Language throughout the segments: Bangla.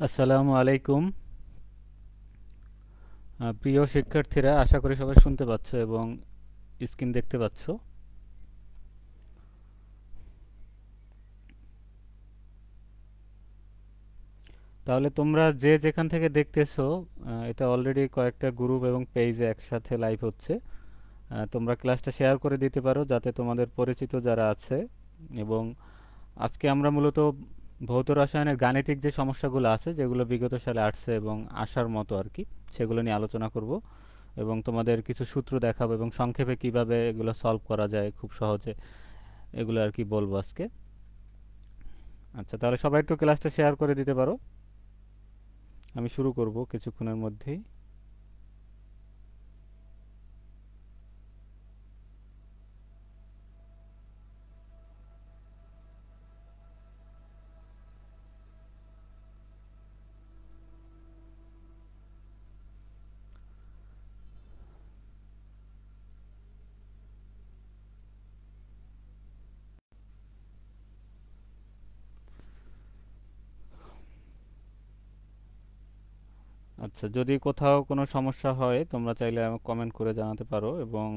আসসালামু আলাইকুম। প্রিয় শিক্ষার্থীরা, আশা করি সবাই শুনতে পাচ্ছ এবং স্ক্রিন দেখতে পাচ্ছ। তাহলে তোমরা যে যেখান থেকে দেখতেছো, এটা অলরেডি কয়েকটা গ্রুপ এবং পেজে একসাথে লাইভ হচ্ছে। তোমরা ক্লাসটা শেয়ার করে দিতে পারো যাতে তোমাদের পরিচিত যারা আছে। এবং আজকে আমরা মূলত ভৌত রসায়নের গাণিতিক যে সমস্যাগুলো আছে, যেগুলো বিগত সালে আসছে এবং আসার মতো আর কি, সেগুলো নিয়ে আলোচনা করব এবং তোমাদের কিছু সূত্র দেখাবো এবং সংক্ষেপে কিভাবে এগুলো সলভ করা যায় খুব সহজে, এগুলো আর কি বলবো আজকে। আচ্ছা, তাহলে সবাই একটু ক্লাসটা শেয়ার করে দিতে পারো। আমি শুরু করব কিছুক্ষণের মধ্যেই। আচ্ছা, যদি কোথাও কোনো সমস্যা হয় তোমরা চাইলে আমাকে কমেন্ট করে জানাতে পারো, এবং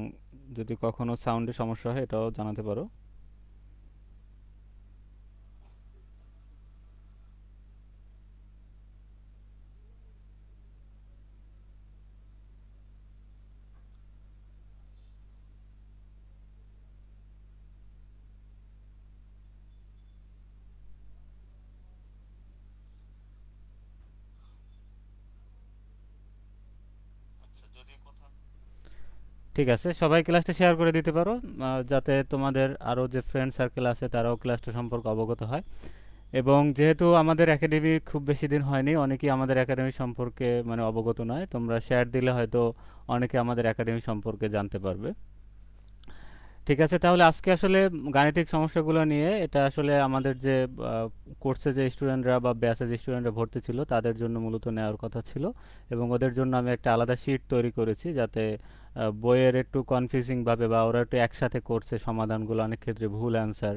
যদি কখনো সাউন্ডে সমস্যা হয় এটাও জানাতে পারো। ঠিক আছে, সবাই ক্লাসটা শেয়ার করে দিতে পারো, যাতে তোমাদের আরও যে ফ্রেন্ড সার্কেল আছে তারাও ক্লাসটা সম্পর্কে অবগত হয়। এবং যেহেতু আমাদের একাডেমি খুব বেশি দিন হয়নি, অনেকেই আমাদের একাডেমি সম্পর্কে মানে অবগত নয়। তোমরা শেয়ার দিলে হয়তো অনেকে আমাদের একাডেমি সম্পর্কে জানতে পারবে। ঠিক আছে, তাহলে আজকে আসলে গাণিতিক সমস্যাগুলো নিয়ে, এটা আসলে আমাদের যে কোর্সে যে স্টুডেন্টরা বা ব্যাচে যে স্টুডেন্টরা ভর্তি ছিল তাদের জন্য মূলত নেওয়ার কথা ছিল। এবং ওদের জন্য আমি একটা আলাদা শিট তৈরি করেছি, যাতে বইয়ের একটু কনফিউজিং ভাবে বা ওরা একটু একসাথে করছে সমাধানগুলো, অনেক ক্ষেত্রে ভুল অ্যান্সার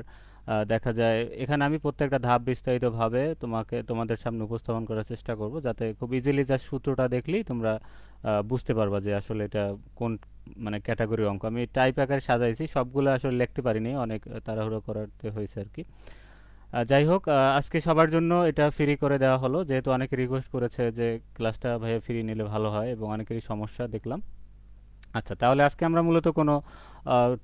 দেখা যায়। এখানে আমি প্রত্যেকটা ধাপ বিস্তারিতভাবে তোমাদের সামনে উপস্থাপন করার চেষ্টা করব, যাতে খুব ইজিলি যা সূত্রটা দেখলেই তোমরা বুঝতে পারবা যে আসলে এটা কোন মানে ক্যাটাগরি অঙ্ক। আমি টাইপ আকারে সাজাইছি, সবগুলো আসলে লিখতে পারিনি, অনেক তাড়াহুড়ো করতে হয়েছে আর কি। যাই হোক, আজকে সবার জন্য এটা ফ্রি করে দেওয়া হলো, যেহেতু অনেকে রিকোয়েস্ট করেছে যে ক্লাসটা ভাইয়া ফ্রি নিলে ভালো হয়, এবং অনেকেরই সমস্যা দেখলাম। আচ্ছা, তাহলে আজকে আমরা মূলত কোনো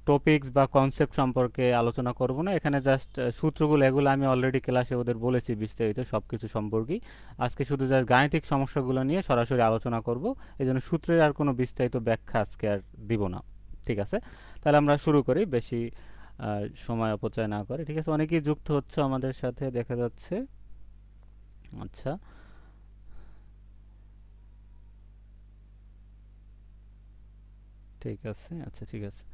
টপিকস বা কনসেপ্ট সম্পর্কে আলোচনা করব না। এখানে জাস্ট সূত্রগুলো, এগুলো আমি অলরেডি ক্লাসে ওদের বলেছি বিস্তারিত সব কিছু সম্পর্কেই। আজকে শুধু জাস্ট গাণিতিক সমস্যাগুলো নিয়ে সরাসরি আলোচনা করব। এই জন্য সূত্রের আর কোনো বিস্তারিত ব্যাখ্যা আজকে আর দিব না। ঠিক আছে, তাহলে আমরা শুরু করি, বেশি সময় অপচয় না করে। ঠিক আছে, অনেকেই যুক্ত হচ্ছে আমাদের সাথে দেখা যাচ্ছে। আচ্ছা, ঠিক আছে। আচ্ছা, ঠিক আছে।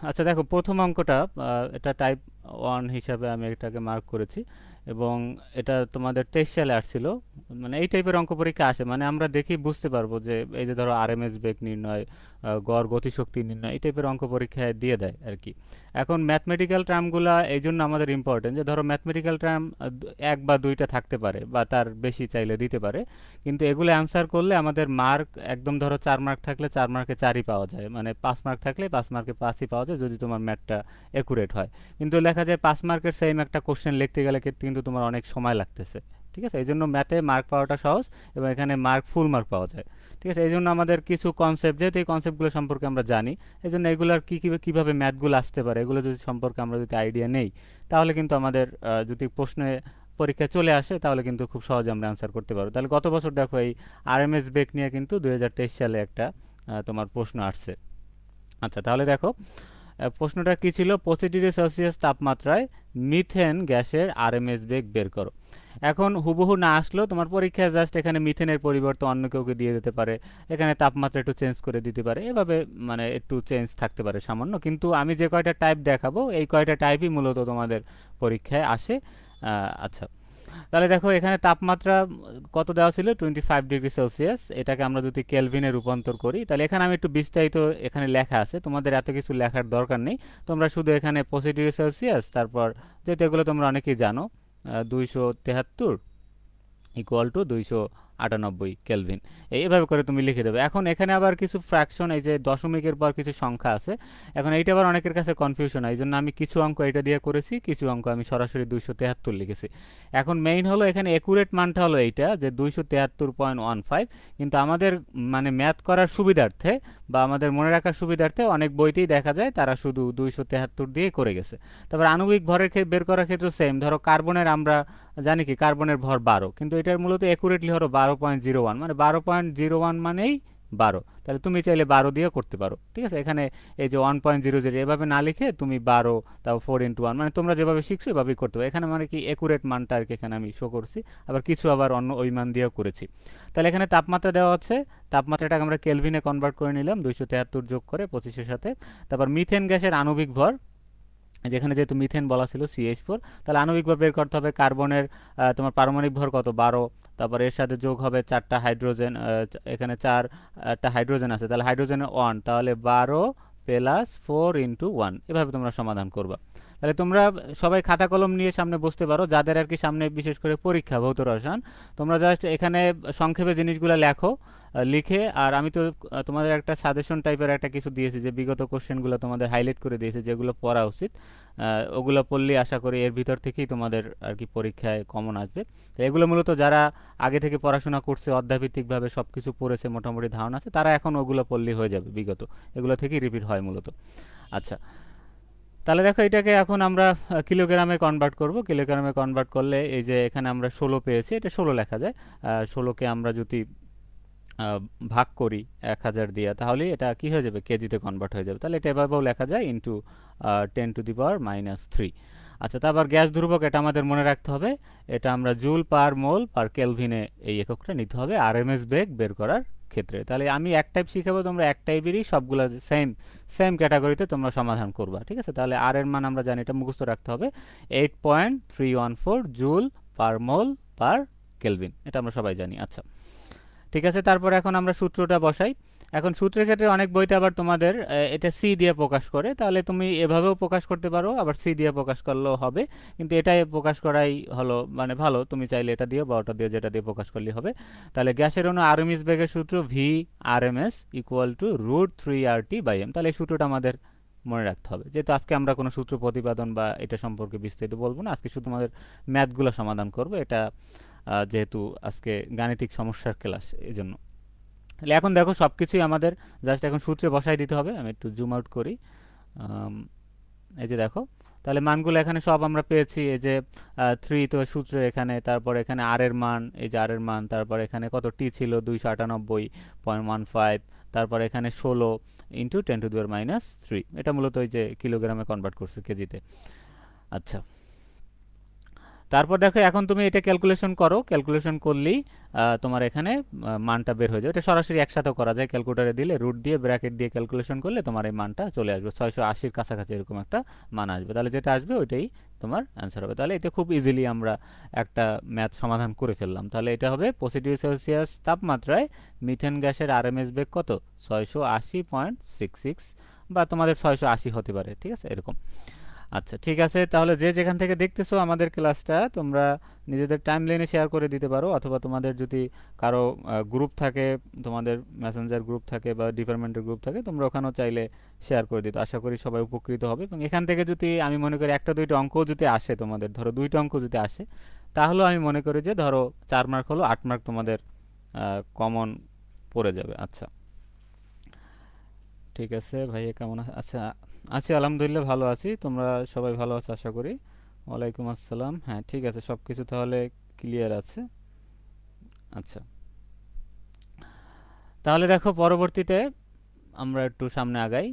আচ্ছা, দেখো প্রথম অঙ্কটা, এটা টাইপ 1 হিসাবে আমি এটাকে মার্ক করেছি। এবং এটা তোমাদের 23 সালে আসছিল। মানে এই টাইপের অঙ্ক পরীক্ষা আসে, মানে আমরা দেখি বুঝতে পারবো যে এই যে ধরো আরএমএস বেগ নির্ণয়, গড় গতিশক্তি নির্ণয়, এই টাইপের অঙ্ক পরীক্ষায় দিয়ে দেয় আর কি। এখন ম্যাথমেটিক্যাল টার্মগুলা এই জন্য আমাদের ইম্পর্টেন্ট, যে ধরো ম্যাথমেটিক্যাল টার্ম এক বা দুইটা থাকতে পারে বা তার বেশি চাইলে দিতে পারে, কিন্তু এগুলো অ্যান্সার করলে আমাদের মার্ক একদম ধরো 4 মার্ক থাকলে 4 মার্কে 4ই পাওয়া যায়, মানে 5 মার্ক থাকলে 5 মার্কে 5ই পাওয়া যায় যদি তোমার ম্যাথটা একুরেট হয়। কিন্তু লেখা যায় 5 মার্কের সেম একটা কোশ্চেন লিখতে গেলে কিন্তু তোমার অনেক সময় লাগতেছে। ঠিক আছে, এই জন্য ম্যাথে মার্ক পাওয়াটা সহজ, এবং এখানে ফুল মার্ক পাওয়া যায়। ঠিক আছে, এই জন্য আমাদের কিছু কনসেপ্ট, যেহেতু এই কনসেপ্টগুলো সম্পর্কে আমরা জানি, এই জন্য এগুলোর কীভাবে ম্যাথগুলো আসতে পারে এগুলো যদি সম্পর্কে আমরা যদি আইডিয়া নেই, তাহলে কিন্তু আমাদের যদি প্রশ্নে পরীক্ষায় চলে আসে তাহলে কিন্তু খুব সহজে আমরা অ্যান্সার করতে পারবো। তাহলে গত বছর দেখো এই আরএমএস বেগ নিয়ে কিন্তু 2023 সালে একটা তোমার প্রশ্ন আসছে। আচ্ছা, তাহলে দেখো প্রশ্নটা কি ছিল, 25 ডিগ্রি সেলসিয়াস তাপমাত্রায় মিথেন গ্যাসের আরএমএস বেগ বের করো। এখন হুবহু না আসলেও তোমার পরীক্ষায় জাস্ট এখানে মিথেনের পরিবর্তে অন্য কাউকে দিয়ে দিতে পারে, এখানে তাপমাত্রা একটু চেঞ্জ করে দিতে পারে, এভাবে মানে একটু চেঞ্জ থাকতে পারে সামান্য। কিন্তু আমি যে কয়টা টাইপ দেখাবো এই কয়টা টাইপই মূলত তোমাদের পরীক্ষায় আসে। আচ্ছা, তাহলে দেখো এখানে তাপমাত্রা কত দেওয়া ছিল, 25 ডিগ্রি সেলসিয়াস। এটাকে আমরা যদি কেলভিনে রূপান্তর করি, তাহলে এখানে আমি একটু বিস্তারিত এখানে লেখা আছে, তোমাদের এত কিছু লেখার দরকার নেই। তোমরা শুধু এখানে 25 ডিগ্রি সেলসিয়াস, তারপর যেহেতু এগুলো তোমরা অনেকেই জানো, 273 ইকুয়াল টু 298 কেলভিন। এইভাবে করে তুমি লিখে দেবে। এখন এখানে আবার কিছু ফ্র্যাকশন, এই যে দশমিকের পর কিছু সংখ্যা আছে, এখন এইটা আবার অনেকের কাছে কনফিউশন হয়, এই জন্য আমি কিছু অঙ্ক এটা দিয়ে করেছি, কিছু অঙ্ক আমি সরাসরি 273 লিখেছি। এখন মেইন হলো এখানে একুরেট মানটা হলো এইটা যে 273.15, কিন্তু আমাদের মানে ম্যাথ করার সুবিধার্থে বা আমাদের মনে রাখার সুবিধার্থে অনেক বইতেই দেখা যায় তারা শুধু 273 দিয়ে করে গেছে। তারপর আণবিক ভরের বের করার ক্ষেত্রে সেম, ধরো কার্বনের আমরা জানি কি কার্বনের ভর 12, কিন্তু এটার মূলত একুরেটলি হলো 12.01, মানে 12.01 মানেই 12। তাহলে তুমি চাইলে 12 দিয়ে করতে পারো, ঠিক আছে। এখানে এই যে 1.00 এভাবে না লিখে তুমি 12 তাও 4 × 1, মানে তোমরা যেভাবে শিখছো এভাবেই করতে পারো। এখানে মানে কি একুরেট মানটা আর কি এখানে আমি শো করছি, আবার কিছু আবার অন্য ওই মান দিয়েও করেছি। তাহলে এখানে তাপমাত্রা দেওয়া হচ্ছে, তাপমাত্রাটাকে আমরা কেলভিনে কনভার্ট করে নিলাম 273 যোগ করে 25-এর সাথে। তারপর মিথেন গ্যাসের আণবিক ভর, যেখানে যেহেতু মিথেন বলা ছিল CH4, তাহলে আণবিক ভর বের করতে হবে। কার্বনের তোমার পারমাণবিক ভর কত, 12, তারপর এর সাথে যোগ হবে 4টা হাইড্রোজেন, এখানে 4টা হাইড্রোজেন আছে, তাহলে হাইড্রোজেনের 1, তাহলে 12 প্লাস 4 × 1, এভাবে তোমরা সমাধান করবা। তাহলে তোমরা সবাই খাতা কলম নিয়ে সামনে বসতে পারো, যাদের আর কি সামনে বিশেষ করে পরীক্ষা ভৌত রসায়ন, তোমরা জাস্ট এখানে সংক্ষেপে জিনিসগুলো লেখো, লিখে। আর আমি তো তোমাদের একটা সাজেশন টাইপের একটা কিছু দিয়েছি, যে বিগত কোশ্চেনগুলো তোমাদের হাইলাইট করে দিয়েছি, যেগুলো পড়া উচিত, ওগুলো পড়লে আশা করি এর ভিতর থেকেই তোমাদের আর কি পরীক্ষায় কমন আসবে। তো এগুলো মূলত যারা আগে থেকে পড়াশোনা করছে, অধ্যায়ভিত্তিকভাবে সব কিছু পড়েছে, মোটামুটি ধারণা আছে, তারা এখন ওগুলো পড়লেই হয়ে যাবে, বিগত এগুলো থেকেই রিপিট হয় মূলত। আচ্ছা, তাহলে দেখো এটাকে এখন আমরা কিলোগ্রামে কনভার্ট করব। কিলোগ্রামে কনভার্ট করলে এই যে এখানে আমরা 16 পেয়েছি, এটা 16 লেখা যায়। 16কে আমরা যদি ভাগ করি 1000 দিয়ে, তাহলে এটা কি হয়ে যাবে, কেজিতে কনভার্ট হয়ে যাবে। তাহলে এটা এভাবেও লেখা যায়, ইন্টু 10⁻³ আচ্ছা, তারপর গ্যাস ধ্রুবক, এটা আমাদের মনে রাখতে হবে, এটা আমরা জুল পার মোল পার কেলভিনে এই এককটা নিতে হবে আরএমএস বেগ বের করার ক্ষেত্রে। তাহলে আমি এক টাইপ শিখাবো, তোমরা এক টাইপেরই সবগুলো সেম সেম ক্যাটাগরিতে তোমরা সমাধান করবা, ঠিক আছে। তাহলে আর এর মান আমরা জানি, এটা মুখস্থ রাখতে হবে, 8.314 জুল পার মোল পার কেলভিন, এটা আমরা সবাই জানি। আচ্ছা, ঠিক আছে। তারপর এখন আমরা সূত্রটা বসাই। এখন সূত্রের ক্ষেত্রে অনেক বইতে আবার তোমাদের এটা সি দিয়ে প্রকাশ করে, তাহলে তুমি এভাবেও প্রকাশ করতে পারো, আবার সি দিয়ে প্রকাশ করলেও হবে, কিন্তু এটাই প্রকাশ করাই হলো মানে ভালো। তুমি চাইলে এটা দিও বা ওটা দিও, যেটা দিয়ে প্রকাশ করলেই হবে। তাহলে গ্যাসের অণু আরএমএস বেগের সূত্র V RMS equal to √3RT/m। তাহলে এই সূত্রটা আমাদের মনে রাখতে হবে, যেহেতু আজকে আমরা কোনো সূত্র প্রতিপাদন বা এটা সম্পর্কে বিস্তারিত বলবো না, আজকে শুধু আমাদের ম্যাথগুলো সমাধান করবো, এটা যেহেতু আজকে গাণিতিক সমস্যার ক্লাস, এই জন্য। তাহলে এখন দেখো সব কিছুই আমাদের জাস্ট এখন সূত্রে বসাই দিতে হবে। আমি একটু জুম আউট করি, এই যে দেখো, তাহলে মানগুলো এখানে সব আমরা পেয়েছি। এই যে 3 তো সূত্রে এখানে, তারপর এখানে আর এর মান, এই যে আর এর মান, তারপর এখানে কত টি ছিল 298.15, তারপর এখানে 16 ইন্টু 10⁻³ এটা মূলত ওই যে কিলোগ্রামে কনভার্ট করছে কেজিতে। আচ্ছা, তারপর দেখো এখন তুমি এটা ক্যালকুলেশন করো, ক্যালকুলেশন করলেই তোমার এখানে মানটা বের হয়ে যাবে। এটা সরাসরি একসাথে করা যায়, ক্যালকুলেটারে দিলে রুট দিয়ে ব্র্যাকেট দিয়ে ক্যালকুলেশন করলে তোমার এই মানটা চলে আসবে, 680-র কাছাকাছি এরকম একটা মান আসবে। তাহলে যেটা আসবে ওইটাই তোমার অ্যান্সার হবে। তাহলে এটা খুব ইজিলি আমরা একটা ম্যাথ সমাধান করে ফেললাম। তাহলে এটা হবে পজিটিভ সেলসিয়াস তাপমাত্রায় মিথেন গ্যাসের আরএমএস বেগ কত, 680.66, বা তোমাদের 680 হতে পারে, ঠিক আছে, এরকম। আচ্ছা, ঠিক আছে। তাহলে যে যেখান থেকে দেখতেছো আমাদের ক্লাসটা, তোমরা নিজেদের টাইম লাইনে শেয়ার করে দিতে পারো, অথবা তোমাদের যদি কারো গ্রুপ থাকে, তোমাদের মেসেঞ্জার গ্রুপ থাকে বা ডিপার্টমেন্টের গ্রুপ থাকে, তোমরা ওখানেও চাইলে শেয়ার করে দিতে। আশা করি সবাই উপকৃত হবে। এবং এখান থেকে যদি আমি মনে করি একটা দুইটা অঙ্কও যদি আসে তোমাদের, ধরো 2টা অঙ্ক যদি আসে, তাহলেও আমি মনে করি যে ধরো 4 মার্ক হলো 8 মার্ক তোমাদের কমন পড়ে যাবে। আচ্ছা, ঠিক আছে ভাইয়া, কেমন আচ্ছা, আছি আলহামদুলিল্লাহ, ভালো আছি। তোমরা সবাই ভালো আছো আশা করি। ওয়ালাইকুম আসসালাম। হ্যাঁ, ঠিক আছে, সব কিছু তাহলে ক্লিয়ার আছে। আচ্ছা, তাহলে দেখো পরবর্তীতে আমরা একটু সামনে আগাই।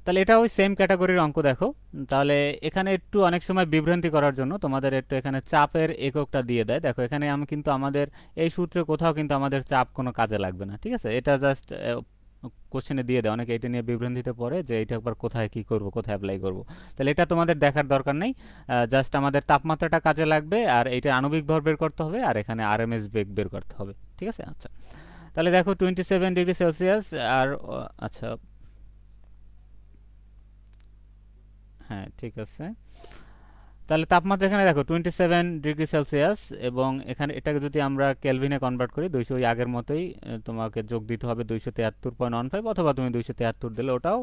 তাহলে এটা ওই সেম ক্যাটাগরির অঙ্ক দেখো। তাহলে এখানে একটু অনেক সময় বিভ্রান্তি করার জন্য তোমাদের একটু এখানে চাপের এককটা দিয়ে দেয়। দেখো এখানে আমি কিন্তু আমাদের এই সূত্রে কোথাও কিন্তু আমাদের চাপ কোনো কাজে লাগবে না, ঠিক আছে। এটা জাস্ট কোশ্চেনে দিয়ে দেয়, অনেকে এটা নিয়ে বিভ্রান্তিতে পড়ে যে এটা একবার কোথায় কি করব, কোথায় অ্যাপ্লাই করব। তাহলে এটা তোমাদের দেখার দরকার নেই, জাস্ট আমাদের তাপমাত্রাটা কাজে লাগবে, আর এইটা আণবিক ভর বের করতে হবে, আর এখানে আরএমএস বেগ বের করতে হবে, ঠিক আছে। আচ্ছা, তাহলে দেখো 27°C আর আচ্ছা, হ্যাঁ, ঠিক আছে। তাহলে তাপমাত্রা এখানে দেখো 27 ডিগ্রি সেলসিয়াস, এবং এখানে এটাকে যদি আমরা কেলভিনে কনভার্ট করি 200, ওই আগের মতোই তোমাকে যোগ দিতে হবে 273.15, অথবা তুমি 273 দিলে ওটাও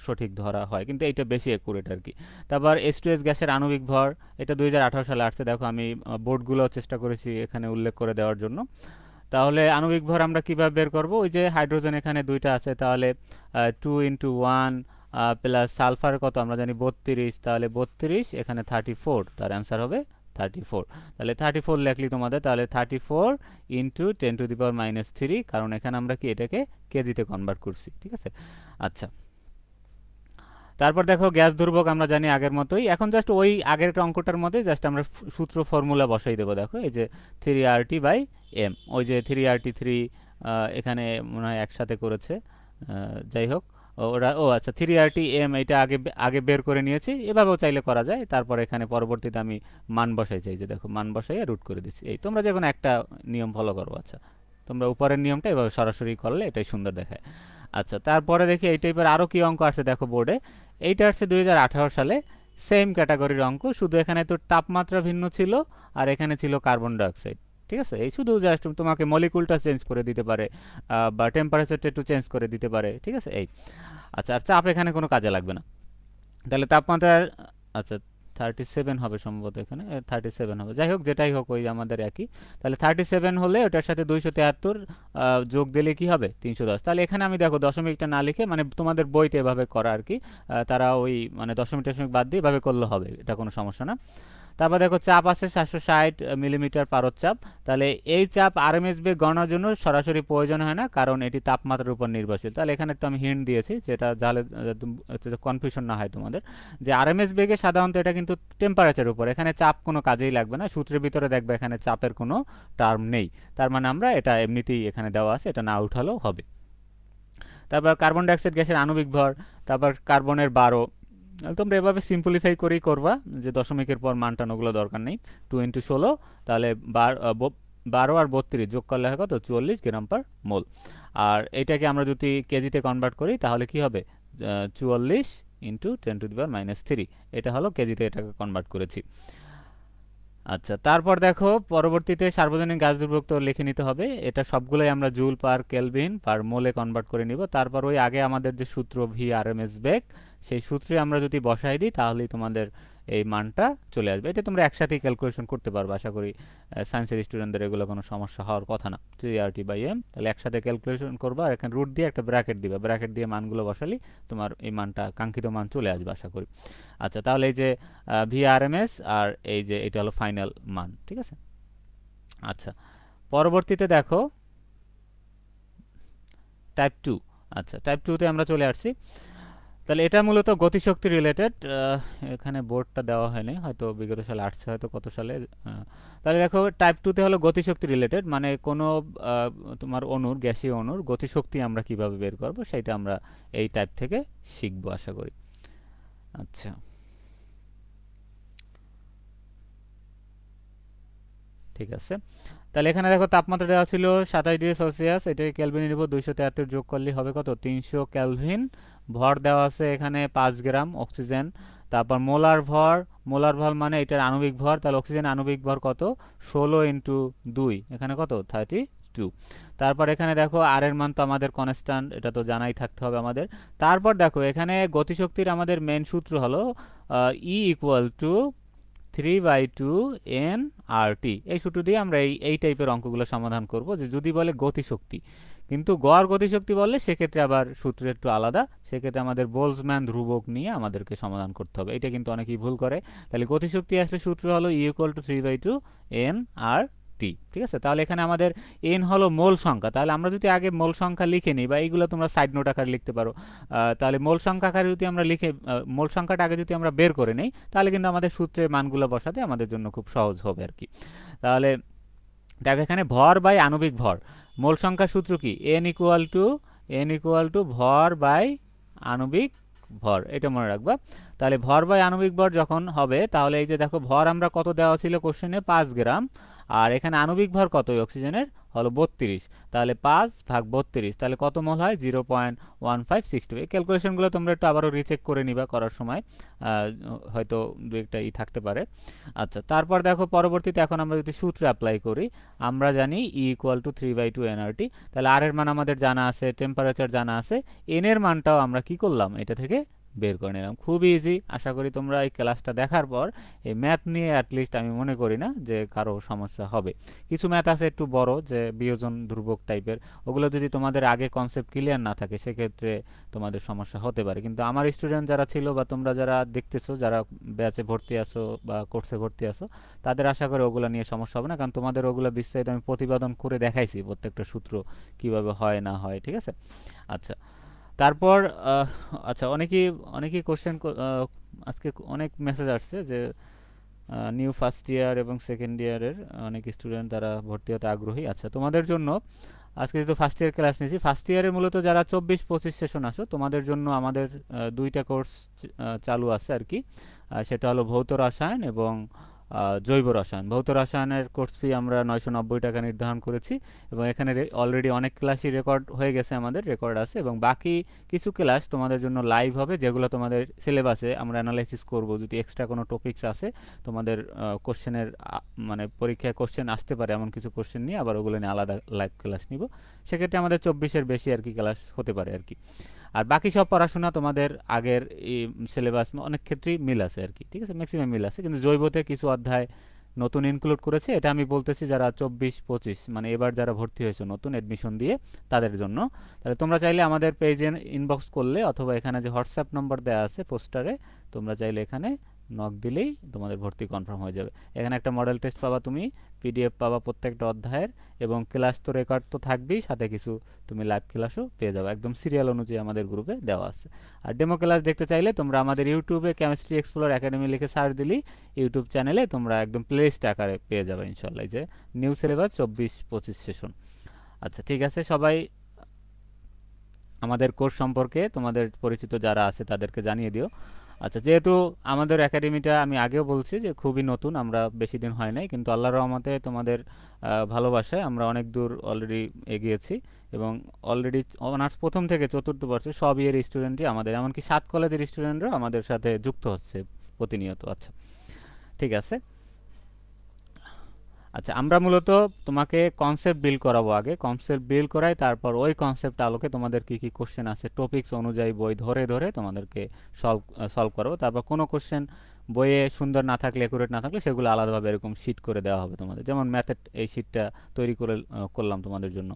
সঠিক ধরা হয়, কিন্তু এইটা বেশি অ্যাকুরেট আর কি। তারপর H2S গ্যাসের আণবিক ভর, এটা 2018 সালে আসছে। দেখো আমি বোর্ডগুলো চেষ্টা করেছি এখানে উল্লেখ করে দেওয়ার জন্য। তাহলে আণবিক ভর আমরা কিভাবে বের করব? ওই যে হাইড্রোজেন এখানে দুইটা আছে, তাহলে 2 × 1 প্লাস সালফার কত আমরা জানি 32, তাহলে 32 এখানে 34, তার অ্যান্সার হবে 34। তাহলে 34 লেখলি তোমাদের, তাহলে 34 × 10⁻³ কারণ এখানে আমরা কি এটাকে কেজিতে কনভার্ট করছি, ঠিক আছে। আচ্ছা, তারপর দেখো গ্যাস দুর্ভোগ আমরা জানি আগের মতোই, এখন জাস্ট ওই আগের অঙ্কটার মধ্যে জাস্ট আমরা সূত্র ফর্মুলা বসাই দেবো। দেখো এই যে 3RT/m, ওই যে 3RT3 এখানে মনে হয় একসাথে করেছে, যাই হোক ওরা, আচ্ছা 3RT/m এটা আগে আগে বের করে নিয়েছি, এভাবেও চাইলে করা যায়। তারপর এখানে পরবর্তীতে আমি মান বসাই চাই, যে দেখো মান বসাই রুট করে দিচ্ছি। এই তোমরা যে কোনো একটা নিয়ম ফলো করো। আচ্ছা, তোমরা উপরের নিয়মটা এভাবে সরাসরি করলে এটাই সুন্দর দেখায়। আচ্ছা, তারপরে দেখি এই টাইপের আরও কি অঙ্ক আসছে দেখো বোর্ডে। এইটা আসছে 2018 সালে, সেম ক্যাটাগরির অঙ্ক, শুধু এখানে তো তাপমাত্রা ভিন্ন ছিল আর এখানে ছিল কার্বন ডাইঅক্সাইড, ঠিক আছে। এই শুধু জাস্ট তোমাকে মলিকুলটা চেঞ্জ করে দিতে পারে বা টেম্পারেচারটা একটু চেঞ্জ করে দিতে পারে, ঠিক আছে এই। আচ্ছা, আর চাপ এখানে কোনো কাজে লাগবে না। তাহলে তাপমাত্রার, আচ্ছা 37 হবে সম্ভবত, এখানে 37 হবে, যাই হোক যেটাই হোক ওই আমাদের একই। তাহলে 37 হলে ওটার সাথে 273 যোগ দিলে কি হবে 310। তাহলে এখানে আমি দেখো দশমিকটা না লিখে, মানে তোমাদের বইতে এভাবে করা আর কি, তারা ওই মানে দশমিক টশমিক বাদ দিয়ে এভাবে করলে হবে, এটা কোনো সমস্যা না। তারপর দেখো চাপ আছে 760 মিলিমিটার পারদ-চাপ। তাহলে এই চাপ আরএমএস বেগ গণনার জন্য সরাসরি প্রয়োজন হয় না, কারণ এটি তাপমাত্রার উপর নির্ভরশীল। তাহলে এখানে একটু আমি হিন্ট দিয়েছি, যেটা যাহলে কনফিউশন না হয় তোমাদের, যে আরএমএস বেগে সাধারণত এটা কিন্তু টেম্পারেচারের উপর, এখানে চাপ কোনো কাজেই লাগবে না। সূত্রের ভিতরে দেখবে এখানে চাপের কোনো টার্ম নেই, তার মানে আমরা এটা এমনিতেই এখানে দেওয়া আছে, এটা না উঠালেও হবে। তারপর কার্বন ডাইঅক্সাইড গ্যাসের আণবিক ভর, তারপর কার্বনের 12, তোমরা এভাবে সিম্পলিফাই করেই করবা, যে দশমিকের পর মান টানোগুলো দরকার নেই। 2 × 16, তাহলে 12 আর 32 যোগ করলে হয় কত 44 গ্রাম পার মোল। আর এটাকে আমরা যদি কেজিতে কনভার্ট করি তাহলে কি হবে 44 × 10⁻³ এটা হলো কেজিতে, এটাকে কনভার্ট করেছি। আচ্ছা, তারপর দেখো পরবর্তীতে সার্বজনীন গ্যাস দুর্ভোগ তো লিখে নিতে হবে, এটা সবগুলোই আমরা জুল পার কেলভিন পার মোলে কনভার্ট করে নিব। তারপর ওই আগে আমাদের যে সূত্র VRMS বেগ, সেই সূত্রে আমরা যদি বসাই দিই তাহলেই তোমাদের এই মানটা চলে আসবে। এটা তোমরা একসাথেই ক্যালকুলেশন করতে পারবে, আশা করি সায়েন্সের স্টুডেন্টদের এগুলো কোনো সমস্যা হওয়ার কথা না। 3RT/m, তাহলে একসাথে ক্যালকুলেশন করবা, আর এখানে রুট দিয়ে একটা ব্র্যাকেট দিবা, ব্র্যাকেট দিয়ে মানগুলো বসালেই তোমার এই মানটা, কাঙ্ক্ষিত মান চলে আসবে আশা করি। আচ্ছা, তাহলে এই যে VRMS আর এই যে এটা হলো ফাইনাল মান, ঠিক আছে। আচ্ছা, পরবর্তীতে দেখো টাইপ 2। আচ্ছা, টাইপ 2 তে আমরা চলে আসছি। তাহলে এটা মূলত গতিশক্তি রিলেটেড, এখানে বোর্ডটা দেওয়া হয়নি, হয়তো বিগত সালে আসছে, হয়তো কত সালে। তাহলে দেখো টাইপ 2 তে হলো গতিশক্তি রিলেটেড, মানে কোনো তোমার অণুর, গ্যাসীয় অণুর গতিশক্তি আমরা কিভাবে বের করব সেটা আমরা এই টাইপ থেকে শিখবো আশা করি। আচ্ছা, ঠিক আছে। তাহলে এখানে দেখো তাপমাত্রা দেওয়া ছিল 27 ডিগ্রি সেলসিয়াস, এটাকে কেলভিনে নিব, 273 যোগ করলে হবে কত 300 কেলভিন। ভর দেওয়া আছে এখানে 5 গ্রাম অক্সিজেন। তারপর মোলার ভর মানে এটার আণবিক ভর, তাহলে অক্সিজেন আণবিক ভর কত 16 × 2, এখানে কত 32। তারপর এখানে দেখো আর এর মান তো আমাদের কনস্ট্যান্ট, এটা তো জানাই থাকতে হবে আমাদের। তারপর দেখো এখানে গতিশক্তির আমাদের মেন সূত্র হলো E = 3/2 nRT। এই সূত্র দিয়ে আমরা এই টাইপের অঙ্কগুলো সমাধান করব, যে যদি বলে গতিশক্তি, কিন্তু গড় গতিশক্তি বললে সেক্ষেত্রে আবার সূত্র একটু আলাদা, সেক্ষেত্রে আমাদের বোলজম্যান ধ্রুবক নিয়ে আমাদেরকে সমাধান করতে হবে, এটা কিন্তু অনেকেই ভুল করে। তাহলে গতিশক্তি আসলে সূত্র হলো E = 3/2 nRT, ঠিক আছে। তাহলে এখানে আমাদের n হলো মোল সংখ্যা, তাহলে আমরা যদি আগে মোল সংখ্যা লিখে নিই, বা এইগুলো তোমরা সাইড নোট আকারে লিখতে পারো, তাহলে মোল সংখ্যা আকারে যদি আমরা লিখে মোল সংখ্যাটা আগে যদি আমরা বের করে নেই, তাহলে কিন্তু আমাদের সূত্রের মানগুলো বসাতে আমাদের জন্য খুব সহজ হবে আর কি। তাহলে দেখো এখানে ভর বাই আণবিক ভর, মোল সংখ্যার সূত্র কি n = ভর বাই আণবিক ভর, এটা মনে রাখবা। তাহলে ভর বাই আণবিক ভর যখন হবে, তাহলে এই যে দেখো ভর আমরা কত দেওয়া ছিল কোশ্চেনে 5 গ্রাম, আর এখানে আণবিক ভর কত ওই অক্সিজেনের, হলো 32, তাহলে 5/32, তাহলে কত মোল হয়, 0.1562। এই ক্যালকুলেশনগুলো তোমরা একটু আবারও রিচেক করে নিবা করার সময়, হয়তো দু একটা থাকতে পারে। আচ্ছা, তারপর দেখো পরবর্তীতে এখন আমরা যদি সূত্র অ্যাপ্লাই করি, আমরা জানি E = 3/2 nRT, তাহলে আর এর মান আমাদের জানা আছে, টেম্পারেচার জানা আছে, এন এর মানটাও আমরা কি করলাম, এটা থেকে বের করে নিলাম। খুব ইজি। আশা করি তোমরা এই ক্লাসটা দেখার পর এই ম্যাথ নিয়ে অ্যাটলিস্ট আমি মনে করি না যে কারো সমস্যা হবে। কিছু ম্যাথ আছে একটু বড়, যে বিয়োজন ধ্রুবক টাইপের, ওগুলো যদি তোমাদের আগে কনসেপ্ট ক্লিয়ার না থাকে সেক্ষেত্রে তোমাদের সমস্যা হতে পারে। কিন্তু আমার স্টুডেন্ট যারা ছিল বা তোমরা যারা দেখতেছো, যারা ব্যাচে ভর্তি আছো বা কোর্সে ভর্তি আছো, তাদের আশা করি ওগুলো নিয়ে সমস্যা হবে না, কারণ তোমাদের ওগুলো বিস্তারিত আমি প্রতিপাদন করে দেখাইছি প্রত্যেকটা সূত্র কিভাবে হয় না হয়। ঠিক আছে। আচ্ছা, তারপর আচ্ছা, অনেকেই কোশ্চেন, আজকে অনেক মেসেজ আসছে যে নিউ ফার্স্ট ইয়ার এবং সেকেন্ড ইয়ারের অনেক স্টুডেন্ট তারা ভর্তি হতে আগ্রহী। আচ্ছা, তোমাদের জন্য আজকে যেহেতু ফার্স্ট ইয়ার ক্লাস নিয়েছি, ফার্স্ট ইয়ারে মূলত যারা 24-25 সেশন আসো, তোমাদের জন্য আমাদের দুইটা কোর্স চালু আছে আর কি। সেটা হলো ভৌত রসায়ন এবং জৈব রসায়ন। ভৌত রসায়নের কোর্স ফি আমরা 990 টাকা নির্ধারণ করেছি, এবং এখানে অলরেডি অনেক ক্লাসই রেকর্ড হয়ে গেছে, আমাদের রেকর্ড আছে, এবং বাকি কিছু ক্লাস তোমাদের জন্য লাইভ হবে, যেগুলো তোমাদের সিলেবাসে আমরা অ্যানালাইসিস করব। যদি এক্সট্রা কোনো টপিকস আছে তোমাদের কোশ্চেনের, মানে পরীক্ষায় কোশ্চেন আসতে পারে এমন কিছু কোশ্চেন নিয়ে, আবার ওগুলো নিয়ে আলাদা লাইভ ক্লাস নিব। সেক্ষেত্রে আমাদের 24-এর বেশি আর কি ক্লাস হতে পারে আর কি। আর বাকি সব পড়াশোনা তোমাদের আগের এই সিলেবাস অনেক ক্ষেত্রেই মিল আছে আর কি। ঠিক আছে, ম্যাক্সিমাম মিল আছে, কিন্তু জৈবতে কিছু অধ্যায় নতুন ইনক্লুড করেছে। এটা আমি বলতেছি যারা 24-25, মানে এবার যারা ভর্তি হয়েছে নতুন অ্যাডমিশন দিয়ে, তাদের জন্য। তাহলে তোমরা চাইলে আমাদের পেজে ইনবক্স করলে, অথবা এখানে যে হোয়াটসঅ্যাপ নম্বর দেওয়া আছে পোস্টারে, তোমরা চাইলে এখানে নক দিলেই তোমাদের ভর্তি কনফার্ম হয়ে যাবে। এখানে একটা মডেল টেস্ট পাবা তুমি, পিডিএফ পাবা প্রত্যেকটা অধ্যায়ের, এবং ক্লাস তো রেকর্ড তো থাকবেই, সাথে কিছু তুমি লাইভ ক্লাসও পেয়ে যাবে, একদম সিরিয়াল অনুযায়ী আমাদের গ্রুপে দেওয়া আছে। আর ডেমো ক্লাস দেখতে চাইলে তোমরা আমাদের ইউটিউবে কেমিস্ট্রি এক্সপ্লোর একাডেমি লিখে সার্চ দিলেই ইউটিউব চ্যানেলে তোমরা একদম প্লেলিস্ট আকারে পেয়ে যাবে ইনশাল্লাহ, এই যে নিউ সিলেবাস 24-25 সেশন। আচ্ছা, ঠিক আছে, সবাই আমাদের কোর্স সম্পর্কে তোমাদের পরিচিত যারা আছে তাদেরকে জানিয়ে দিও। আচ্ছা, যেহেতু আমাদের একাডেমিটা আমি আগেও বলছি যে খুবই নতুন, আমরা বেশি দিন হয় নাই, কিন্তু আল্লাহর রহমতে তোমাদের ভালোবাসায় আমরা অনেক দূর অলরেডি এগিয়েছি, এবং অলরেডি অনার্স প্রথম থেকে চতুর্থ বর্ষে সব ইয়ের স্টুডেন্টই আমাদের, এমনকি 7 কলেজের স্টুডেন্টরাও আমাদের সাথে যুক্ত হচ্ছে প্রতিনিয়ত। আচ্ছা, ঠিক আছে। আচ্ছা, আমরা মূলত তোমাকে কনসেপ্ট বিল্ড করাবো, আগে কনসেপ্ট বিল্ড করাই, তারপর ওই কনসেপ্ট আলোকে তোমাদের কি কি কোশ্চেন আছে টপিকস অনুযায়ী বই ধরে ধরে তোমাদেরকে সলভ করাবো। তারপর কোনো কোশ্চেন বইয়ে সুন্দর না থাকলে, একুরেট না থাকলে, সেগুলো আলাদাভাবে এরকম শিট করে দেওয়া হবে তোমাদের, যেমন ম্যাথের এই শিটটা তৈরি করে করলাম তোমাদের জন্য।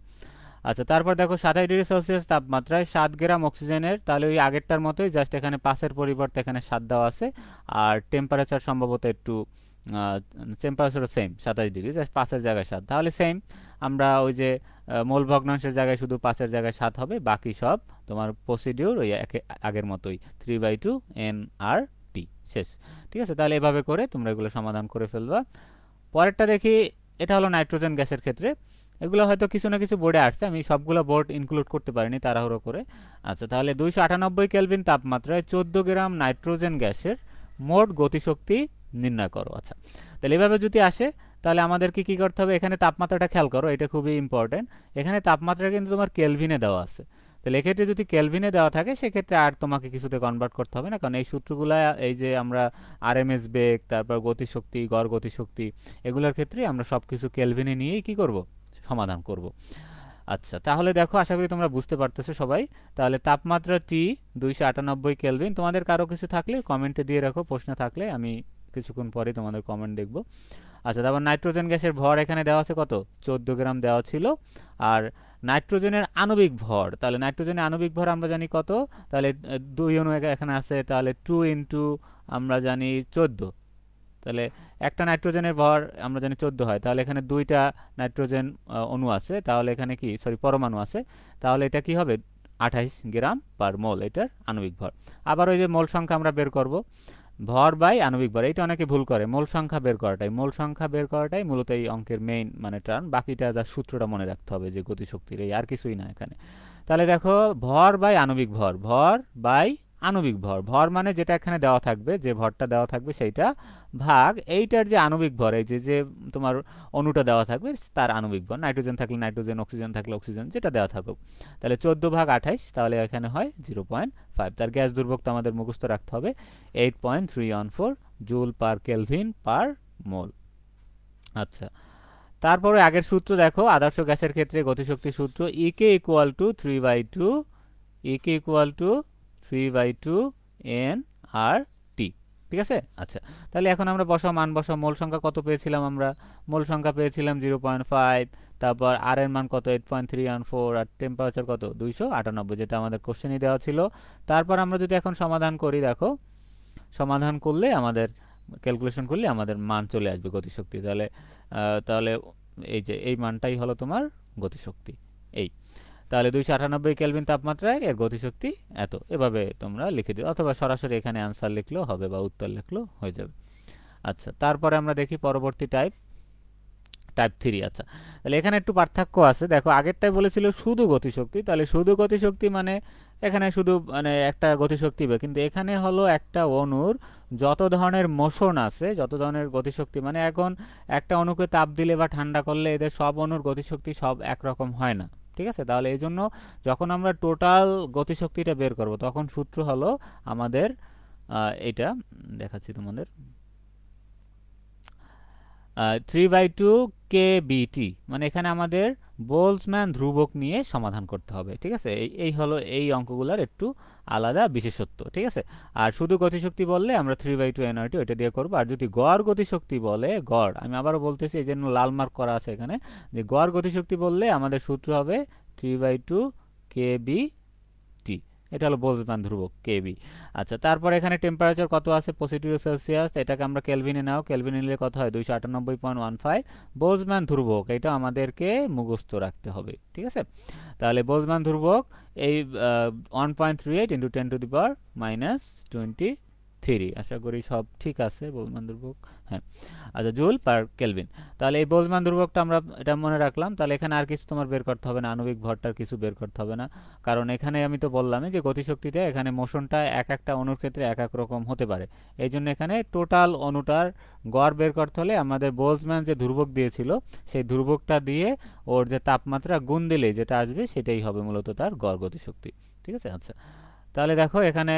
আচ্ছা, তারপর দেখো 27°C তাপমাত্রায় 7 গ্রাম অক্সিজেনের, তাহলে ওই আগেরটার মতোই, জাস্ট এখানে 5-এর পরিবর্তে এখানে 7 দেওয়া আছে, আর টেম্পারেচার সম্ভবত একটু টেম্পারেচারও সেম 27°, জাস্ট 5-এর জায়গায় 7, তাহলে সেম। আমরা ওই যে মোল ভগ্নাংশের জায়গায় শুধু 5-এর জায়গায় 7 হবে, বাকি সব তোমার প্রসিডিউর ওই আগের মতোই 3/2 nRT, শেষ। ঠিক আছে, তাহলে এভাবে করে তোমরা এগুলো সমাধান করে ফেলবা। পরেরটা দেখি, এটা হলো নাইট্রোজেন গ্যাসের ক্ষেত্রে। এগুলো হয়তো কিছু না কিছু বোর্ডে আসছে, আমি সবগুলো বোর্ড ইনক্লুড করতে পারিনি তাড়াহুড়ো করে। আচ্ছা, তাহলে 298 কেলভিন তাপমাত্রায় 14 গ্রাম নাইট্রোজেন গ্যাসের মোট গতিশক্তি নির্ণয় করো। আচ্ছা, তাহলে এভাবে যদি আসে, তাহলে আমাদের কি করতে হবে, এখানে তাপমাত্রাটা খেয়াল করো, এটা খুবই ইম্পর্টেন্ট। এখানে তাপমাত্রা কিন্তু তোমার কেলভিনে দেওয়া আছে, তাহলে এক্ষেত্রে যদি কেলভিনে দেওয়া থাকে সেক্ষেত্রে আর তোমাকে কিছুতে কনভার্ট করতে হবে না, কারণ এই সূত্রগুলা, এই যে আমরা আরএমএস বেগ, তারপর গতিশক্তি, গড় গতিশক্তি, এগুলোর ক্ষেত্রে আমরা সব কিছু কেলভিনে নিয়েই কি করব, সমাধান করব। আচ্ছা, তাহলে দেখো, আশা করি তোমরা বুঝতে পারতেছো সবাই। তাহলে তাপমাত্রা টি 298 কেলভিন। তোমাদের কারো কিছু থাকলে কমেন্টে দিয়ে রাখো, প্রশ্ন থাকলে আমি কিছুক্ষণ পরে তোমাদের কমেন্ট দেখব। আচ্ছা, তারপর নাইট্রোজেন গ্যাসের ভর এখানে দেওয়া আছে কত, 14 গ্রাম দেওয়া ছিল। আর নাইট্রোজেনের আণবিক ভর, তাহলে নাইট্রোজেনের আণবিক ভর আমরা জানি কত, তাহলে 2 অণু এখানে আছে, তাহলে 2 ইন্টু আমরা জানি 14, তাহলে একটা নাইট্রোজেনের ভর আমরা জানি 14 হয়, তাহলে এখানে 2টা নাইট্রোজেন অণু আছে, তাহলে এখানে কি পরমাণু আছে, তাহলে এটা কি হবে 28 গ্রাম পার মোল, এটার আণবিক ভর। আবার ওই যে মোল সংখ্যা আমরা বের করব, ভর বাই আণবিক ভর, এটা অনেকে ভুল করে, মোল সংখ্যা বের করাটাই মূলত এই অঙ্কের মেইন মানে টার্ম, বাকিটা যা সূত্রটা মনে রাখতে হবে যে গতিশক্তির, এই আর কিছুই না এখানে। তাহলে দেখো, ভর বাই আণবিক ভর, ভর বাই আণবিক ভর, ভর মানে যেটা এখানে দেওয়া থাকবে, যে ভরটা দেওয়া থাকবে সেইটা, ভাগ এইটার যে আণবিক ভর, এই যে যে তোমার অণুটা দেওয়া থাকবে তার আণবিক ভর, নাইট্রোজেন থাকলে নাইট্রোজেন, অক্সিজেন থাকলে অক্সিজেন, যেটা দেওয়া থাকুক। তাহলে 14/28, তাহলে এখানে হয় 0.5। তার গ্যাস দুর্ভোগ তো আমাদের মুখস্থ রাখতে হবে, 8.314 জুল পার কেলভিন পার মোল। আচ্ছা, তারপরে আগের সূত্র দেখো, আদর্শ গ্যাসের ক্ষেত্রে গতিশক্তির সূত্র KE equal to 3/2, KE equal to 3/2 N R T. ঠিক আছে। আচ্ছা, তাহলে এখন আমরা বসাও, মান বসাও। মোল সংখ্যা কত পেয়েছিলাম আমরা? মোল সংখ্যা পেয়েছিলাম 0.5, তারপর আর এর মান কত 8.314, আর টেম্পারেচার কত 298, যেটা আমাদের কোশ্চেনই দেওয়া ছিল। তারপর আমরা যদি এখন সমাধান করি, দেখো সমাধান করলে আমাদের ক্যালকুলেশন করলে আমাদের মান চলে আসবে গতিশক্তি। তাহলে তাহলে এই যে এই মানটাই হলো তোমার গতিশক্তি। এই তাহলে 298 কেলভিন তাপমাত্রায় এর গতিশক্তি এত। এভাবে তোমরা লিখে দিও, অথবা সরাসরি এখানে অ্যান্সার লিখলেও হবে বা উত্তর লিখলেও হয়ে যাবে। আচ্ছা, তারপরে আমরা দেখি পরবর্তী টাইপ, টাইপ 3। আচ্ছা, তাহলে এখানে একটু পার্থক্য আছে। দেখো আগেরটাই বলেছিল শুধু গতিশক্তি, তাহলে শুধু গতিশক্তি মানে এখানে শুধু মানে একটা গতিশক্তি, কিন্তু এখানে হলো একটা অণুর যত ধরনের মোশন আছে, যত ধরনের গতিশক্তি, মানে এখন একটা অণুকে তাপ দিলে বা ঠান্ডা করলে এদের সব অণুর গতিশক্তি সব একরকম হয় না। ঠিক আছে। তাহলে এই জন্য যখন আমরা টোটাল গতিশক্তিটা বের করব, তখন সূত্র হলো আমাদের এটা দেখাচ্ছি তোমাদের, 3/2 kBT, মানে এখানে আমাদের বোলসম্যান ধ্রুবক নিয়ে সমাধান করতে হবে। ঠিক আছে। এই হলো এই অঙ্কগুলোর একটু আলাদা বিশেষত্ব। ঠিক আছে। আর শুধু গতিশক্তি বললে আমরা 3/2 nRT ওইটা দিয়ে করবো। আর যদি গড় গতিশক্তি বলে, গড়, আমি আবারও বলতেছি, এই জন্য লাল মার্ক করা আছে এখানে, যে গড় গতিশক্তি বললে আমাদের সূত্র হবে 3/2 kBT। এটা হলো বোলসম্যান ধ্রুবক কেবি। আচ্ছা, তারপর এখানে টেম্পারেচার কত আছে 25 সেলসিয়াস, এটাকে আমরা কেলভিনে নাও, কেলভিনে নিলে কত হয় 298.15 বোলসম্যান ধ্রুবক, এটা আমাদেরকে মুখস্থ রাখতে হবে। ঠিক আছে। তাহলে বোলসম্যান ধ্রুবক এই 1.38 × 10⁻23, আশা করি সব ঠিক আছে। বোলসম্যান ধ্রুবক, হ্যাঁ। আচ্ছা, জুল পার কেলভিন। তাহলে এই বোলসম্যান ধ্রুবকটা আমরা এটা মনে রাখলাম। তাহলে এখানে আর কিছু তোমার বের করতে হবে না, আণবিক ভরটার কিছু বের করতে হবে না, কারণ এখানে আমি তো বললামই যে গতিশক্তিতে এখানে মোশনটা এক একটা অণুর ক্ষেত্রে এক এক রকম হতে পারে। এই জন্য এখানে টোটাল অণুটার গড় বের করতে হলে আমাদের বোলসম্যান যে ধ্রুবক দিয়েছিল, সেই ধ্রুবকটা দিয়ে ওর যে তাপমাত্রা গুণ দিলে যেটা আসবে সেটাই হবে মূলত তার গড় গতিশক্তি। ঠিক আছে। আচ্ছা, তাহলে দেখো এখানে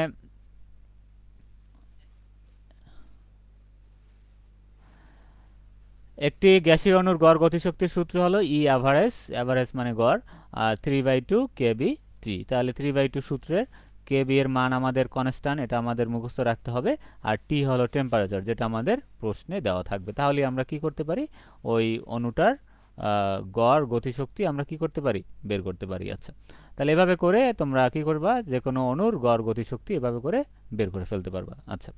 একটি গ্যাসীয় অণুর গড় গতিশক্তির সূত্র হলো ই অ্যাভারেজ, অ্যাভারেজ মানে গড়, আর 3/2 kBT। তাহলে 3/2 সূত্রের কেবি এর মান আমাদের কনস্ট্যান্ট, এটা আমাদের মুখস্থ রাখতে হবে, আর টি হলো টেম্পারেচার, যেটা আমাদের প্রশ্নে দেওয়া থাকবে। তাহলে আমরা কি করতে পারি, ওই অণুটার গড় গতিশক্তি আমরা কি করতে পারি, বের করতে পারি। আচ্ছা, তাহলে এভাবে করে তোমরা কি করবা, যে কোনো অণুর গড় গতিশক্তি এভাবে করে বের করে ফেলতে পারবা। আচ্ছা,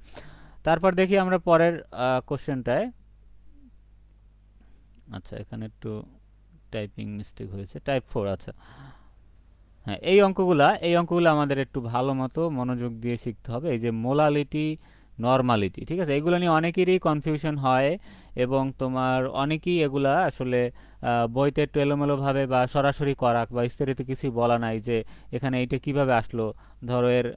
তারপর দেখি আমরা পরের কোশ্চেনটায়। আচ্ছা, এখানে একটু টাইপিং মিস্টেক হয়েছে, টাইপ 4। আচ্ছা, হ্যাঁ, এই অঙ্কগুলো আমাদের একটু ভালো মতো মনোযোগ দিয়ে শিখতে হবে। এই যে মোলালিটি, নরমালিটি, ঠিক আছে, এগুলো নিয়ে অনেকেরই কনফিউশন হয়, এবং তোমার অনেকেই এগুলা আসলে বইতে একটু এলোমেলোভাবে বা সরাসরি করাক বা স্থিরিতে কিছুই বলা নাই, যে এখানে এইটা কিভাবে আসলো, ধরো এর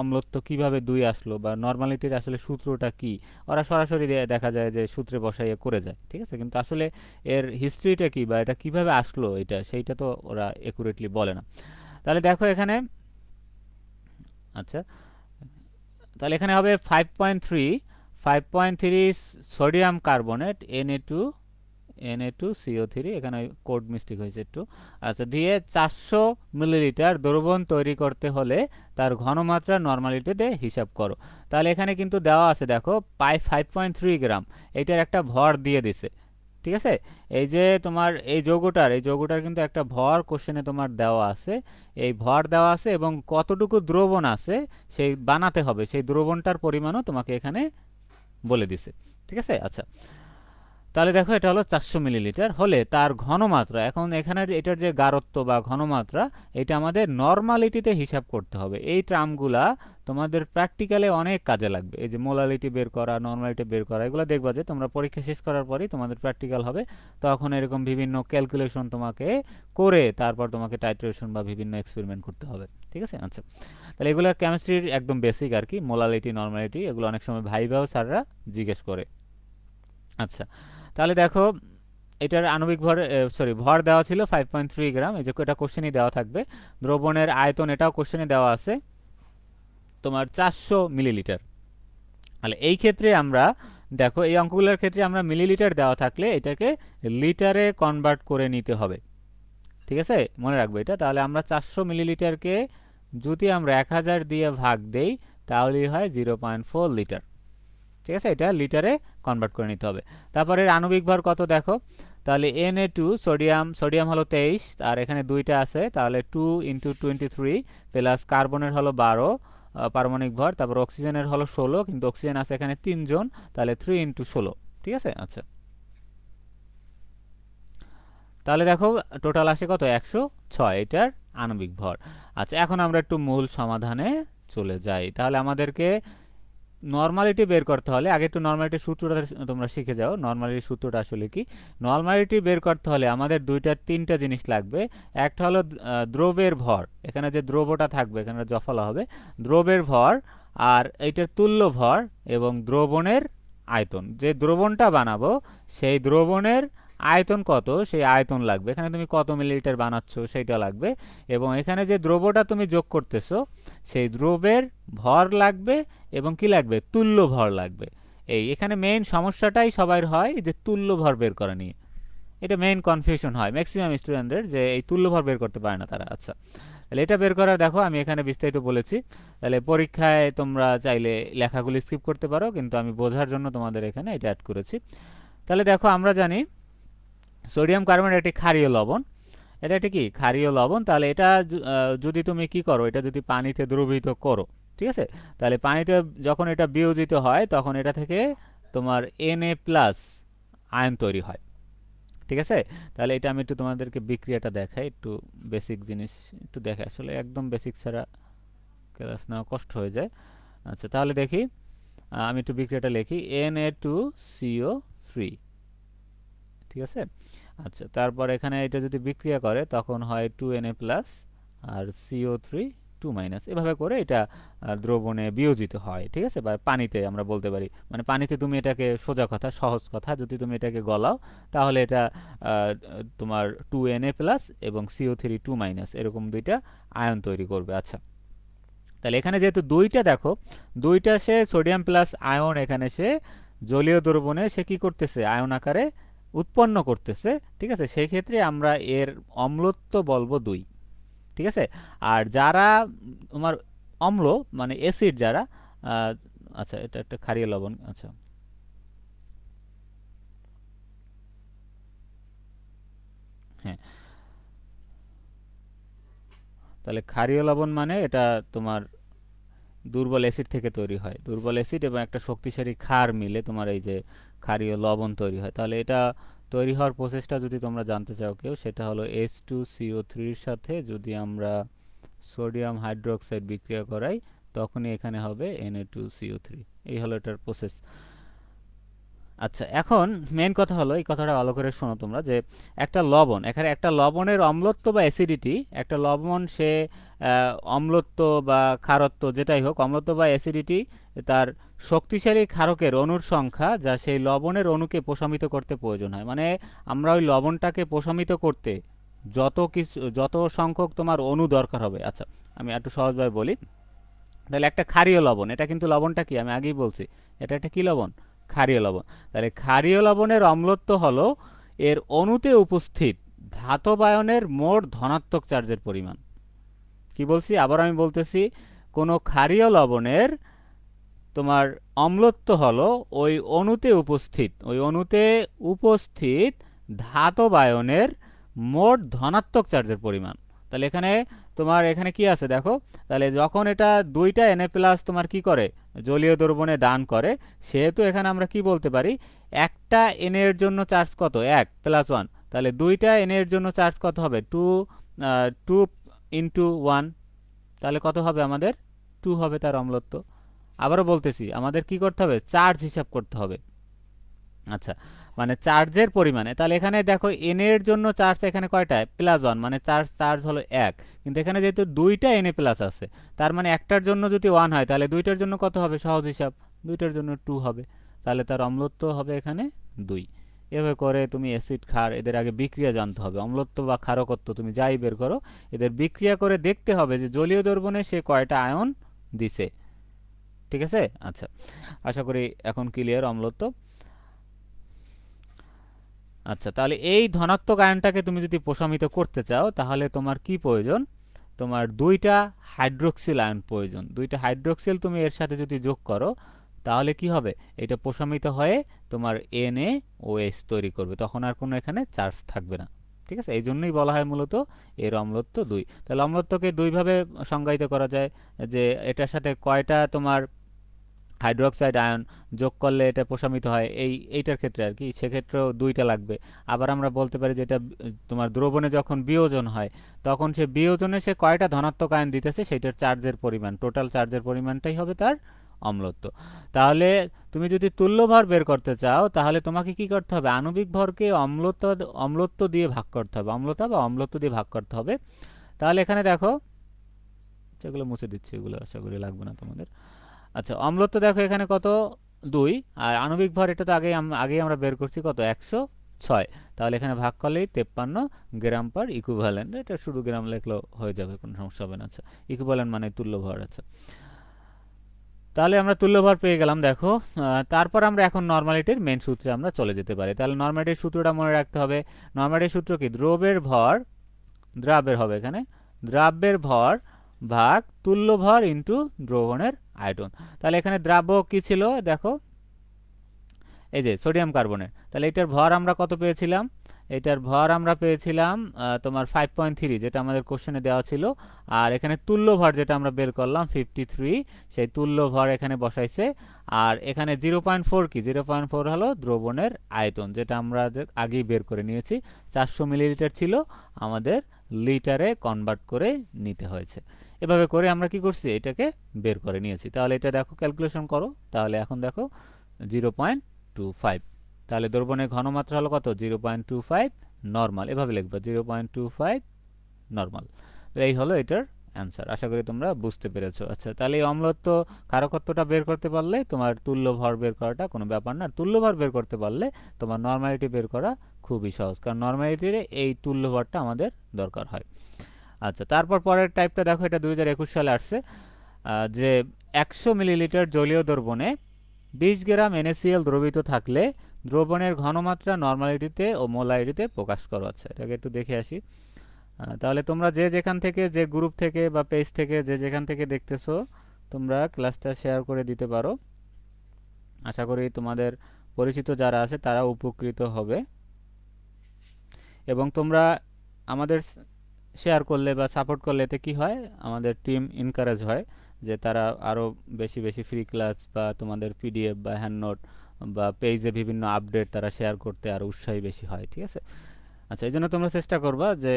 অম্লত্ব কিভাবে 2 আসলো, বা নরমালিটির আসলে সূত্রটা কি, ওরা সরাসরি দেখা যায় যে সূত্রে বসাইয়ে করে যায়। ঠিক আছে, কিন্তু আসলে এর হিস্ট্রিটা কি বা এটা কিভাবে আসলো এটা, সেইটা তো ওরা একুরেটলি বলে না। তাহলে দেখো এখানে, আচ্ছা, তাহলে এখানে হবে 5.3 সোডিয়াম কার্বনেট Na2CO3, এখানে কোড মিস্টেক হয়েছে একটু। আচ্ছা, দিয়ে 400 মিলিলিটার দ্রবণ তৈরি করতে হলে তার ঘনমাত্রা নরমালিটিতে হিসাব করো। তাহলে এখানে কিন্তু দেওয়া আছে, দেখো 5.3 গ্রাম, এটার একটা ভর দিয়ে দিছে। ঠিক আছে, এই যে তোমার এই যৌগটার কিন্তু একটা ভর কোশ্চেনে তোমার দেওয়া আছে, এই ভর দেওয়া আছে, এবং কতটুকু দ্রবণ আছে সেই বানাতে হবে, সেই দ্রবণটার পরিমাণও তোমাকে এখানে বলে দিছে। ঠিক আছে। আচ্ছা, তাহলে দেখো এটা হলো 400 মিলিলিটার হলে তার ঘনমাত্রা, এখন এখানে এটার যে গাঢ়ত্ব বা ঘনমাত্রা এটা আমাদের নরমালিটিতে হিসাব করতে হবে। এই টার্মগুলা তোমাদের প্র্যাকটিক্যালে অনেক কাজে লাগবে। এই যে মোলালিটি বের করা, নরমালিটি বের করা, এগুলো দেখবা যে তোমরা পরীক্ষা শেষ করার পরেই তোমাদের প্র্যাকটিক্যাল হবে, তখন এরকম বিভিন্ন ক্যালকুলেশন তোমাকে করে তারপর তোমাকে টাইট্রেশন বা বিভিন্ন এক্সপেরিমেন্ট করতে হবে। ঠিক আছে? আচ্ছা, তাহলে এগুলো কেমিস্ট্রির একদম বেসিক আর কি, মোলালিটি, নরমালিটি, এগুলো অনেক সময় ভাইভাও স্যাররা জিজ্ঞেস করে। আচ্ছা, তাহলে দেখো এটার আণবিক ভর, ভর দেওয়া ছিল 5.3 গ্রাম, এই যে এটা কোশ্চেনই দেওয়া থাকবে। দ্রবণের আয়তন এটাও কোশ্চেনে দেওয়া আছে তোমার 400 মিলিলিটার। তাহলে এই ক্ষেত্রে আমরা দেখো এই অঙ্কগুলোর ক্ষেত্রে আমরা মিলিলিটার দেওয়া থাকলে এটাকে লিটারে কনভার্ট করে নিতে হবে। ঠিক আছে, মনে রাখবো এটা। তাহলে আমরা 400 মিলিলিটারকে যদি আমরা 1000 দিয়ে ভাগ দেই তাহলেই হয় 0.4 লিটার। ঠিক আছে, এটা লিটারে কনভার্ট করে নিতে হবে। তারপরে আণবিক ভর কত দেখো, তাহলে Na2 সোডিয়াম হলো 23 আর এখানে দুইটা আছে, তাহলে 2 × 23 প্লাস কার্বনের হলো 12 পারমাণবিক ভর, তারপর অক্সিজেনের হলো 16, কিন্তু অক্সিজেন আছে এখানে 3 জন, তাহলে 3 × 16। ঠিক আছে? আচ্ছা, তাহলে দেখো টোটাল আসে কত, 106 এটার আণবিক ভর। আচ্ছা, এখন আমরা একটু মূল সমাধানে চলে যাই। তাহলে আমাদেরকে নরমালিটি বের করতে হলে আগে একটু নরমালিটির সূত্রটা তোমরা শিখে যাও। নরমালিটির সূত্রটা আসলে কি? নরমালিটি বের করতে হলে আমাদের তিনটা জিনিস লাগবে। একটা হলো দ্রবের ভর, এখানে যে দ্রবটা থাকবে এখানে জফলা হবে, দ্রবের ভর, আর এইটার তুল্য ভর, এবং দ্রবণের আয়তন। যে দ্রবণটা বানাবো সেই দ্রবণের আয়তন কত সেই আয়তন লাগবে। এখানে তুমি কত মিলিলিটার বানাচ্ছ সেইটা লাগবে, এবং এখানে যে দ্রবটা তুমি যোগ করতেছো সেই দ্রবের ভর লাগবে, এবং কি লাগবে, তুল্য ভর লাগবে। এখানে মেইন সমস্যাটাই সবার হয় যে তুল্য ভর বের করা নিয়ে, এটা মেইন কনফিউশন হয় ম্যাক্সিমাম স্টুডেন্টদের, যে এই তুল্য ভর বের করতে পারে না তারা। আচ্ছা, তাহলে এটা বের করার দেখো আমি এখানে বিস্তারিত বলেছি। তাহলে পরীক্ষায় তোমরা চাইলে লেখাগুলি স্কিপ করতে পারো, কিন্তু আমি বোঝার জন্য তোমাদের এখানে এটা অ্যাড করেছি। তাহলে দেখো আমরা জানি সোডিয়াম কার্বনেট একটি ক্ষারীয় লবণ, এটা একটি কি ক্ষারীয় লবণ। তাহলে এটা যদি তুমি কি করো, এটা যদি পানিতে দ্রবীভূত করো, ঠিক আছে, তাহলে পানিতে যখন এটা বিয়োজিত হয় তখন এটা থেকে তোমার Na+ আয়ন তৈরি হয়। ঠিক আছে, তাহলে এটা আমি একটু তোমাদেরকে বিক্রিয়াটা দেখাই, একটু বেসিক জিনিস একটু দেখে, আসলে একদম বেসিক ছাড়া ক্লাস নেওয়া কষ্ট হয়ে যায়। আচ্ছা, তাহলে দেখি আমি একটু বিক্রিয়াটা লিখি, Na2CO3। ঠিক আছে, আচ্ছা, তারপর এখানে এটা যদি বিক্রিয়া করে তখন হয় 2Na+ আর CO3 2-, এভাবে করে এটা দ্রবণে বিয়োজিত হয়। ঠিক আছে, বা পানিতে আমরা বলতে পারি, মানে পানিতে তুমি এটাকে সোজা কথা, সহজ কথা, যদি তুমি এটাকে গলাও তাহলে এটা তোমার 2Na+ এবং CO3 2-, এরকম দুইটা আয়ন তৈরি করবে। আচ্ছা, তাহলে এখানে যেহেতু দুইটা দেখো, দুইটা সে সোডিয়াম প্লাস আয়ন এখানে সে জলীয় দ্রবণে সে কি করতেছে, আয়ন আকারে উৎপন্ন করতেছে। ঠিক আছে, সেই ক্ষেত্রে আমরা এর অম্লত্ব বলবো 2। ঠিক আছে, আর যারা তোমার অম্ল মানে অ্যাসিড যারা, আচ্ছা এটা একটা ক্ষারীয় লবণ। আচ্ছা, হ্যাঁ, তাহলে ক্ষারীয় লবণ মানে এটা তোমার দুর্বল অ্যাসিড থেকে তৈরি হয়, দুর্বল অ্যাসিড এবং একটা শক্তিশালী ক্ষার মিলে তোমার এই যে ক্ষারীয় লবণ তৈরি হয়। তাহলে এটা তৈরি হওয়ার প্রসেসটা যদি তোমরা জানতে চাও কেউ, সেটা হলো H2CO3 এর সাথে যদি আমরা সোডিয়াম হাইড্রোক্সাইড বিক্রিয়া করাই তখনই এখানে হবে Na2CO3। এই হলো এটার প্রসেস। আচ্ছা, এখন মেইন কথা হলো, এই কথাটা ভালো করে শোনো তোমরা, যে একটা লবণ, এখানে একটা লবণের অম্লত্ব বা অ্যাসিডিটি, একটা লবণ সে অম্লত্ব বা ক্ষারত্ব যেটাই হোক, অম্লত্ব বা অ্যাসিডিটি তার শক্তিশালী ক্ষারকের অণুর সংখ্যা যা সেই লবণের অণুকে প্রশমিত করতে প্রয়োজন হয়। মানে আমরা ওই লবণটাকে প্রশমিত করতে যত সংখ্যক তোমার অণু দরকার হবে। আচ্ছা, আমি একটু সহজভাবে বলি, তাহলে একটা ক্ষারীয় লবণ, এটা কিন্তু লবণটা কি আমি আগেই বলছি, এটা একটা কি লবণ, ক্ষারীয় লবণ। তাহলে ক্ষারীয় লবণের অম্লত্ব হলো এর অণুতে উপস্থিত ধাতব আয়নের মোট ধনাত্মক চার্জের পরিমাণ। কি বলছি, আবার আমি বলতেছি, কোনো ক্ষারীয় লবণের তোমার অম্লত্ব হলো ওই অণুতে উপস্থিত ধাতব আয়নের মোট ধনাত্মক চার্জের পরিমাণ। তাহলে এখানে তোমার এখানে কি আছে দেখো, তাহলে যখন এটা দুইটা Na+ তোমার কি করে, জলীয় দ্রবণে দান করে, সেহেতু এখানে আমরা কি বলতে পারি, একটা এন এর জন্য চার্জ কত, 1 প্লাস 1, তাহলে দুইটা এন এর জন্য চার্জ কত হবে, 2 ইন্টু 1, তাহলে কত হবে আমাদের, 2 হবে তার অম্লত্ব। আবারও বলতেছি, আমাদের কি করতে হবে, চার্জ হিসাব করতে হবে। আচ্ছা, মানে চার্জের পরিমাণে, তাহলে এখানে দেখো এন এর জন্য চার্জ এখানে কয়টা, প্লাস 1, মানে চার্জ হলো 1, কিন্তু এখানে যেহেতু দুইটা এন এ প্লাস আছে, তার মানে একটার জন্য যদি 1 হয়, তাহলে দুইটার জন্য কত হবে, সহজ হিসাব, দুইটার জন্য 2 হবে, তাহলে তার অম্লত্ব হবে এখানে 2। এভাবে করে তুমি অ্যাসিড ক্ষার এদের আগে বিক্রিয়া জানতে হবে, অম্লত্ব বা ক্ষারকত্ব তুমি যাই বের করো, এদের বিক্রিয়া করে দেখতে হবে যে জলীয় দ্রবণে সে কয়টা আয়ন দিছে। ঠিক আছে, আচ্ছা, আশা করি এখন ক্লিয়ার অম্লত্ব। আচ্ছা, তাহলে এই ধনাত্মক আয়নটাকে তুমি যদি প্রশমিত করতে চাও, তাহলে তোমার কি প্রয়োজন, তোমার দুইটা হাইড্রোক্সিল আয়ন প্রয়োজন। দুইটা হাইড্রোক্সিল তুমি এর সাথে যদি যোগ করো, তাহলে কি হবে, এটা প্রশমিত হয়ে তোমার NaOH তৈরি করবে, তখন আর কোনো এখানে চার্জ থাকবে না। ঠিক আছে, এই জন্যই বলা হয় মূলত এর অম্লত্ব 2। তাহলে অম্লত্বকে দুইভাবে সংজ্ঞায়িত করা যায়, যে এটার সাথে কয়টা তোমার হাইড্রোক্সাইড আয়ন যোগ করলে এটা প্রশমিত হয়, এইটার ক্ষেত্রে আর কি, সেক্ষেত্রেও দুইটা লাগবে। আবার আমরা বলতে পারি যে এটা তোমার দ্রবণে যখন বিয়োজন হয়, তখন সে বিয়োজনে সে কয়টা ধনাত্মক আয়ন দিতেছে, সেটার চার্জের পরিমাণ, টোটাল চার্জের পরিমাণটাই হবে তার অম্লত্ব। তাহলে তুমি যদি তুল্য ভর বের করতে চাও, তাহলে তোমাকে কি করতে হবে, আণবিক ভরকে অম্লত্ব দিয়ে ভাগ করতে হবে, অম্লতা বা অম্লত্ব দিয়ে ভাগ করতে হবে। তাহলে এখানে দেখো, সেগুলো মুছে দিচ্ছি, এগুলো আশা করি লাগবে না তোমাদের। আচ্ছা, অম্লত্ব দেখো এখানে কত, 2, আর আণবিক ভর এটা তো আগেই আমরা বের করছি কত, 106, তাহলে এখানে ভাগ করলেই 53 গ্রাম পার ইকুইভ্যালেন্ট, এটা শুধু গ্রাম লিখলেও হয়ে যাবে, কোনো সমস্যা হবে না। আচ্ছা, ইকুইভ্যালেন্ট মানে তুল্য ভর। আচ্ছা, তাহলে আমরা তুল্য ভর পেয়ে গেলাম। দেখো, তারপর আমরা এখন নরমালিটির মেন সূত্রে আমরা চলে যেতে পারি। তাহলে নরমালিটির সূত্রটা মনে রাখতে হবে। নরমালিটির সূত্র কি, দ্রব্যের ভর, দ্রাব্যের হবে এখানে, দ্রাব্যের ভর ভাগ তুল্য ভর ইন্টু দ্রবণের আয়তন। তাহলে এখানে দ্রাব্য কি ছিল, দেখো এই যে সোডিয়াম কার্বনেট, তাহলে এটার ভর আমরা কত পেয়েছিলাম, এটার ভর আমরা পেয়েছিলাম তোমার 5.3, যেটা আমাদের কোশ্চেনে দেওয়া ছিল। আর এখানে তুল্য ভর যেটা আমরা বের করলাম 53, সেই তুল্য ভর এখানে বসাইছে। আর এখানে 0.4 কি, 0.4 হলো দ্রবণের আয়তন, যেটা আমরা আগেই বের করে নিয়েছি। 400 মিলিলিটার ছিল, আমাদের লিটারে কনভার্ট করে নিতে হয়েছে। এভাবে করে আমরা কি করছি, এটাকে বের করে নিয়েছি। তাহলে এটা দেখো, ক্যালকুলেশন করো, তাহলে এখন দেখো 0.25, তাহলে দ্রবণের ঘনমাত্রা হলো কত, 0.25 নরমাল, এভাবে লিখবা 0.25 নরমাল। এই হলো এটার অ্যান্সার। আশা করি তোমরা বুঝতে পেরেছো। আচ্ছা, তাহলে এই অম্লত্ব ক্ষারকত্বটা বের করতে পারলে তোমার তুল্য ভর বের করাটা কোনো ব্যাপার না। তুল্য ভর বের করতে পারলে তোমার নরমালিটি বের করা খুবই সহজ, কারণ নরমালিটির এই তুল্য ভরটা আমাদের দরকার হয়। আচ্ছা, তারপর পরের টাইপটা দেখো, এটা 2021 সালে আসছে, যে 100 মিলিলিটার জলীয় দ্রবণে 20 গ্রাম NaCl দ্রবীভূত থাকলে দ্রবণের ঘনমাত্রা নরমালিটিতে ও মোলারিটিতে প্রকাশ করো। আচ্ছা, এটাকে একটু দেখে আসি। তাহলে তোমরা যে যেখান থেকে, যে গ্রুপ থেকে বা পেজ থেকে যে যেখান থেকে দেখতেছো, তোমরা ক্লাসটা শেয়ার করে দিতে পারো। আশা করি তোমাদের পরিচিত যারা আছে তারা উপকৃত হবে, এবং তোমরা আমাদের শেয়ার করলে বা সাপোর্ট করলে এতে কি হয়, আমাদের টিম এনকারেজ হয়, যে তারা আরও বেশি বেশি ফ্রি ক্লাস বা তোমাদের PDF বা হ্যান্ড নোট বা পেজে বিভিন্ন আপডেট তারা শেয়ার করতে আরও উৎসাহী বেশি হয়। ঠিক আছে, আচ্ছা, এই জন্য তোমরা চেষ্টা করবা যে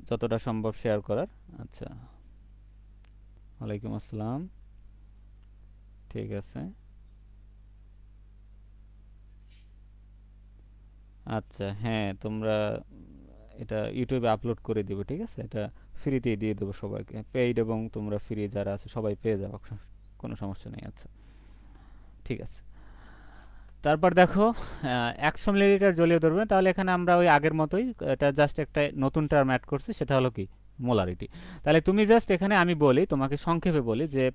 যতটা সম্ভব শেয়ার করার। আচ্ছা, ওয়ালাইকুম আসসালাম, ঠিক আছে। আচ্ছা, হ্যাঁ, তোমরা এটা ইউটিউবে আপলোড করে দিব, ঠিক আছে, এটা ফ্রিতেই দিয়ে দেবো সবাইকে, পেইড এবং তোমরা ফ্রি যারা আছে সবাই পেয়ে যাবো, কোনো সমস্যা নেই। আচ্ছা, ঠিক আছে। তারপর দেখো, 100 মিলিলিটার জলীয় দ্রবণ, তাহলে এখানে আমরা ওই আগের মতোই, এটা জাস্ট একটা নতুন টার্ম অ্যাড করছি, সেটা হলো কি, মোলারিটি। তাহলে তুমি জাস্ট এখানে আমি বলি, তোমাকে সংক্ষেপে বলি, যে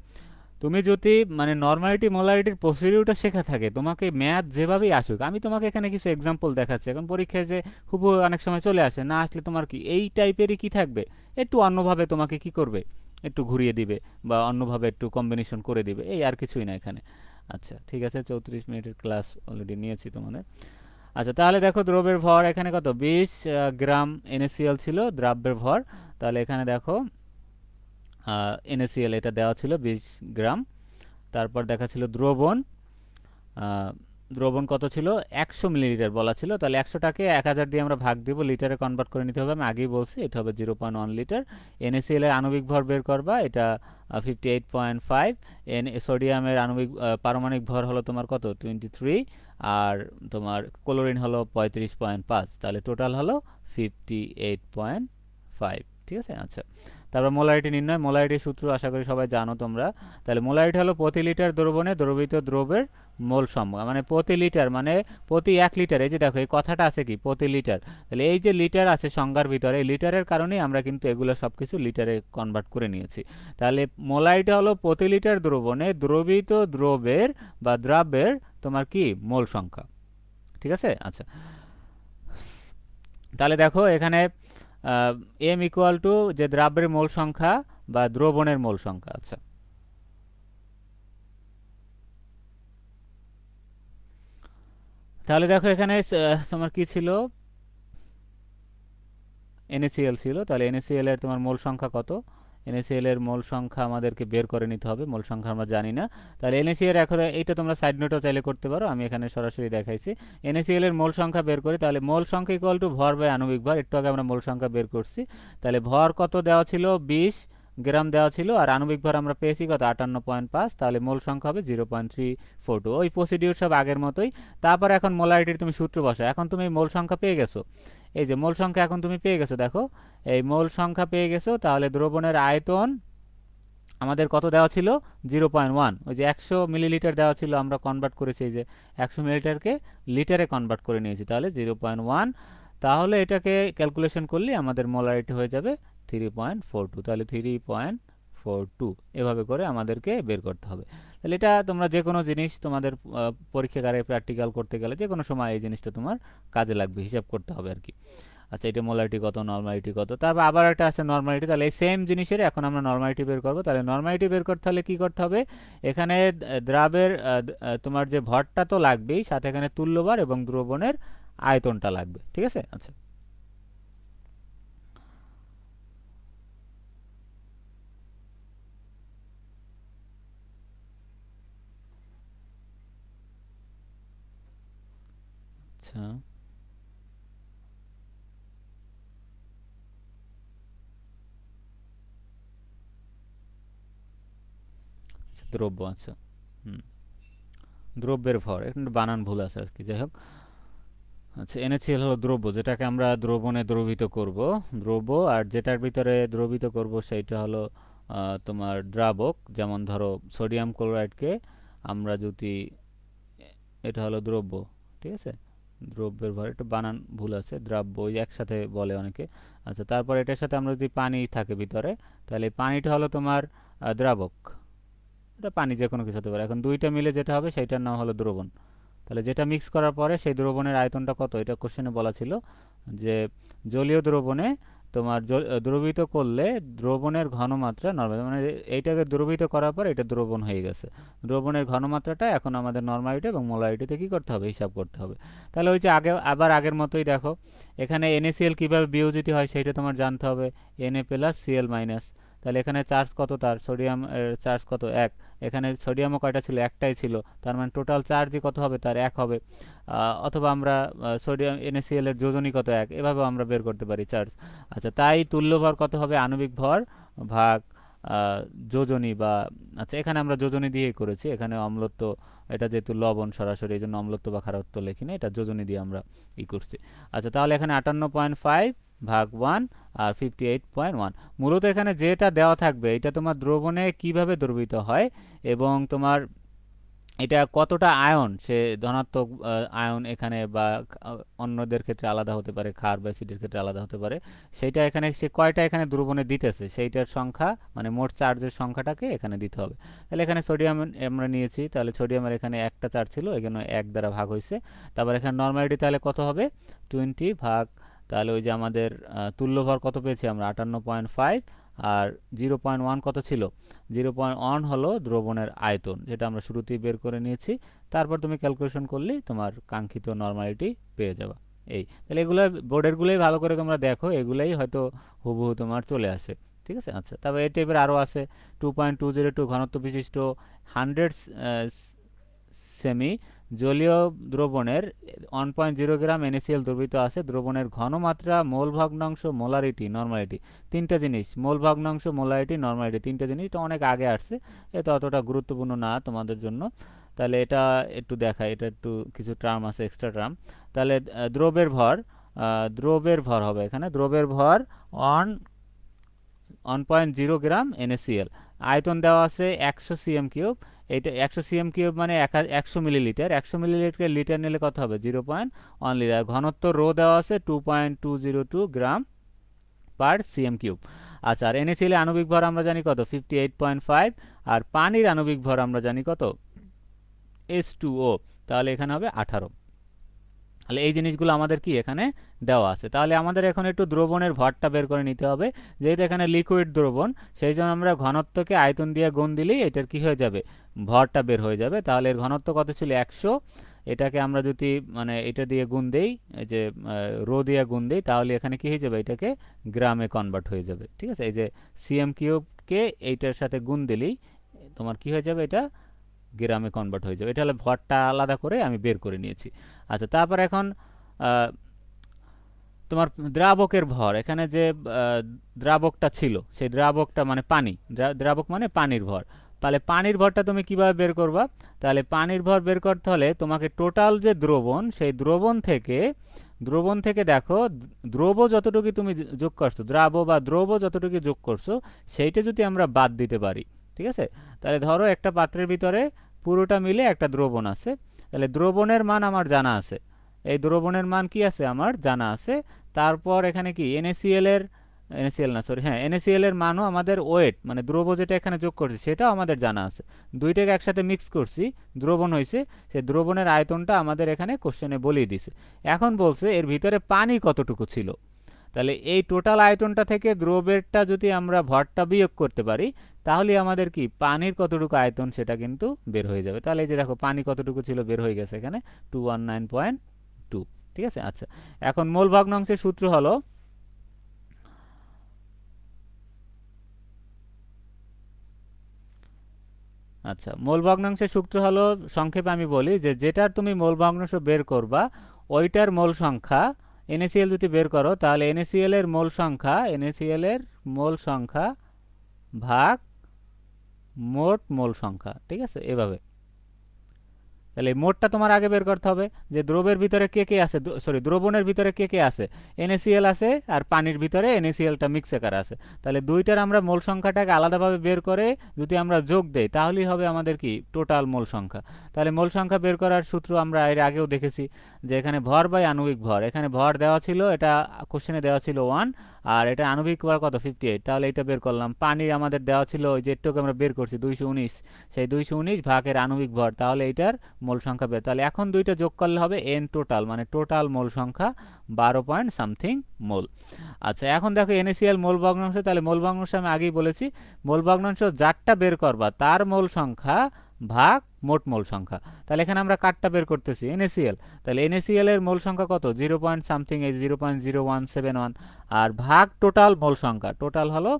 তুমি যদি মানে নরমালিটি মোলারিটির প্রসিডিউরটা শেখা থাকে, তোমাকে ম্যাথ যেভাবেই আসুক, আমি তোমাকে এখানে কিছু এক্সাম্পল দেখাচ্ছি, এখন পরীক্ষায় যে হুবহু অনেক সময় চলে আসে, না আসলে তোমার কি এই টাইপেরই কি থাকবে, একটু অন্যভাবে তোমাকে কি করবে, একটু ঘুরিয়ে দিবে বা অন্যভাবে একটু কম্বিনেশন করে দিবে, এই আর কিছুই না এখানে। আচ্ছা, ঠিক আছে, 34 মিনিটের ক্লাস অলরেডি নিয়েছি তোমাদের। আচ্ছা, তাহলে দেখো দ্রব্যের ভর এখানে কত, 20 গ্রাম NaCl ছিল দ্রব্যের ভর। তাহলে এখানে দেখো NaCl এটা দেওয়া ছিল 20 গ্রাম, তারপর দেখাচ্ছিল দ্রবণ। দ্রবণ কত ছিল, 100 মিলিলিটার বলা ছিল, তাহলে 100টাকে 1000 দিয়ে আমরা ভাগ দিব, লিটারে কনভার্ট করে নিতে হবে, আমি আগেই বলছি এটা হবে 0.1 লিটার। NaCl এর আণবিক ভর বের করবা, এটা 58.5। সোডিয়ামের আণবিক পারমাণবিক ভর হলো তোমার কত, 23, আর তোমার ক্লোরিন হলো 35.5, তাহলে টোটাল হলো 58.5। ঠিক আছে। আচ্ছা, তারপর মোলারিটি নির্ণয়। মোলারিটির সূত্র আশা করি সবাই জানো তোমরা। তাহলে মোলারিটি হলো প্রতি লিটার দ্রবণে দ্রবীত দ্রব্যের মোল সংখ্যা, মানে প্রতি লিটার মানে প্রতি 1 লিটার। এই যে দেখো এই কথাটা আছে কি, প্রতি লিটার, তাহলে এই যে লিটার আছে সংজ্ঞার ভিতরে, এই লিটারের কারণেই আমরা কিন্তু এগুলো সব কিছু লিটারে কনভার্ট করে নিয়েছি। তাহলে মোলারিটি হলো প্রতি লিটার দ্রবণে দ্রবীত দ্রব্যের বা দ্রব্যের তোমার কি মোল সংখ্যা। ঠিক আছে। আচ্ছা, তাহলে দেখো এখানে m ইকুয়াল টু যে দ্রব্যের মোল সংখ্যা বা দ্রবণের মোল সংখ্যা। আচ্ছা, তাহলে দেখো এখানে তোমার কি ছিল, NaCl ছিল, তাহলে NaCl এর তোমার মোল সংখ্যা কত, NaCl এর মোল সংখ্যা আমাদেরকে বের করে নিতে হবে, মোল সংখ্যা আমরা জানি না। তাহলে NaCl এখন এইটা তোমরা সাইড নোটও চাইলে করতে পারো, আমি এখানে সরাসরি দেখাইছি। NaCl এর মোল সংখ্যা বের করি, তাহলে মোল সংখ্যা ইকুয়াল টু ভর বাই আণবিক ভর, একটু আগে আমরা মোল সংখ্যা বের করছি। তাহলে ভর কত দেওয়া ছিল, 20 গ্রাম দেওয়া ছিল, আর আণবিক ভর আমরা পেয়েছি কত, 58.5, তাহলে মোল সংখ্যা হবে 0.342। ওই প্রসিডিউর সব আগের মতোই। তারপর এখন মোলারিটির তুমি সূত্র বসাও। এখন তুমি মোল সংখ্যা পেয়ে গেছো, এই যে মোল সংখ্যা এখন তুমি পেয়ে গেছো, দেখো এই মোল সংখ্যা পেয়ে গেছো। তাহলে দ্রবণের আয়তন আমাদের কত দেওয়া ছিল, 0.1। ওই যে 100 মিলিলিটার দেওয়া ছিল, আমরা কনভার্ট করেছি, এই যে 100 মিলিলিটারকে লিটারে কনভার্ট করে নিয়েছি, তাহলে 0.1। তাহলে এটাকে ক্যালকুলেশন করলে আমাদের মোলারিটি হয়ে যাবে 3.42। তাহলে 3.42 এভাবে করে আমাদেরকে বের করতে হবে। তাহলে এটা তোমরা যে কোনো জিনিস তোমাদের পরীক্ষাগারে প্র্যাকটিক্যাল করতে গেলে যে কোনো সময় এই জিনিসটা তোমার কাজে লাগবে, হিসাব করতে হবে আর কি। আচ্ছা, এটা মোলারিটি কত, নরমালিটি কত, তারপর আবার একটা আছে নরমালিটি। তাহলে এই সেম জিনিসের এখন আমরা নরমালিটি বের করব। তাহলে নরমালিটি বের করতে হলে কি করতে হবে, এখানে দ্রাবের তোমার যে ভরটা তো লাগবেই, সাথে এখানে তুল্যভর এবং দ্রবণের আয়তনটা লাগবে। ঠিক আছে। আচ্ছা, আচ্ছা, দ্রব্য। আচ্ছা, হুম, দ্রব্যের ভর, এখানে বানান ভুল আছে আজকে, যাই হোক। আচ্ছা, NaCl হলো দ্রব্য, যেটাকে আমরা দ্রবণে দ্রবীত করব, দ্রব্য, আর যেটার ভিতরে দ্রবীত করব সেইটা হলো তোমার দ্রাবক। যেমন ধরো সোডিয়াম ক্লোরাইডকে আমরা যদি, এটা হলো দ্রব্য, ঠিক আছে, দ্রব্যের ভর, এটা বানান ভুল আছে, দ্রাব্য ওই একসাথে বলে অনেকে। আচ্ছা, তারপর এটার সাথে আমরা যদি পানি থাকে ভিতরে, তাহলে পানিটা হলো তোমার দ্রাবক, এটা পানি যে কোনো কিছু হতে পারে। এখন দুইটা মিলে যেটা হবে সেইটার নাম হলো দ্রবণ। তাহলে যেটা মিক্স করার পরে সেই দ্রবণের আয়তনটা কত, এটা কোশ্চেনে বলা ছিল যে জলীয় দ্রবণে তোমার দ্রবীত করলে দ্রবণের ঘনমাত্রা নর্মাল, মানে এইটাকে দ্রবীত করার পর এটা দ্রবণ হয়ে গেছে, দ্রবণের ঘনমাত্রাটা এখন আমাদের নর্মালিটি এবং মোলারিটিতে কি করতে হবে, হিসাব করতে হবে। তাহলে ওই যে আগে আবার আগের মতোই দেখো, এখানে NaCl কীভাবে বিয়োজিত হয় সেইটা তোমার জানতে হবে, Na প্লাস Cl মাইনাস। তাহলে এখানে চার্জ কত, তার সোডিয়াম চার্জ কত, 1। এখানে সোডিয়ামও কয়টা ছিল, একটাই ছিল, তার মানে টোটাল চার্জই কত হবে, তার 1 হবে। অথবা আমরা সোডিয়াম NaCl এর যোজনী কত, 1, এভাবেও আমরা বের করতে পারি চার্জ। আচ্ছা, তাই তুল্য ভর কত হবে, আণবিক ভর ভাগ যোজনী বা, আচ্ছা এখানে আমরা যোজনী দিয়েই করেছি, এখানে অম্লত্ব, এটা যেহেতু লবণ সরাসরি, এই জন্য অম্লত্ব বা ক্ষারত্ব লিখি না, এটা যোজনী দিয়ে আমরা করছি। আচ্ছা, তাহলে এখানে 58.5 ভাগ 1 আর 58.1। মূলত এখানে যেটা দেওয়া থাকবে এটা তোমার দ্রবণে কিভাবে দ্রবীত হয় এবং তোমার এটা কতটা আয়ন, সে ধনাত্মক আয়ন এখানে বা অন্যদের ক্ষেত্রে আলাদা হতে পারে, ক্ষার বা অ্যাসিডের ক্ষেত্রে আলাদা হতে পারে, সেইটা এখানে সে কয়টা এখানে দ্রবণে দিতেছে সেইটার সংখ্যা, মানে মোট চার্জের সংখ্যাটাকে এখানে দিতে হবে। তাহলে এখানে সোডিয়াম আমরা নিয়েছি, তাহলে সোডিয়ামের এখানে একটা চার্জ ছিল, এখানে 1 দ্বারা ভাগ হয়েছে। তারপর এখানে নর্মালিটি তাহলে কত হবে, 20 ভাগ, তাহলে ওই যে আমাদের তুল্যভর কত পেয়েছি আমরা, 58.5, আর 0.1 কত ছিল, 0.1 হলো দ্রবণের আয়তন, যেটা আমরা শুরুতেই বের করে নিয়েছি। তারপর তুমি ক্যালকুলেশন করলেই তোমার কাঙ্ক্ষিত নরমালিটি পেয়ে যাবে। এই তাহলে এগুলো বোর্ডেরগুলোই ভালো করে তোমরা দেখো, এগুলাই হয়তো হুবহু তোমার চলে আসে। ঠিক আছে। আচ্ছা, তারপর এই টাইপের আরও আছে 2.202 ঘনত্ব বিশিষ্ট 100 সেমি জলীয় দ্রবণের 1.0 গ্রাম NaCl দ্রবীভূত আছে। দ্রবণের ঘনমাত্রা, মোল ভগ্নাংশ, মোলারিটি, নর্মালিটি, তিনটা জিনিস, মোল ভগ্নাংশ, মোলারিটি, নর্মালিটি, তিনটা জিনিস। এটা অনেক আগে আসছে, এটা অতটা গুরুত্বপূর্ণ না তোমাদের জন্য। তাহলে এটা একটু দেখাই, এটা একটু কিছু টার্ম আছে, এক্সট্রা টার্ম। তাহলে দ্রবের ভর হবে এখানে, দ্রবের ভর 1.0 গ্রাম NaCl। আয়তন দেওয়া আছে 100 cm কিউব। এইটা 100 cm কিউব মানে 100 মিলিলিটার। 100 মিলিলিটার লিটার নিলে কত হবে? 0.1 লিটার। ঘনত্ব রো দেওয়া আছে 2.202 গ্রাম পার সিএম কিউব। আচ্ছা, আর NaCl এর আণবিক ভর আমরা জানি কত? 58.5। আর পানির আণবিক ভর আমরা জানি কত? H2O। তাহলে এখানে হবে 18। তাহলে এই জিনিসগুলো আমাদের কি এখানে দেওয়া আছে। তাহলে আমাদের এখন একটু দ্রবণের ভরটা বের করে নিতে হবে। যেহেতু এখানে লিকুইড দ্রবণ, সেই জন্য আমরা ঘনত্বকে আয়তন দিয়ে গুণ দিলেই এটার কি হয়ে যাবে? ভরটা বের হয়ে যাবে। তাহলে এর ঘনত্ব কত ছিল? 100। এটাকে আমরা যদি মানে এটা দিয়ে গুণ দেই, এই যে রো দিয়ে গুণ দেই, তাহলে এখানে কি হয়ে যাবে? এটাকে গ্রামে কনভার্ট হয়ে যাবে। ঠিক আছে, এই যে সিএম কিউবকে এইটার সাথে গুণ দিলেই তোমার কি হয়ে যাবে? এটা গ্রামে কনভার্ট হয়ে যাবে। এটা হলো ভরটা আলাদা করে আমি বের করে নিয়েছি। আচ্ছা, তারপর এখন তোমার দ্রাবকের ভর, এখানে যে দ্রাবকটা ছিল সেই দ্রাবকটা মানে পানি, দ্রাবক মানে পানির ভর। তাহলে পানির ভরটা তুমি কিভাবে বের করবা? তাহলে পানির ভর বের করতে হলে তোমাকে টোটাল যে দ্রবণ, সেই দ্রবণ থেকে দেখো দ্রব যতটুকু তুমি যোগ করছো, দ্রাব বা দ্রব যতটুকু যোগ করছো, সেইটা যদি আমরা বাদ দিতে পারি, ঠিক আছে? তাহলে ধরো একটা পাত্রের ভিতরে পুরোটা মিলে একটা দ্রবণ আছে। তাহলে দ্রবণের মান আমার জানা আছে, এই দ্রবণের মান কি আছে? আমার জানা আছে। তারপর এখানে কি NaCl এর মানও আমাদের ওয়েট মানে দ্রব যেটা এখানে যোগ করছি সেটাও আমাদের জানা আছে। দুইটাকে একসাথে মিক্স করছি, দ্রবণ হয়েছে। সেই দ্রবণের আয়তনটা আমাদের এখানে কোশ্চেনে বলিয়ে দিছে। এখন বলছে এর ভিতরে পানি কতটুকু ছিল। তাহলে এই টোটাল আয়তনটা থেকে দ্রবেরটা যদি আমরা ভরটা বিয়োগ করতে পারি, তাহলে আমাদের কি পানির কতটুকু আয়তন সেটা কিন্তু বের হয়ে যাবে। তাহলে এই যে দেখো পানি কতটুকু ছিল বের হয়ে গেছে এখানে 219.2। ঠিক আছে। আচ্ছা, এখন মোল ভগ্নাংশের সূত্র হলো মোল ভগ্নাংশের সূত্র হলো, সংক্ষেপে আমি বলি যে যেটার তুমি মোল ভগ্নাংশ বের করবা ওইটার মোল সংখ্যা, NaCl যদি বের করো তাহলে NaCl এর মোল সংখ্যা ভাগ মোট মোল সংখ্যা। ঠিক আছে, এভাবে। তাহলে মোটটা তোমার আগে বের করতে হবে যে দ্রবের ভিতরে কে কে আছে, দ্রবণের ভিতরে কে কে আছে? NaCl আছে, আর পানির ভিতরে NaClটা মিক্স আকারে আছে। তাহলে দুইটার আমরা মোল সংখ্যাটাকে আলাদাভাবে বের করে যদি আমরা যোগ দেই তাহলেই হবে আমাদের কি টোটাল মোল সংখ্যা। তাহলে মোল সংখ্যা বের করার সূত্র আমরা এর আগেও দেখেছি যে এখানে ভর বাই আণবিক ভর। এখানে ভর দেওয়া ছিল, এটা কোশ্চেনে দেওয়া ছিল 1, আর এটা আণবিক ভর কত? 58। তাহলে এটা বের করলাম। পানির আমাদের দেওয়া ছিল ওই যে একটুকে আমরা বের করছি 219, সেই 219 ভাগের আণবিক ভর, তাহলে এটার মোল সংখ্যা বের। তাহলে এখন দুইটা যোগ করলে হবে n টোটাল, মানে টোটাল মোল সংখ্যা 12 পয়েন্ট সামথিং মোল। আচ্ছা, এখন দেখো NaCl মোল ভগ্নাংশ। তাহলে মোল ভগ্নাংশ আমি আগেই বলেছি, মোল ভগ্নাংশ যারটা বের করবা তার মোল সংখ্যা ভাগ মোট মোল সংখ্যা। তাহলে এখানে আমরা কারটা বের করতেছি? NaCl। তাহলে NaCl এর মোল সংখ্যা কত? 0 পয়েন্ট সামথিং, এই 0.0171। আর ভাগ টোটাল মোল সংখ্যা, টোটাল হলো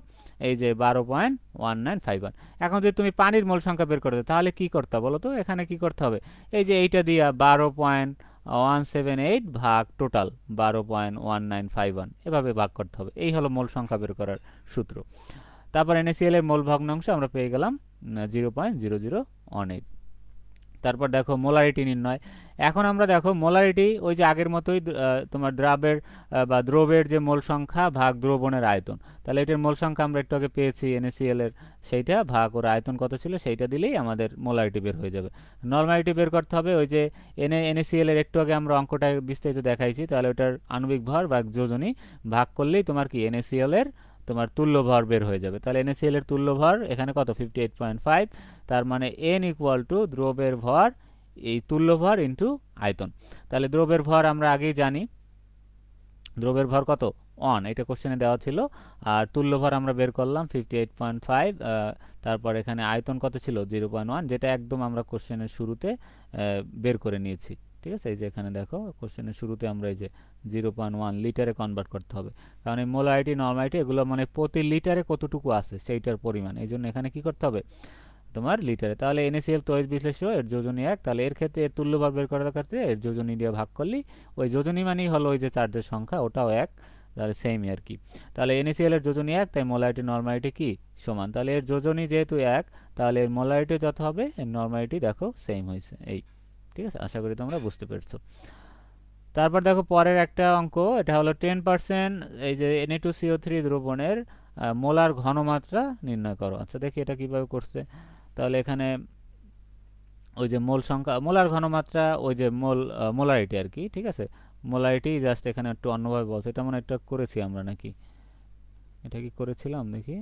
এই যে 12.1951। এখন যদি তুমি পানির মোল সংখ্যা বের করতে তাহলে কি করতে বলো তো? এখানে কি করতে হবে? এই যে এইটা দিয়া 12.178 ভাগ টোটাল 12.1951, এভাবে ভাগ করতে হবে। এই হলো মোল সংখ্যা বের করার সূত্র। তারপর NaCl এর মোল ভগ্নাংশ আমরা পেয়ে গেলাম 0.0018। তারপর দেখো মোলারিটি নির্ণয়। এখন আমরা দেখো মোলারিটি ওই যে আগের মতোই তোমার দ্রবের যে মোল সংখ্যা ভাগ দ্রবণের আয়তন। তাহলে এটার মোল সংখ্যা আমরা একটু আগে পেয়েছি NaCl এর, সেইটা ভাগ ওর আয়তন কত ছিল সেইটা দিলেই আমাদের মোলারিটি বের হয়ে যাবে। নরমালিটি বের করতে হবে ওই যে NaCl এর, একটু আগে আমরা অঙ্কটা বিস্তারিত দেখাইছি। তাহলে ওটার আণবিক ভর বা যোজনী ভাগ করলেই তোমার কি NaCl এর তোমার তুল্য ভর বের হয়ে যাবে। তাহলে NaCl এর তুল্য ভর এখানে কত? 58.5। তার মানে n ইকুয়াল টু দ্রবের ভর এই তুল্য ভর ইন্টু আয়তন। তাহলে দ্রবের ভর আমরা আগেই জানি, দ্রবের ভর কত? 1, এটা কোশ্চেনে দেওয়া ছিল। আর তুল্য ভর আমরা বের করলাম 58.5। তারপর এখানে আয়তন কত ছিল? 0.1, যেটা একদম আমরা কোশ্চেনের শুরুতে বের করে নিয়েছি। ঠিক আছে, এই যে এখানে দেখো কোশ্চেনের শুরুতে আমরা এই যে 0.1 লিটারে কনভার্ট করতে হবে, কারণ এই মোলারিটি নরমালিটি এগুলো মানে প্রতি লিটারে কতটুকু আছে সেইটার পরিমাণ, এই জন্য এখানে কি করতে হবে তোমার লিটারে। তাহলে NaCl তড়িৎ বিশ্লেষ্য, এর যোজনী 1, তাহলে এর ক্ষেত্রে এর তুল্যভার বের করার ক্ষেত্রে এর যোজনী দিয়ে ভাগ করলেই ওই যোজনী মানেই হলো ওই যে চার্জের সংখ্যা, ওটাও 1, তাহলে সেমই আর কি। তাহলে NaCl এর যোজনী 1, তাই মোলারিটি নরমালিটি কি সমান, তাহলে এর যোজনী যেহেতু 1, তাহলে এর মোলারিটি যত হবে এর নরমালিটি দেখো সেম হয়েছে এই। ঠিক আছে, আশা করি তোমরা বুঝতে পেরেছো। তারপর দেখো পরের একটা অঙ্ক, এটা হলো 10% এই যে Na2CO3 দ্রবণের মোলার ঘনমাত্রা নির্ণয় করো। আচ্ছা দেখি এটা কিভাবে করছে। তাহলে এখানে ওই যে মোল সংখ্যা, মোলার ঘনমাত্রা, ওই যে মোলারিটি আর কি, ঠিক আছে, মোলারিটি জাস্ট এখানে একটু অন্যভাবে বলছে, এটা মানে একটা করেছি আমরা নাকি, এটা কি করেছিলাম দেখি,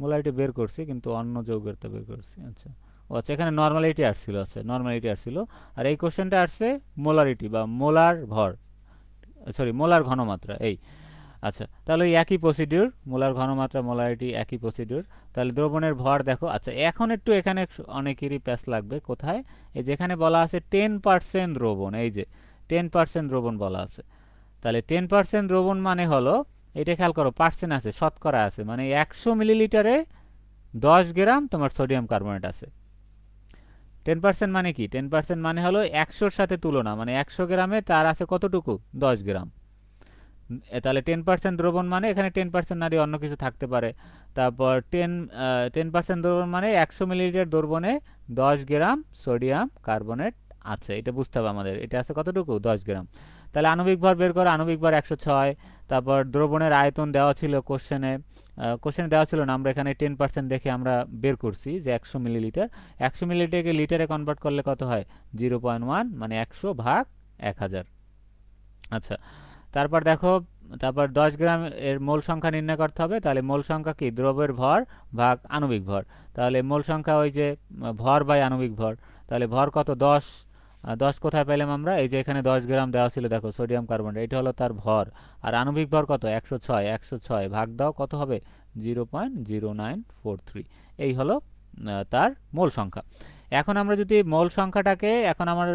মোলারিটি বের করছি কিন্তু অন্য যৌগেরটা বের করছি। আচ্ছা ও আচ্ছা, এখানে নর্মালিটি আসছিল, আচ্ছা নর্মালিটি আসছিল, আর এই কোশ্চেনটা আসছে মোলারিটি বা মোলার ভর, সরি মোলার ঘনমাত্রা এই। আচ্ছা তাহলে ওই একই প্রসিডিউর, মোলার ঘনমাত্রা মোলারিটি একই প্রসিডিউর। তাহলে দ্রবণের ভর দেখো, আচ্ছা এখন একটু এখানে অনেকেরই প্যাস লাগবে, কোথায়, এই যেখানে বলা আছে 10% দ্রবণ, এই যে 10% দ্রবণ বলা আছে, তাহলে 10% দ্রবণ মানে হলো, এটা খেয়াল করো পার্সেন্ট আছে, শতকরা আছে, মানে 100 মিলিলিটারে 10 গ্রাম তোমার সোডিয়াম কার্বনেট আছে। 10% মানে কি, 10% মানে হলো 100-র সাথে তুলনা, মানে 100 গ্রামে তার আছে কতটুকু, 10 গ্রাম। তাহলে 10% দ্রবণ মানে এখানে 10% না দিয়ে অন্য কিছু থাকতে পারে। তারপর 10% দ্রবণ মানে 100 মিলিলিটার দ্রবণে 10 গ্রাম সোডিয়াম কার্বনেট আছে, এটা বুঝতে হবে আমাদের, এটা আছে কতটুকু, 10 গ্রাম। তাহলে আণবিক ভর বের করো, আণবিক ভর 106। তারপর দ্রবণের আয়তন দেওয়া ছিল কোশ্চেনে, কোশ্চেনে দেওয়া ছিল না, আমরা এখানে 10% দেখে আমরা বের করছি যে 100 মিলিলিটার, 100 মিলিলিটারকে লিটারে কনভার্ট করলে কত হয়, 0.1, মানে 100 ভাগ 1000। আচ্ছা তারপর দেখো, তারপর 10 গ্রাম এর মোল সংখ্যা নির্ণয় করতে হবে, তাহলে মোল সংখ্যা কি, দ্রব্যের ভর ভাগ আণবিক ভর, তাহলে মোল সংখ্যা ওই যে ভর বাই আণবিক ভর, তাহলে ভর কত, 10, 10 কোথায় পেলাম আমরা, এই যে এখানে 10 গ্রাম দেওয়া ছিল দেখো সোডিয়াম কার্বনেট, এটা হলো তার ভর, আর আণবিক ভর কত, 106, 106 ভাগ দাও কত হবে, 0.0943, এই হলো তার মোল সংখ্যা। এখন আমরা যদি মোল সংখ্যাটাকে, এখন আমার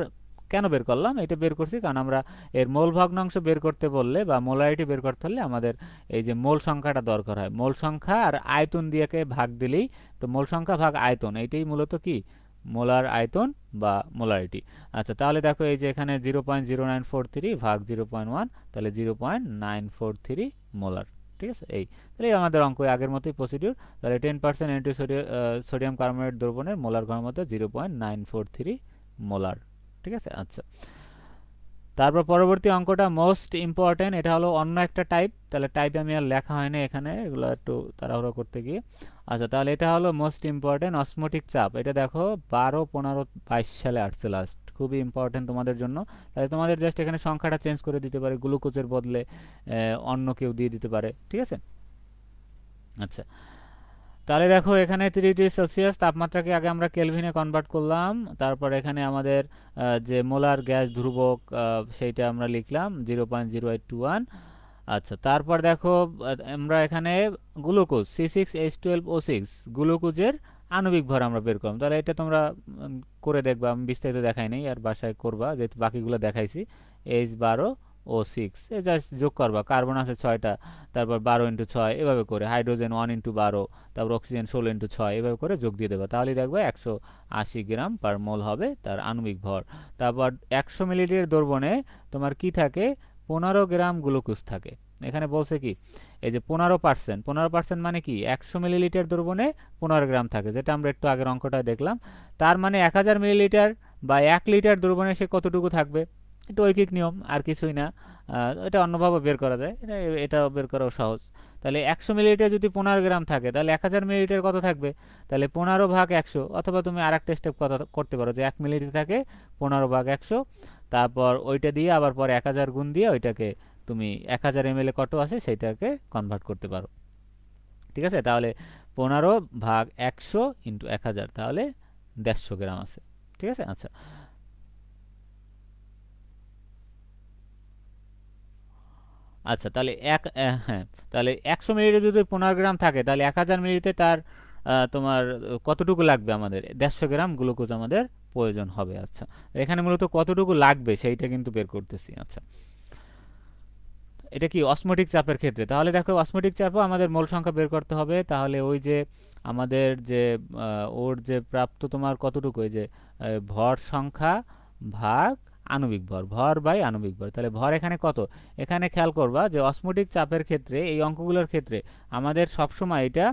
কেন বের করলাম, এটা বের করছি কারণ আমরা এর মোল ভগ্নাংশ বের করতে বললে বা মোলারিটি বের করতে হলে আমাদের এই যে মোল সংখ্যাটা দরকার হয়, মোল সংখ্যা আর আয়তন দিয়েকে ভাগ দিলেই তো, মোল সংখ্যা ভাগ আয়তন, এইটাই মূলত কি মোলার আয়তন বা মোলারিটি। আচ্ছা তাহলে দেখো এই যে এখানে 0.0943 ভাগ 0.1, তাহলে 0.943 মোলার। ঠিক আছে, এই তাহলে আমাদের অঙ্ক আগের মতোই প্রসিডিউর। তাহলে 10% ইনটু সোডিয়াম কার্বনেট দ্রবণের মোলার ঘনমাত্রা 0.943 মোলার। ঠিক আছে, আচ্ছা তারপর পরবর্তী অঙ্কটা মোস্ট ইম্পর্টেন্ট, এটা হলো অন্য একটা টাইপ, তাহলে টাইপ আমি আর লেখা হয়নি এখানে, এগুলো একটু তাড়াহুড়ো করতে গিয়ে। আচ্ছা তাহলে এটা হলো মোস্ট ইম্পর্টেন্ট অসমোটিক চাপ, এটা দেখো 12, 15, 22 সালে আসছে লাস্ট, খুবই ইম্পর্টেন্ট তোমাদের জন্য। তাহলে তোমাদের জাস্ট এখানে সংখ্যাটা চেঞ্জ করে দিতে পারে, গ্লুকোজের বদলে অন্য কেউ দিয়ে দিতে পারে। ঠিক আছে, আচ্ছা তাহলে দেখো এখানে 3 ডিগ্রি সেলসিয়াস তাপমাত্রাকে আগে আমরা কেলভিনে কনভার্ট করলাম, তারপর এখানে আমাদের যে মোলার গ্যাস ধ্রুবক সেইটা আমরা লিখলাম 0.0821। আচ্ছা তারপর দেখো আমরা এখানে গ্লুকোজ C6H12O6 গ্লুকোজের আণবিক ভর আমরা বের করলাম, তাহলে এটা তোমরা করে দেখবা, আমি বিস্তারিত দেখাই নাই, আর বাসায় করবা যেহেতু বাকিগুলো দেখাইছি। H12O6 এ জাস্ট যোগ করবা, কার্বন আছে 6টা, তারপর 12 × 6 এভাবে করে, হাইড্রোজেন 1 × 12, তারপর অক্সিজেন 16 × 6 এভাবে করে যোগ দিয়ে দেবা, তাহলে দেখবে 180 গ্রাম পার মোল হবে তার আণবিক ভর। তারপর 100 মিলিলিটার দ্রবণে তোমার কি থাকে, 15 গ্রাম গ্লুকোজ থাকে। এখানে বলছে কি, এই যে 15%, 15% মানে কি 100 মিলিলিটার দ্রবণে 15 গ্রাম থাকে, যেটা আমরা একটু আগের অঙ্কটা দেখলাম। তার মানে 1000 মিলিলিটার বা 1 লিটার দ্রবণে সে কতটুকু থাকবে, এটা ঐকিক নিয়ম আর কিছুই না, এটা অন্যভাবে বের করা যায়, এটা বের করাও সহজ। তাহলে 100 মিলিলিটার যদি 15 গ্রাম থাকে, তাহলে 1000 মিলিলিটার কত থাকবে, তাহলে 15 ভাগ 100, অথবা তুমি আরেকটা স্টেপ করতে পারো যে 1 মিলিলিটার থাকে 15 ভাগ 100, তারপর ওইটা দিয়ে আবার পরে 1000 গুণ দিয়ে ওইটাকে তুমি 1000 ml কত আছে সেইটাকে কনভার্ট করতে পারো। ঠিক আছে, তাহলে 15 ভাগ 100 ইন্টু 1000, তাহলে 150 গ্রাম আছে। ঠিক আছে, আচ্ছা আচ্ছা তাহলে হ্যাঁ, তাহলে 100 মিলিলিটার যদি 15 গ্রাম থাকে, তাহলে 1000 মিলিলিটার তার তোমার কতটুকু লাগবে, আমাদের 150 গ্রাম গ্লুকোজ আমাদের প্রয়োজন হবে। আচ্ছা, এখানে মূলত কতটুকু লাগবে সেইটা কিন্তু বের করতেছি। আচ্ছা, এটা কি অসমোটিক চাপের ক্ষেত্রে? তাহলে দেখো অসমোটিক চাপও আমাদের মোল সংখ্যা বের করতে হবে। তাহলে ওই যে আমাদের যে ওর যে প্রাপ্ত তোমার কতটুকু, ওই যে ভর সংখ্যা ভাগ আণবিক ভর, ভর বাই আণবিক ভর। তাহলে ভর এখানে কত? এখানে খেয়াল করবা যে অসমোটিক চাপের ক্ষেত্রে এই অঙ্কগুলোর ক্ষেত্রে আমাদের সবসময় এটা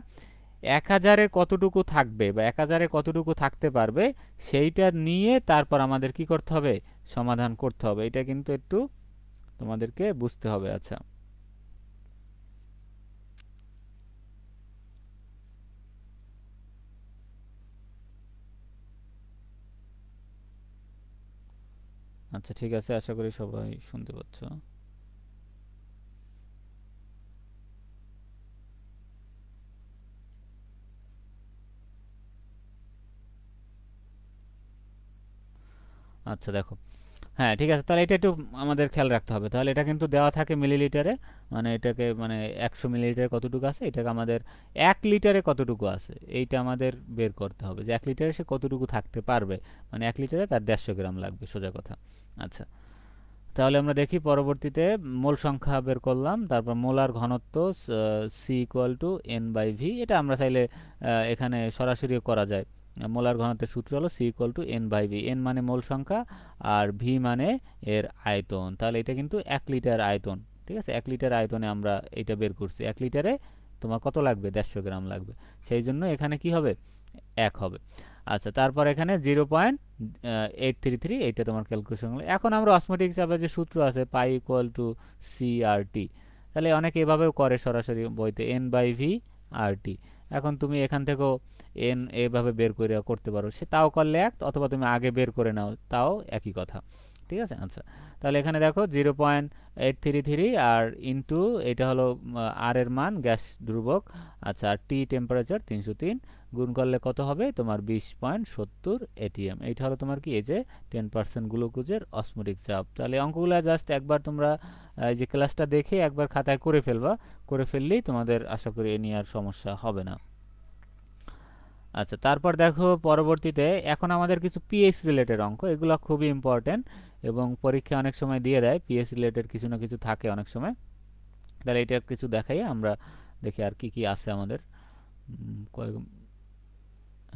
1000-এ কতটুকু থাকবে বা 1000-এ কতটুকু থাকতে পারবে সেইটা নিয়ে তারপর আমাদের কি করতে হবে, সমাধান করতে হবে। এটা কিন্তু একটু তোমাদেরকে বুঝতে হবে। আচ্ছা, আচ্ছা, ঠিক আছে, আশা করি সবাই শুনতে পাচ্ছ। আচ্ছা, দেখো, হ্যাঁ, ঠিক আছে, তাহলে এটা একটু আমাদের খেয়াল রাখতে হবে। তাহলে এটা কিন্তু দেওয়া থাকে মিলিলিটারে, মানে এটাকে মানে 100 মিলিলিটারে কতটুকু আছে, এটাকে আমাদের 1 লিটারে কতটুকু আছে এইটা আমাদের বের করতে হবে, যে 1 লিটারে সে কতটুকু থাকতে পারবে। মানে 1 লিটারে তার 150 গ্রাম লাগবে, সোজা কথা। আচ্ছা, তাহলে আমরা দেখি পরবর্তীতে মোল সংখ্যা বের করলাম, তারপর মোলার ঘনত্ব C equal to N by V. এটা আমরা চাইলে এখানে সরাসরি করা যায়। মোলার ঘনত্বের সূত্র হলো C equal to N by V. N মানে মোল সংখ্যা আর ভি মানে এর আয়তন। তাহলে এটা কিন্তু 1 লিটার আয়তন। ঠিক আছে, 1 লিটার আয়তনে আমরা এটা বের করছি। 1 লিটারে তোমার কত লাগবে? 150 গ্রাম লাগবে। সেই জন্য এখানে কি হবে? 1 হবে। আচ্ছা, তারপর এখানে 0.833, এইটা তোমার ক্যালকুলেশন হলো। এখন আমরা অসমোটিক চাপের যে সূত্র আছে পাই ইকুয়াল টু সি আর টি, তাহলে অনেকে এভাবেও করে সরাসরি বইতে, এন বাই ভি আর টি। এখন তুমি এখান থেকেও এন এভাবে বের করে করতে পারো, সে তাও করলে এক, অথবা তুমি আগে বের করে নাও, তাও একই কথা। ঠিক আছে, আচ্ছা, তাহলে এখানে দেখো 0.833 আর ইন্টু এটা হলো আর এর মান, গ্যাস ধ্রুবক। আচ্ছা, আর টি টেম্পারেচার 303, গুণ করলে কত হবে তোমার? 20.70 এটিএম। এইটা হলো তোমার কি, এই যে 10% গ্লুকোজের অসমোটিক চাপ। তাহলে অঙ্কগুলো জাস্ট একবার তোমরা এই যে ক্লাসটা দেখে একবার খাতায় করে ফেলবা, করে ফেললেই তোমাদের আশা করি এ নিয়ে আর সমস্যা হবে না। আচ্ছা, তারপর দেখো পরবর্তীতে এখন আমাদের কিছু পিএইচ রিলেটেড অঙ্ক, এগুলো খুবই ইম্পর্টেন্ট এবং পরীক্ষা অনেক সময় দিয়ে দেয়। পিএইচ রিলেটেড কিছু না কিছু থাকে অনেক সময়। তাহলে এটা কিছু দেখাই আমরা, দেখি আর কি কি আছে আমাদের। কয়েক,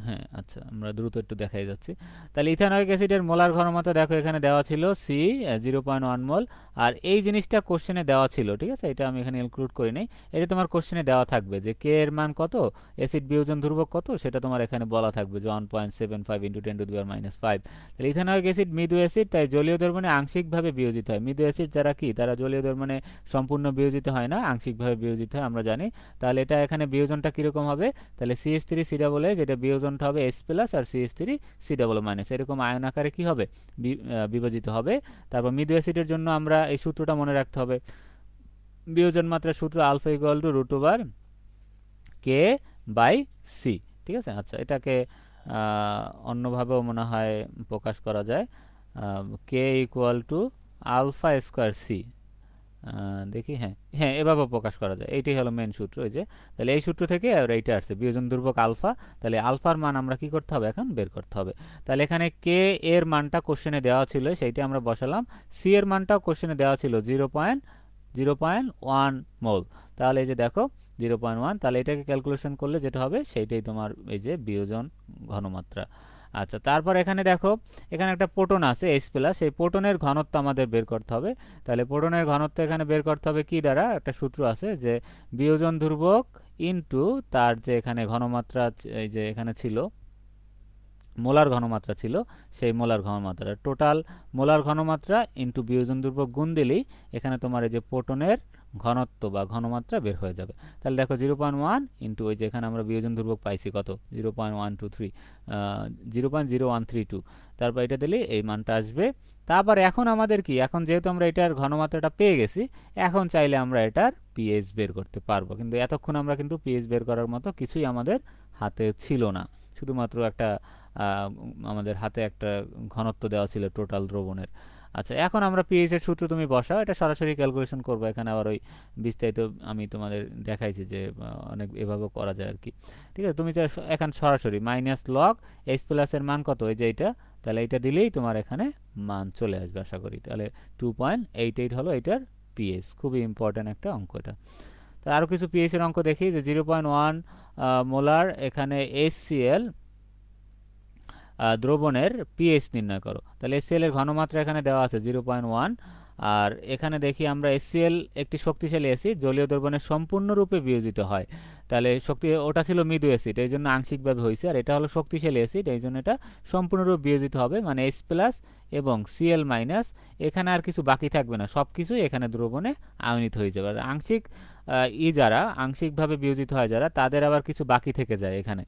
হ্যাঁ, আচ্ছা, আমরা দ্রুত একটু দেখাই যাচ্ছি। তাহলে ইথানোয়িক অ্যাসিডের মোলার ঘনমাত্রা দেখো এখানে দেওয়া ছিল সি 0.1 মোল। আর এই জিনিসটা কোশ্চেনে দেওয়া ছিল, ঠিক আছে, এটা আমি এখানে ইনক্লুড করি নাই। এটা তোমার কোশ্চেনে দেওয়া থাকবে যে কে এর মান কত, অ্যাসিড বিয়োজন ধ্রুবক কত, সেটা তোমার এখানে বলা থাকবে যে 1.75 ইন্টু 10⁻⁵। তাহলে ইথানোয়িক অ্যাসিড মৃদু অ্যাসিড, তাই জলীয় দ্রবণে আংশিকভাবে বিয়োজিত হয়। মৃদু অ্যাসিড যারা কি, তারা জলীয় দ্রবণে সম্পূর্ণ বিয়োজিত হয় না, আংশিকভাবে বিয়োজিত হয়, আমরা জানি। তাহলে এটা এখানে বিয়োজনটা কিরকম হবে? তাহলে CH3 সি ডাবল এ, যেটা বিয়োজনটা হবে H প্লাস, আর CH3 সি ডাবল মাইনাস, এরকম আয়ন আকারে কি হবে? বিভাজিত হবে। তারপর মৃদু অ্যাসিডের জন্য আমরা এই সূত্রটা মনে রাখতে হবে, বিয়োজন মাত্রার সূত্র alpha equal to root over K by C. ঠিক আছে, আচ্ছা, এটাকে অন্যভাবেও মনে হয় প্রকাশ করা যায়, K equal to alpha square C. দেখি, হ্যাঁ হ্যাঁ, এভাবে প্রকাশ করা যায়। এইটাই হলো মেন সূত্র, এই যে। তাহলে এই সূত্র থেকে আর এইটা আসছে বিয়োজন ধ্রুবক আলফা। তাহলে আলফার মান আমরা কি করতে হবে? এখন বের করতে হবে। তাহলে এখানে কে এর মানটা কোশ্চেনে দেওয়া ছিল, সেইটা আমরা বসালাম। সি এর মানটাও কোশ্চেনে দেওয়া ছিল 0.1 মোল। তাহলে এই যে দেখো 0.1, তাহলে এটাকে ক্যালকুলেশন করলে যেটা হবে সেইটাই তোমার এই যে বিয়োজন ঘনমাত্রা। আচ্ছা, তারপর এখানে দেখো এখানে একটা প্রোটন আছে H প্লাস, সেই প্রোটনের ঘনত্ব আমাদের বের করতে হবে। তাহলে প্রোটনের ঘনত্ব এখানে বের করতে হবে কি দ্বারা? একটা সূত্র আছে যে বিয়োজন ধ্রুবক ইনটু তার যে এখানে ঘনমাত্রা, এই যে এখানে ছিল মোলার ঘনমাত্রা ছিল, সেই মোলার ঘনমাত্রা, টোটাল মোলার ঘনমাত্রা ইনটু বিয়োজন ধ্রুবক গুণ দিলেই এখানে তোমার এই যে প্রোটনের ঘনত্ব বা ঘনমাত্রা বের হয়ে যাবে। তাহলে দেখো 0.1 ইন্টু ওই যে এখানে আমরা বিয়োজন ধ্রুবক পাইছি কত, 0.123, 0.0132, তারপর এটা দিলে এই মানটা আসবে। তারপর এখন আমাদের কি, এখন যেহেতু আমরা এটার ঘনমাত্রাটা পেয়ে গেছি, এখন চাইলে আমরা এটার পিএইচ বের করতে পারবো। কিন্তু এতক্ষণ আমরা কিন্তু পিএইচ বের করার মতো কিছুই আমাদের হাতে ছিল না, শুধুমাত্র একটা আমাদের হাতে একটা ঘনত্ব দেওয়া ছিল টোটাল দ্রবণের। আচ্ছা, এখন আমরা পিএইচ এর সূত্র তুমি বসাও, এটা সরাসরি ক্যালকুলেশন করবো। এখানে আবার ওই বিস্তারিত আমি তোমাদের দেখাইছি যে অনেক এভাবেও করা যায় আর কি। ঠিক আছে, তুমি এখন সরাসরি মাইনাস লগ এইচ প্লাস এর মান কত, এই যে এইটা, তাহলে এটা দিলেই তোমার এখানে মান চলে আসবে আশা করি। তাহলে 2.88 হলো এটার পিএইচ। খুবই ইম্পর্ট্যান্ট একটা অঙ্ক এটা। তো আরও কিছু পিএইচ এর অঙ্ক দেখি, যে 0.1 মোলার এখানে HCl দ্রবণের পিএইচ নির্ণয় করো। তাহলে HCl এর ঘনমাত্রা এখানে দেওয়া আছে 0.1। আর এখানে দেখি আমরা HCl একটি শক্তিশালী অ্যাসিড, জলীয় দ্রবণে সম্পূর্ণরূপে বিয়োজিত হয়। তাহলে ওটা ছিল মৃদু অ্যাসিড, এই জন্য আংশিকভাবে হয়েছে, আর এটা হলো শক্তিশালী অ্যাসিড, এই জন্য এটা সম্পূর্ণরূপে বিয়োজিত হবে, মানে H প্লাস এবং Cl মাইনাস। এখানে আর কিছু বাকি থাকবে না, সব কিছুই এখানে দ্রবণে আয়নিত হয়ে যাবে। আর আংশিক যারা আংশিকভাবে বিয়োজিত হয় যারা, তাদের আবার কিছু বাকি থেকে যায় এখানে,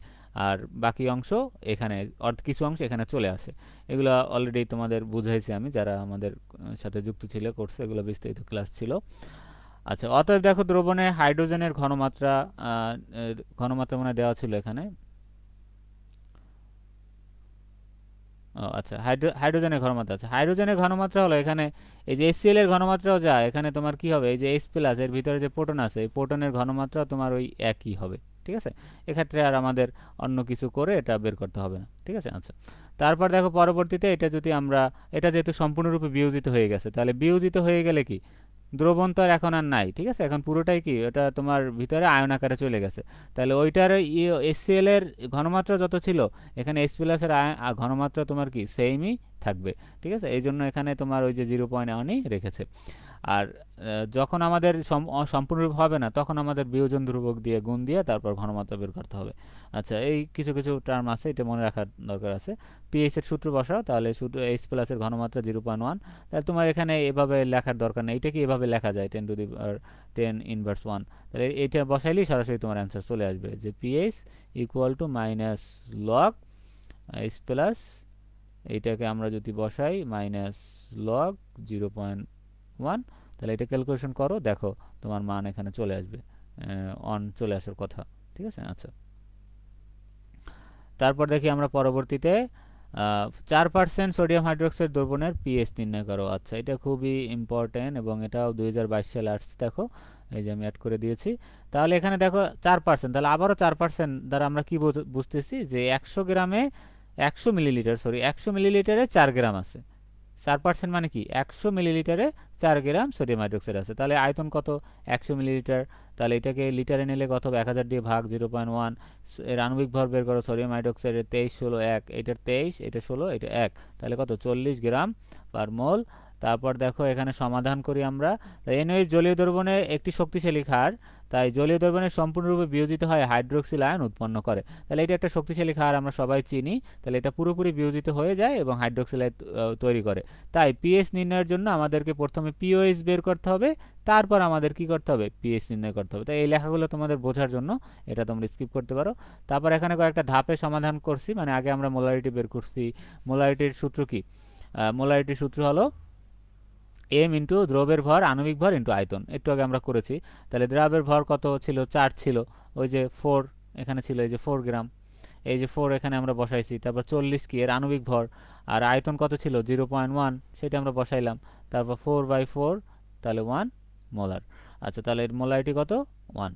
আর বাকি অংশ এখানে, কিছু অংশ এখানে চলে আসে। এগুলো অলরেডি তোমাদের বুঝাইছি আমি, যারা আমাদের সাথে যুক্ত ছিল কোর্সে, এগুলো বিস্তারিত ক্লাস ছিল। আচ্ছা, অতএব দেখো দ্রবণে হাইড্রোজেনের ঘনমাত্রা মনে দেওয়া ছিল এখানে। আচ্ছা, হাইড্রোজেনের ঘনমাত্রা আছে, হাইড্রোজেনের ঘনমাত্রা হলো এখানে এই যে HCl এর ঘনমাত্রাও যা, এখানে তোমার কি হবে, এই যে H প্লাস এর ভিতরে যে প্রোটন আছে, এই প্রোটনের ঘনমাত্রা তোমার ওই একই হবে। ঠিক আছে, এক্ষেত্রে আর আমাদের অন্য কিছু করে এটা বের করতে হবে না। ঠিক আছে। আচ্ছা, তারপর দেখো পরবর্তীতে এটা যদি আমরা, এটা যেহেতু সম্পূর্ণরূপে বিয়োজিত হয়ে গেছে, তাহলে বিয়োজিত হয়ে গেলে কি, দ্রবণ তো আর এখন আর নাই। ঠিক আছে, এখন পুরোটাই কি, ওটা তোমার ভিতরে আয়ন আকারে চলে গেছে। তাহলে ওইটার HCl এর ঘনমাত্রা যত ছিল, এখানে H প্লাসের ঘনমাত্রা তোমার কি সেমই থাকবে। ঠিক আছে, এই জন্য এখানে তোমার ওই যে 0.1ই রেখেছে। আর যখন আমাদের সম্পূর্ণরূপ হবে না, তখন আমাদের বিয়োজন ধ্রুবক দিয়ে গুণ দিয়ে তারপর ঘনমাত্রা বের করতে হবে। আচ্ছা, এই কিছু কিছু টার্ম আছে, এটা মনে রাখার দরকার আছে। পিএইচ এর সূত্র বসাও, তাহলে শুধু H প্লাসের ঘনমাত্রা 0.1। তাহলে তোমার এখানে এভাবে লেখার দরকার নেই, এটা কি এভাবে লেখা যায় 10 ইনভার্স 1। তাহলে এটা বসাইলেই সরাসরি তোমার অ্যান্সার চলে আসবে, যে pH equal to minus log H plus, এইটাকে আমরা যদি বসাই মাইনাস লগ 0.1, তাহলে এটা ক্যালকুলেশন করো, দেখো তোমার মান এখানে চলে আসবে, অন চলে আসার কথা। ঠিক আছে। আচ্ছা, তারপর দেখি আমরা পরবর্তীতে 4% সোডিয়াম হাইড্রোক্সাইড দ্রবণের পিএইচ নির্ণয় করো। আচ্ছা, এটা খুবই ইম্পর্টেন্ট এবং এটাও 2022 সালে আসছে। দেখো এই যে আমি অ্যাড করে দিয়েছি। তাহলে এখানে দেখো 4%, তাহলে আবারও 4% দ্বারা আমরা কি বুঝতেছি, যে 100 গ্রামে 100 মিলিলিটার, সরি 100 মিলিলিটারে 4 গ্রাম আছে। 4% মানে কি, 100 মিলিলিটারে 4 গ্রাম সোডিয়াম হাইড্রোক্সাইড আছে। তাহলে আয়তন কত, 100 মিলিলিটার। তাহলে এটাকে লিটারে নিলে কত হবে, 1000 দিয়ে ভাগ 0.1। এর আণবিক ভর বের করো, সোডিয়াম হাইড্রোক্সাইডের 23, 16, 1, এটার 23, এটা 16, এটা 1, তাহলে কত, 40 গ্রাম পার মোল। তারপর দেখো এখানে সমাধান করি আমরা। NaOH জলীয় দ্রবণের একটি শক্তিশালী ক্ষার, তাই জলীয় দ্রবণের সম্পূর্ণরূপে বিয়োজিত হয় হাইড্রোক্সিল আয়ন উৎপন্ন করে। তাহলে এটা একটা শক্তিশালী ক্ষার, আমরা সবাই চিনি। তাহলে এটা পুরোপুরি বিয়োজিত হয়ে যায় এবং হাইড্রোক্সিল আয়ন তৈরি করে। তাই পিএইচ নির্ণয়ের জন্য আমাদেরকে প্রথমে পিওএইচ বের করতে হবে, তারপর আমাদের কি করতে হবে, পিএইচ নির্ণয় করতে হবে। তাই এই লেখাগুলো তোমাদের বোঝার জন্য এটা তোমরা স্কিপ করতে পারো। তারপর এখানে কয়েকটা ধাপে সমাধান করছি, মানে আগে আমরা মোলারিটি বের করছি। মোলারিটির সূত্র কি, মোলারিটির সূত্র হলো m ইন্টু দ্রবের ভর আণবিক ভর ইন্টু আয়তন, একটু আগে আমরা করেছি। তাহলে দ্রবের ভর কত ছিল, 4 ছিল, ওই যে 4 এখানে ছিল, এই যে 4 গ্রাম, এই যে 4 এখানে আমরা বসাইছি। তারপর 40 কি এর আণবিক ভর, আর আয়তন কত ছিল 0.1, সেটা আমরা বসাইলাম। তারপর 4/4, তাহলে 1 মোলার। আচ্ছা, তাহলে এর মোলারিটি কত, 1।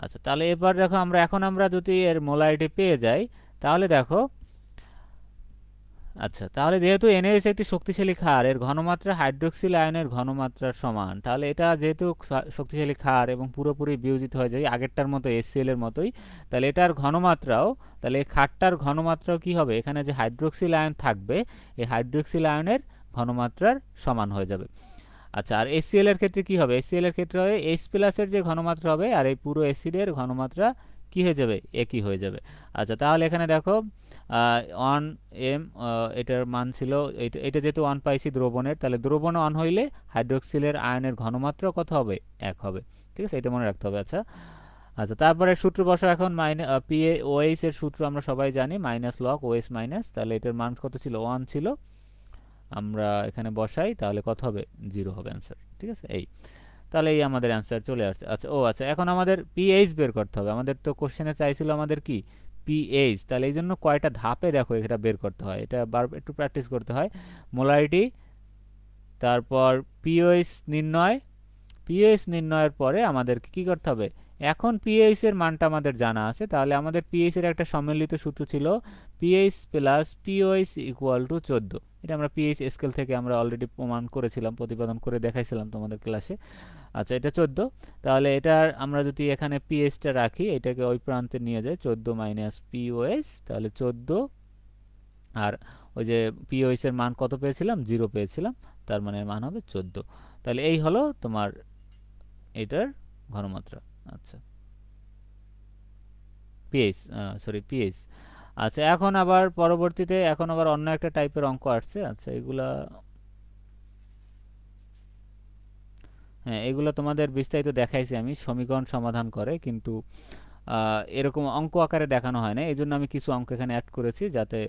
আচ্ছা, তাহলে এবার দেখো এখন আমরা যদি এর মোলারিটি পেয়ে যাই, তাহলে দেখো, আচ্ছা, তাহলে যেহেতু NaOH একটি শক্তিশালী ক্ষার, এর ঘনমাত্রা হাইড্রোক্সিল আয়নের ঘনমাত্রার সমান। তাহলে এটা যেহেতু শক্তিশালী ক্ষার এবং পুরোপুরি বিয়োজিত হয়ে যায় আগেরটার মতো HCl এর মতোই, তাহলে এটার ঘনমাত্রাও, তাহলে এই ক্ষারটার ঘনমাত্রাও কি হবে, এখানে যে হাইড্রোক্সিল আয়ন থাকবে, এই হাইড্রোক্সিল আয়নের ঘনমাত্রার সমান হয়ে যাবে। আচ্ছা, আর HCl এর ক্ষেত্রে কি হবে, HCl এর ক্ষেত্রে হবে H প্লাসের যে ঘনমাত্রা হবে, আর এই পুরো অ্যাসিডের ঘনমাত্রা কি হয়ে যাবে, একই হয়ে যাবে। আচ্ছা, তাহলে এখানে দেখো 1m, এটার মান ছিল, এটা যেহেতু 1 পাইছি দ্রবণের, তাহলে দ্রবণ 1 হইলে হাইড্রোক্সিলের আয়নের ঘনমাত্রা কত হবে, 1 হবে। ঠিক আছে, এটা মনে রাখতে হবে। আচ্ছা আচ্ছা, তারপরে সূত্র বসাও এখন। PaOH এর সূত্র আমরা সবাই জানি, মাইনাস লগ OH মাইনাস, তাহলে এটার মান কত ছিল, 1 ছিল, আমরা এখানে বসাই, তাহলে কত হবে, 0 হবে অ্যান্সার। ঠিক আছে, এই তাহলে এই আমাদের অ্যান্সার চলে আসছে। আচ্ছা, আচ্ছা, এখন আমাদের পিএইচ বের করতে হবে। আমাদের তো কোশ্চেনে চাইছিল আমাদের কি, পিএইচ। তাহলে এই জন্য কয়টা ধাপে দেখো এটা বের করতে হয়, এটা একটু প্র্যাকটিস করতে হয়। মোলারিটি তারপর পিওএইচ নির্ণয়ের পরে আমাদেরকে কি করতে হবে, এখন পিএইচ এর মানটা আমাদের জানা আছে, তাহলে আমাদের পিএইচ এর একটা সম্মিলিত সূত্র ছিল pH plus pOH equal to 14। এটা আমরা পিএইচ স্কেল থেকে আমরা অলরেডি প্রমাণ করেছিলাম, প্রতিপাদন করে দেখাইছিলাম তোমাদের ক্লাসে। আচ্ছা, এটা 14। তাহলে এটার আমরা যদি এখানে পিএইচটা রাখি, এটাকে ওই প্রান্তে নিয়ে যাই, 14 মাইনাস পিওএইচ, তাহলে 14, আর ওই যে পিওএইচ এর মান কত পেয়েছিলাম, 0 পেয়েছিলাম, তার মানে মান হবে 14। তাহলে এই হলো তোমার এটার ঘনমাত্রা। আচ্ছা, পিএইচ। আচ্ছা, এখন আবার পরবর্তীতে এখন আবার অন্য একটা টাইপের অঙ্ক আসছে। আচ্ছা, এগুলা তোমাদের বিস্তারিত দেখাইছি আমি, সমীকরণ সমাধান করে, কিন্তু এরকম অঙ্ক আকারে দেখানো হয় না, এই জন্য আমি কিছু অঙ্ক এখানে অ্যাড করেছি যাতে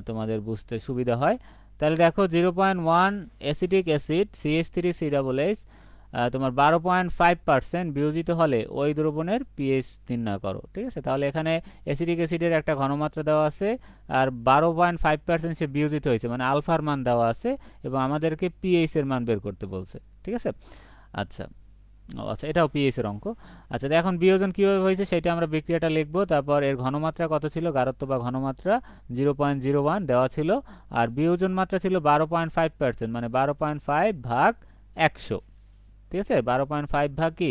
তোমাদের বুঝতে সুবিধা হয়। তাহলে দেখো 0.1 অ্যাসিটিক অ্যাসিড CH3COOH তোমার 12.5% বিয়োজিত হলে ওই দ্রবণের পিএইচ নির্ণয় করো। ঠিক আছে, তাহলে এখানে অ্যাসিটিক অ্যাসিডের একটা ঘনমাত্রা দেওয়া আছে, আর 12.5% সে বিয়োজিত হয়েছে, মানে আলফার মান দেওয়া আছে, এবং আমাদেরকে পিএইচ এর মান বের করতে বলছে। ঠিক আছে, আচ্ছা, আচ্ছা, এটাও পিএইচ এর অঙ্ক। আচ্ছা, এখন বিয়োজন কিভাবে হয়েছে সেটা আমরা বিক্রিয়াটা লিখবো। তারপর এর ঘনমাত্রা কত ছিল, গারত্ব বা ঘনমাত্রা 0.01 দেওয়া ছিল, আর বিয়োজন মাত্রা ছিল 12.5%, মানে 12.5 ভাগ 100। ঠিক আছে, 12.5 ভাগ কি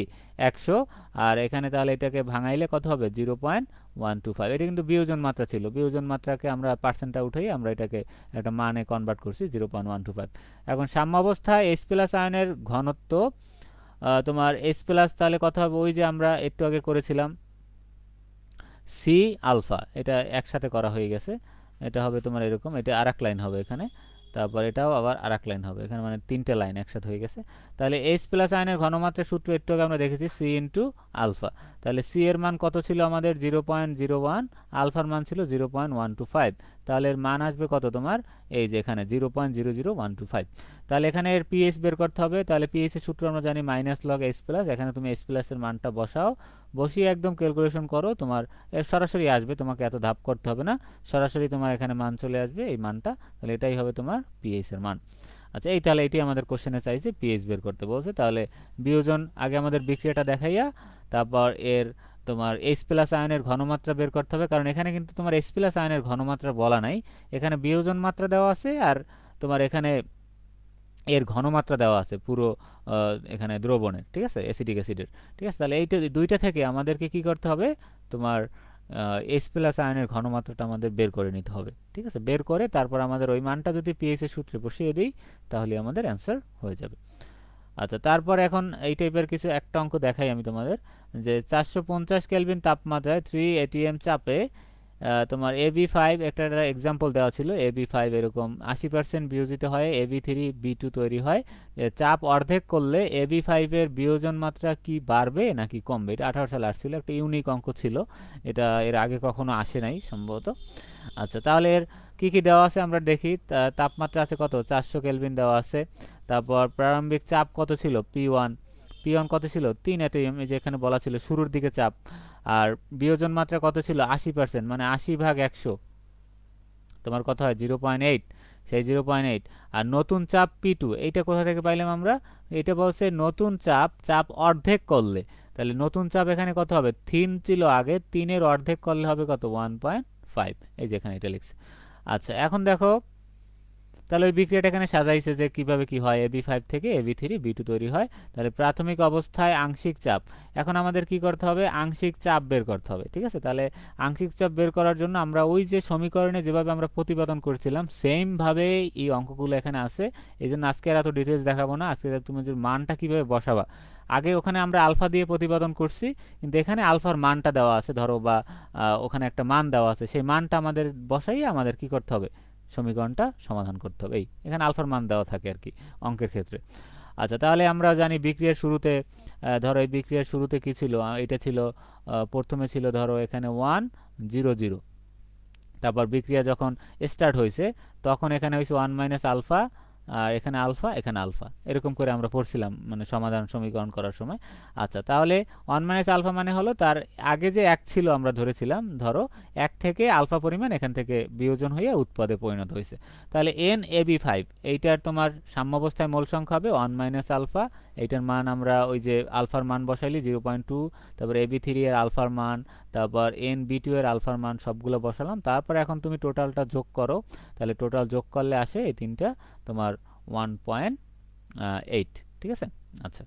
100, আর এখানে তাহলে এটাকে ভাঙাইলে কত হবে, 0.125। এটা কিন্তু বিয়োজন মাত্রা ছিল, বিয়োজন মাত্রাকে আমরা পার্সেন্টটা উঠাই আমরা এটাকে একটা মানে কনভার্ট করছি, 0.125। এখন সাম্য অবস্থায় H+ আয়নের ঘনত্ব তোমার H+ তাহলে কত হবে, ওই যে আমরা একটু আগে করেছিলাম সি আলফা, এটা একসাথে করা হয়ে গেছে, এটা হবে তোমার এরকম, এটা আরেক লাইন হবে এখানে, তারপর এটাও আবার আরেক লাইন হবে এখানে, মানে তিনটে লাইন একসাথে হয়ে গেছে। তাহলে H+ আয়নের ঘনমাত্রার সূত্র একটু আগে আমরা দেখেছি সি ইন্টু আলফা। তাহলে সি এর মান কত ছিল আমাদের, 0.01, আলফার মান ছিল 0.125। তাহলে এর মান আসবে কত তোমার, এই যে এখানে 0.00125। তাহলে এখানে এর পিএইচ বের করতে হবে। তাহলে পিএইচ এর সূত্র আমরা জানি মাইনাস লগ H+, এখানে তুমি H+ এর মানটা বসাও, বসিয়ে একদম ক্যালকুলেশন করো, তোমার সরাসরি আসবে, তোমাকে এত ধাপ করতে হবে না, সরাসরি তোমার এখানে মান চলে আসবে এই মানটা। তাহলে এটাই হবে তোমার পিএইচ এর মান। আচ্ছা, তাহলে এটি আমাদের কোশ্চেনে চাইছে, পিএইচ বের করতে বলছে। তাহলে বিয়োজন আগে আমাদের বিক্রিয়াটা দেখাইয়া তারপর এর তোমার H+ আয়নের ঘনমাত্রা বের করতে হবে, কারণ এখানে কিন্তু তোমার H+ আয়নের ঘনমাত্রা বলা নাই, এখানে বিয়োজন মাত্রা দেওয়া আছে, আর তোমার এখানে এর ঘনমাত্রা দেওয়া আছে পুরো এখানে দ্রবণের। ঠিক আছে, অ্যাসিটিক অ্যাসিডের। ঠিক আছে, তাহলে এইটা দুইটা থেকে আমাদেরকে কি করতে হবে, তোমার H+ আয়নের ঘনমাত্রাটা আমাদের বের করে নিতে হবে। ঠিক আছে, বের করে তারপর আমাদের ওই মানটা যদি পিএইচ এর সূত্রে বসিয়ে দিই তাহলে আমাদের অ্যান্সার হয়ে যাবে। আচ্ছা, তারপর এখন এই টাইপের কিছু একটা অঙ্ক দেখাই আমি তোমাদের, যে 450 কেলভিন তাপমাত্রায় 3 atm চাপে তোমার AB5 একটা এক্সাম্পল দেওয়া ছিল, AB5 এরকম 80% বিয়োজিত হয়, AB3B2 তৈরি হয়, চাপ অর্ধেক করলে AB5 এর বিয়োজন মাত্রা কি বাড়বে নাকি কমবে। এটা 18 সালে আসছিল, একটা ইউনিক অঙ্ক ছিল, এটা এর আগে কখনো আসে নাই সম্ভবত। আচ্ছা, তাহলে এর কি কি দেওয়া আছে আমরা দেখি। তাপমাত্রা আছে কত, 400 কেলভিন দেওয়া আছে। তারপর প্রারম্ভিক চাপ কত ছিল, P1 কত ছিল, 3 atm, এই যে এখানে বলা ছিল শুরুর দিকে চাপ। আর বিয়োজন মাত্রা কত ছিল, 80%, মানে 80 ভাগ 100 তোমার কত হয়, 0.8, সেই 0.8। আর নতুন চাপ P2, এইটা কোথা থেকে পাইলাম আমরা, এটা বলছে নতুন চাপ অর্ধেক করলে, তাহলে নতুন চাপ এখানে কত হবে, 3 ছিল আগে, 3 এর অর্ধেক করলে হবে কত, 1.5, এই যে এখানে এটা লিখছে। আচ্ছা, এখন দেখো তাহলে ওই বিক্রিয়াটা এখানে সাজাইছে যে কিভাবে কি হয়, AB5 থেকে AB3B2 তৈরি হয়। তাহলে প্রাথমিক অবস্থায় আংশিক চাপ, এখন আমাদের কি করতে হবে, আংশিক চাপ বের করতে হবে। ঠিক আছে, তাহলে আংশিক চাপ বের করার জন্য আমরা ওই যে সমীকরণে যেভাবে আমরা প্রতিপাদন করছিলাম সেম ভাবে এই অঙ্কগুলো এখানে আছে, এই জন্য আজকে আর এত ডিটেলস দেখাবো না। আজকে তুমি যে মানটা কিভাবে বসাবা, আগে ওখানে আমরা আলফা দিয়ে প্রতিপাদন করছি, কিন্তু এখানে আলফার মানটা দেওয়া আছে ধরো, বা ওখানে একটা মান দেওয়া আছে, সেই মানটা আমাদের বসাইয়ে আমাদের কি করতে হবে, সমীকরণটা সমাধান করতে হবে। এখানে আলফার মান দেওয়া থাকে আর কি অঙ্কের ক্ষেত্রে। আচ্ছা, তাহলে আমরা জানি বিক্রিয়ার শুরুতে ধরো এই বিক্রিয়ার শুরুতে কি ছিল, এটা ছিল প্রথমে ছিল ধরো এখানে 100, তারপর বিক্রিয়া যখন স্টার্ট হয়েছে তখন এখানে হয়েছে 1 মাইনাস আলফা আর এখানে আলফা, এখানে আলফা, এরকম করে আমরা পড়ছিলাম মানে সমাধান সমীকরণ করার সময়। আচ্ছা, তাহলে 1 মাইনাস আলফা মানে হলো তার আগে যে 1 ছিল আমরা ধরেছিলাম, ধরো 1 থেকে আলফা পরিমাণ এখান থেকে বিয়োজন হয়ে উৎপাদে পরিণত হয়েছে। তাহলে এন এ বি 5 এইটার তোমার সাম্যাবস্থায় মূল সংখ্যা হবে 1 মাইনাস আলফা। এইটার মান আমরা ওই যে আলফার মান বসাইলি 0.2, তারপর এবি থ্রি এর আলফার মান, তারপর এন বি টু এর আলফার মান সবগুলো বসালাম। তারপর এখন তুমি টোটালটা যোগ করো, তাহলে টোটাল যোগ করলে আসে এই তিনটা তোমার 1.8। ঠিক আছে। আচ্ছা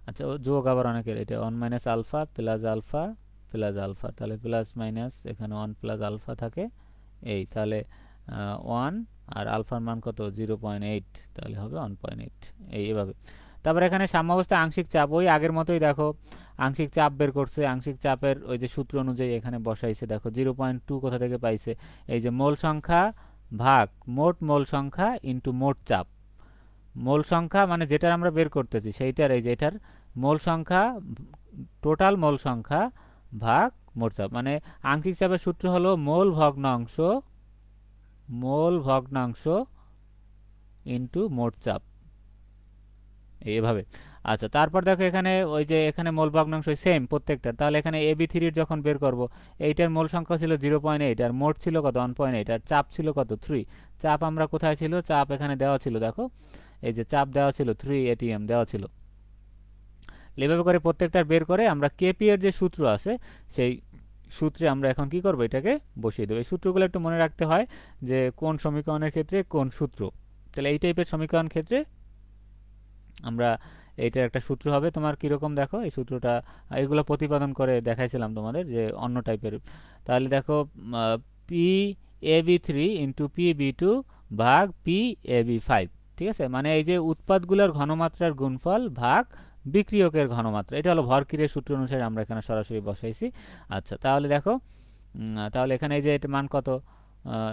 আচ্ছা, যোগ আবার অনেকের, এটা 1 minus alpha plus alpha plus alpha, তাহলে প্লাস মাইনাস এখানে 1 প্লাস আলফা থাকে এই, তাহলে 1 আর আলফার মান কত 0.8, তাহলে হবে 1.8 এইভাবে। তারপর এখানে সাম্যাবস্থায় আংশিক চাপ ওই আগের মতোই, দেখো আংশিক চাপ বের করছে, আংশিক চাপের ওই যে সূত্র অনুযায়ী এখানে বসাইছে। দেখো 0.2 কোথা থেকে পাইছে, এই যে মোল সংখ্যা ভাগ মোট মোল সংখ্যা ইন্টু মোট চাপ। মোল সংখ্যা মানে যেটা আমরা বের করতেছি সেইটার, এই যে এটার মোল সংখ্যা, টোটাল মোল সংখ্যা ভাগ মোট চাপ, মানে আংশিক চাপের সূত্র হলো মোল ভগ্নাংশ ইন্টু মোট চাপ, এইভাবে। আচ্ছা, তারপর দেখো এখানে ওই যে এখানে মোল ভগ্নাংশ সেম প্রত্যেকটার, তাহলে এখানে এ বি থ্রির যখন বের করব, এইটার মোল সংখ্যা ছিল 0.8 আর মোট ছিল কত 1.8 আর চাপ ছিল কত 3। চাপ আমরা কোথায় ছিল, চাপ এখানে দেওয়া ছিল, দেখো এই যে চাপ দেওয়া ছিল 3 এটিএম দেওয়া ছিল। এভাবে করে প্রত্যেকটার বের করে আমরা কেপি এর যে সূত্র আছে সেই সূত্রে আমরা এখন কি করব, এটাকে বসিয়ে দেবো। এই সূত্রগুলো একটু মনে রাখতে হয় যে কোন সমীকরণের ক্ষেত্রে কোন সূত্র। তাহলে এই টাইপের সমীকরণ ক্ষেত্রে আমরা এইটার একটা সূত্র হবে তোমার কীরকম, দেখো এই সূত্রটা এগুলো প্রতিপাদন করে দেখাইছিলাম তোমাদের যে অন্য টাইপের। তাহলে দেখো P A B three into P B two ভাগ পি এ বি ফাইভ। ঠিক আছে, মানে এই যে উৎপাদগুলোর ঘনমাত্রার গুণফল ভাগ বিক্রিয়কের ঘনমাত্রা, এটা হলো ভরকিরের সূত্র অনুসারে আমরা এখানে সরাসরি বসাইছি। আচ্ছা, তাহলে দেখো তাহলে এখানে এই যে এটা মান কত,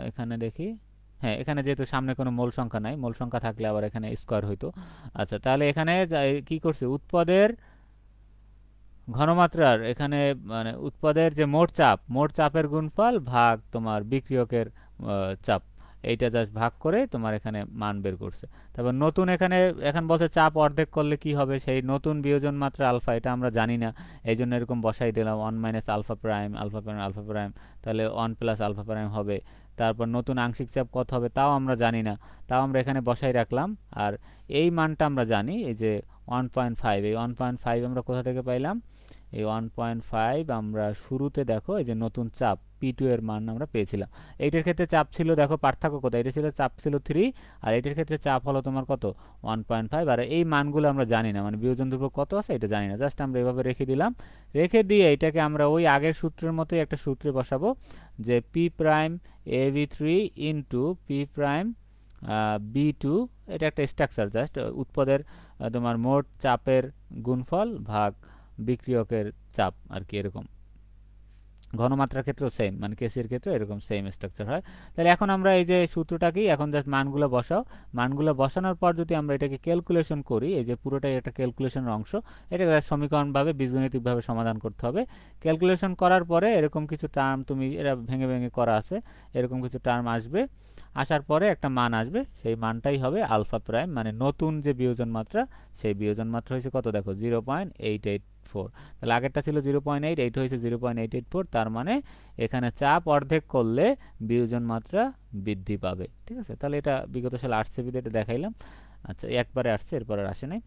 এখানে দেখি, হ্যাঁ এখানে যেহেতু সামনে কোনো মূল সংখ্যা নাই, মূল সংখ্যা থাকলে আবার এখানে স্কোয়ার হইতো। আচ্ছা, তাহলে এখানে কি করছে, উৎপাদের ঘনমাত্রার এখানে মানে উৎপাদের যে মোট চাপের গুণফল ভাগ তোমার বিক্রিয়কের চাপ, এইটা জাস্ট ভাগ করে তোমার এখানে মান বের করছে। তারপর নতুন এখানে এখন বলছে চাপ অর্ধেক করলে কি হবে, সেই নতুন বিয়োজন মাত্রা আলফা, এটা আমরা জানি না, এই জন্য এরকম বসাই দিলাম 1 minus alpha prime alpha prime alpha prime, তাহলে 1 প্লাস আলফা প্রাইম হবে। তারপর নতুন আংশিক চাপ কত হবে তাও আমরা জানি না, তাও আমরা এখানে বসাই রাখলাম। আর এই মানটা আমরা জানি, এই যে 1.5, এই 1.5 আমরা কোথা থেকে পাইলাম, এই 1.5 আমরা শুরুতে দেখো এই যে নতুন চাপ P2 এর মান আমরা পেয়েছিলাম। এইটার ক্ষেত্রে চাপ ছিল, দেখো পার্থক্য কোথায়, এটা ছিল চাপ ছিল 3 আর এটার ক্ষেত্রে চাপ হলো তোমার কত 1.5। আর এই মানগুলো আমরা জানি না, মানে বিয়োজন ধ্রুবক কত আছে এটা জানি না, জাস্ট আমরা এভাবে রেখে দিলাম। রেখে দিয়ে এটাকে আমরা ওই আগের সূত্রের মতোই একটা সূত্রে বসাবো, যে P prime A B three into P prime B two, এটা একটা স্ট্রাকচার, জাস্ট উৎপাদের তোমার মোট চাপের গুণফল ভাগ বিক্রিয়কের চাপ আর কি, এরকম। ঘনমাত্রার ক্ষেত্রেও সেম, মানে কেসির ক্ষেত্রে এরকম সেম স্ট্রাকচার হয়। তাহলে এখন আমরা এই যে সূত্রটাকেই এখন জাস্ট মানগুলো বসাও, মানগুলো বসানোর পর যদি আমরা এটাকে ক্যালকুলেশন করি, এই যে পুরোটাই একটা ক্যালকুলেশনের অংশ, এটা সমীকরণভাবে বীজগণিতিকভাবে সমাধান করতে হবে। ক্যালকুলেশন করার পরে এরকম কিছু টার্ম, তুমি এরা ভেঙে ভেঙে করা আছে, এরকম কিছু টার্ম আসবে, আসার পরে একটা মান আসবে, সেই মানটাই হবে আলফা প্রাইম, মানে নতুন যে বিয়োজন মাত্রা, সেই বিয়োজন মাত্রা হয়েছে কত, দেখো 0.884। তাহলে আগেরটা ছিল 0.8, এইটা হয়েছে 0.884, তার মানে এখানে চাপ অর্ধেক করলে বিয়োজন মাত্রা বৃদ্ধি পাবে। ঠিক আছে, তাহলে এটা বিগত সালে আসছে বিধে এটা দেখাইলাম। আচ্ছা, একবারে আসছে, এরপর আর আসে নাই।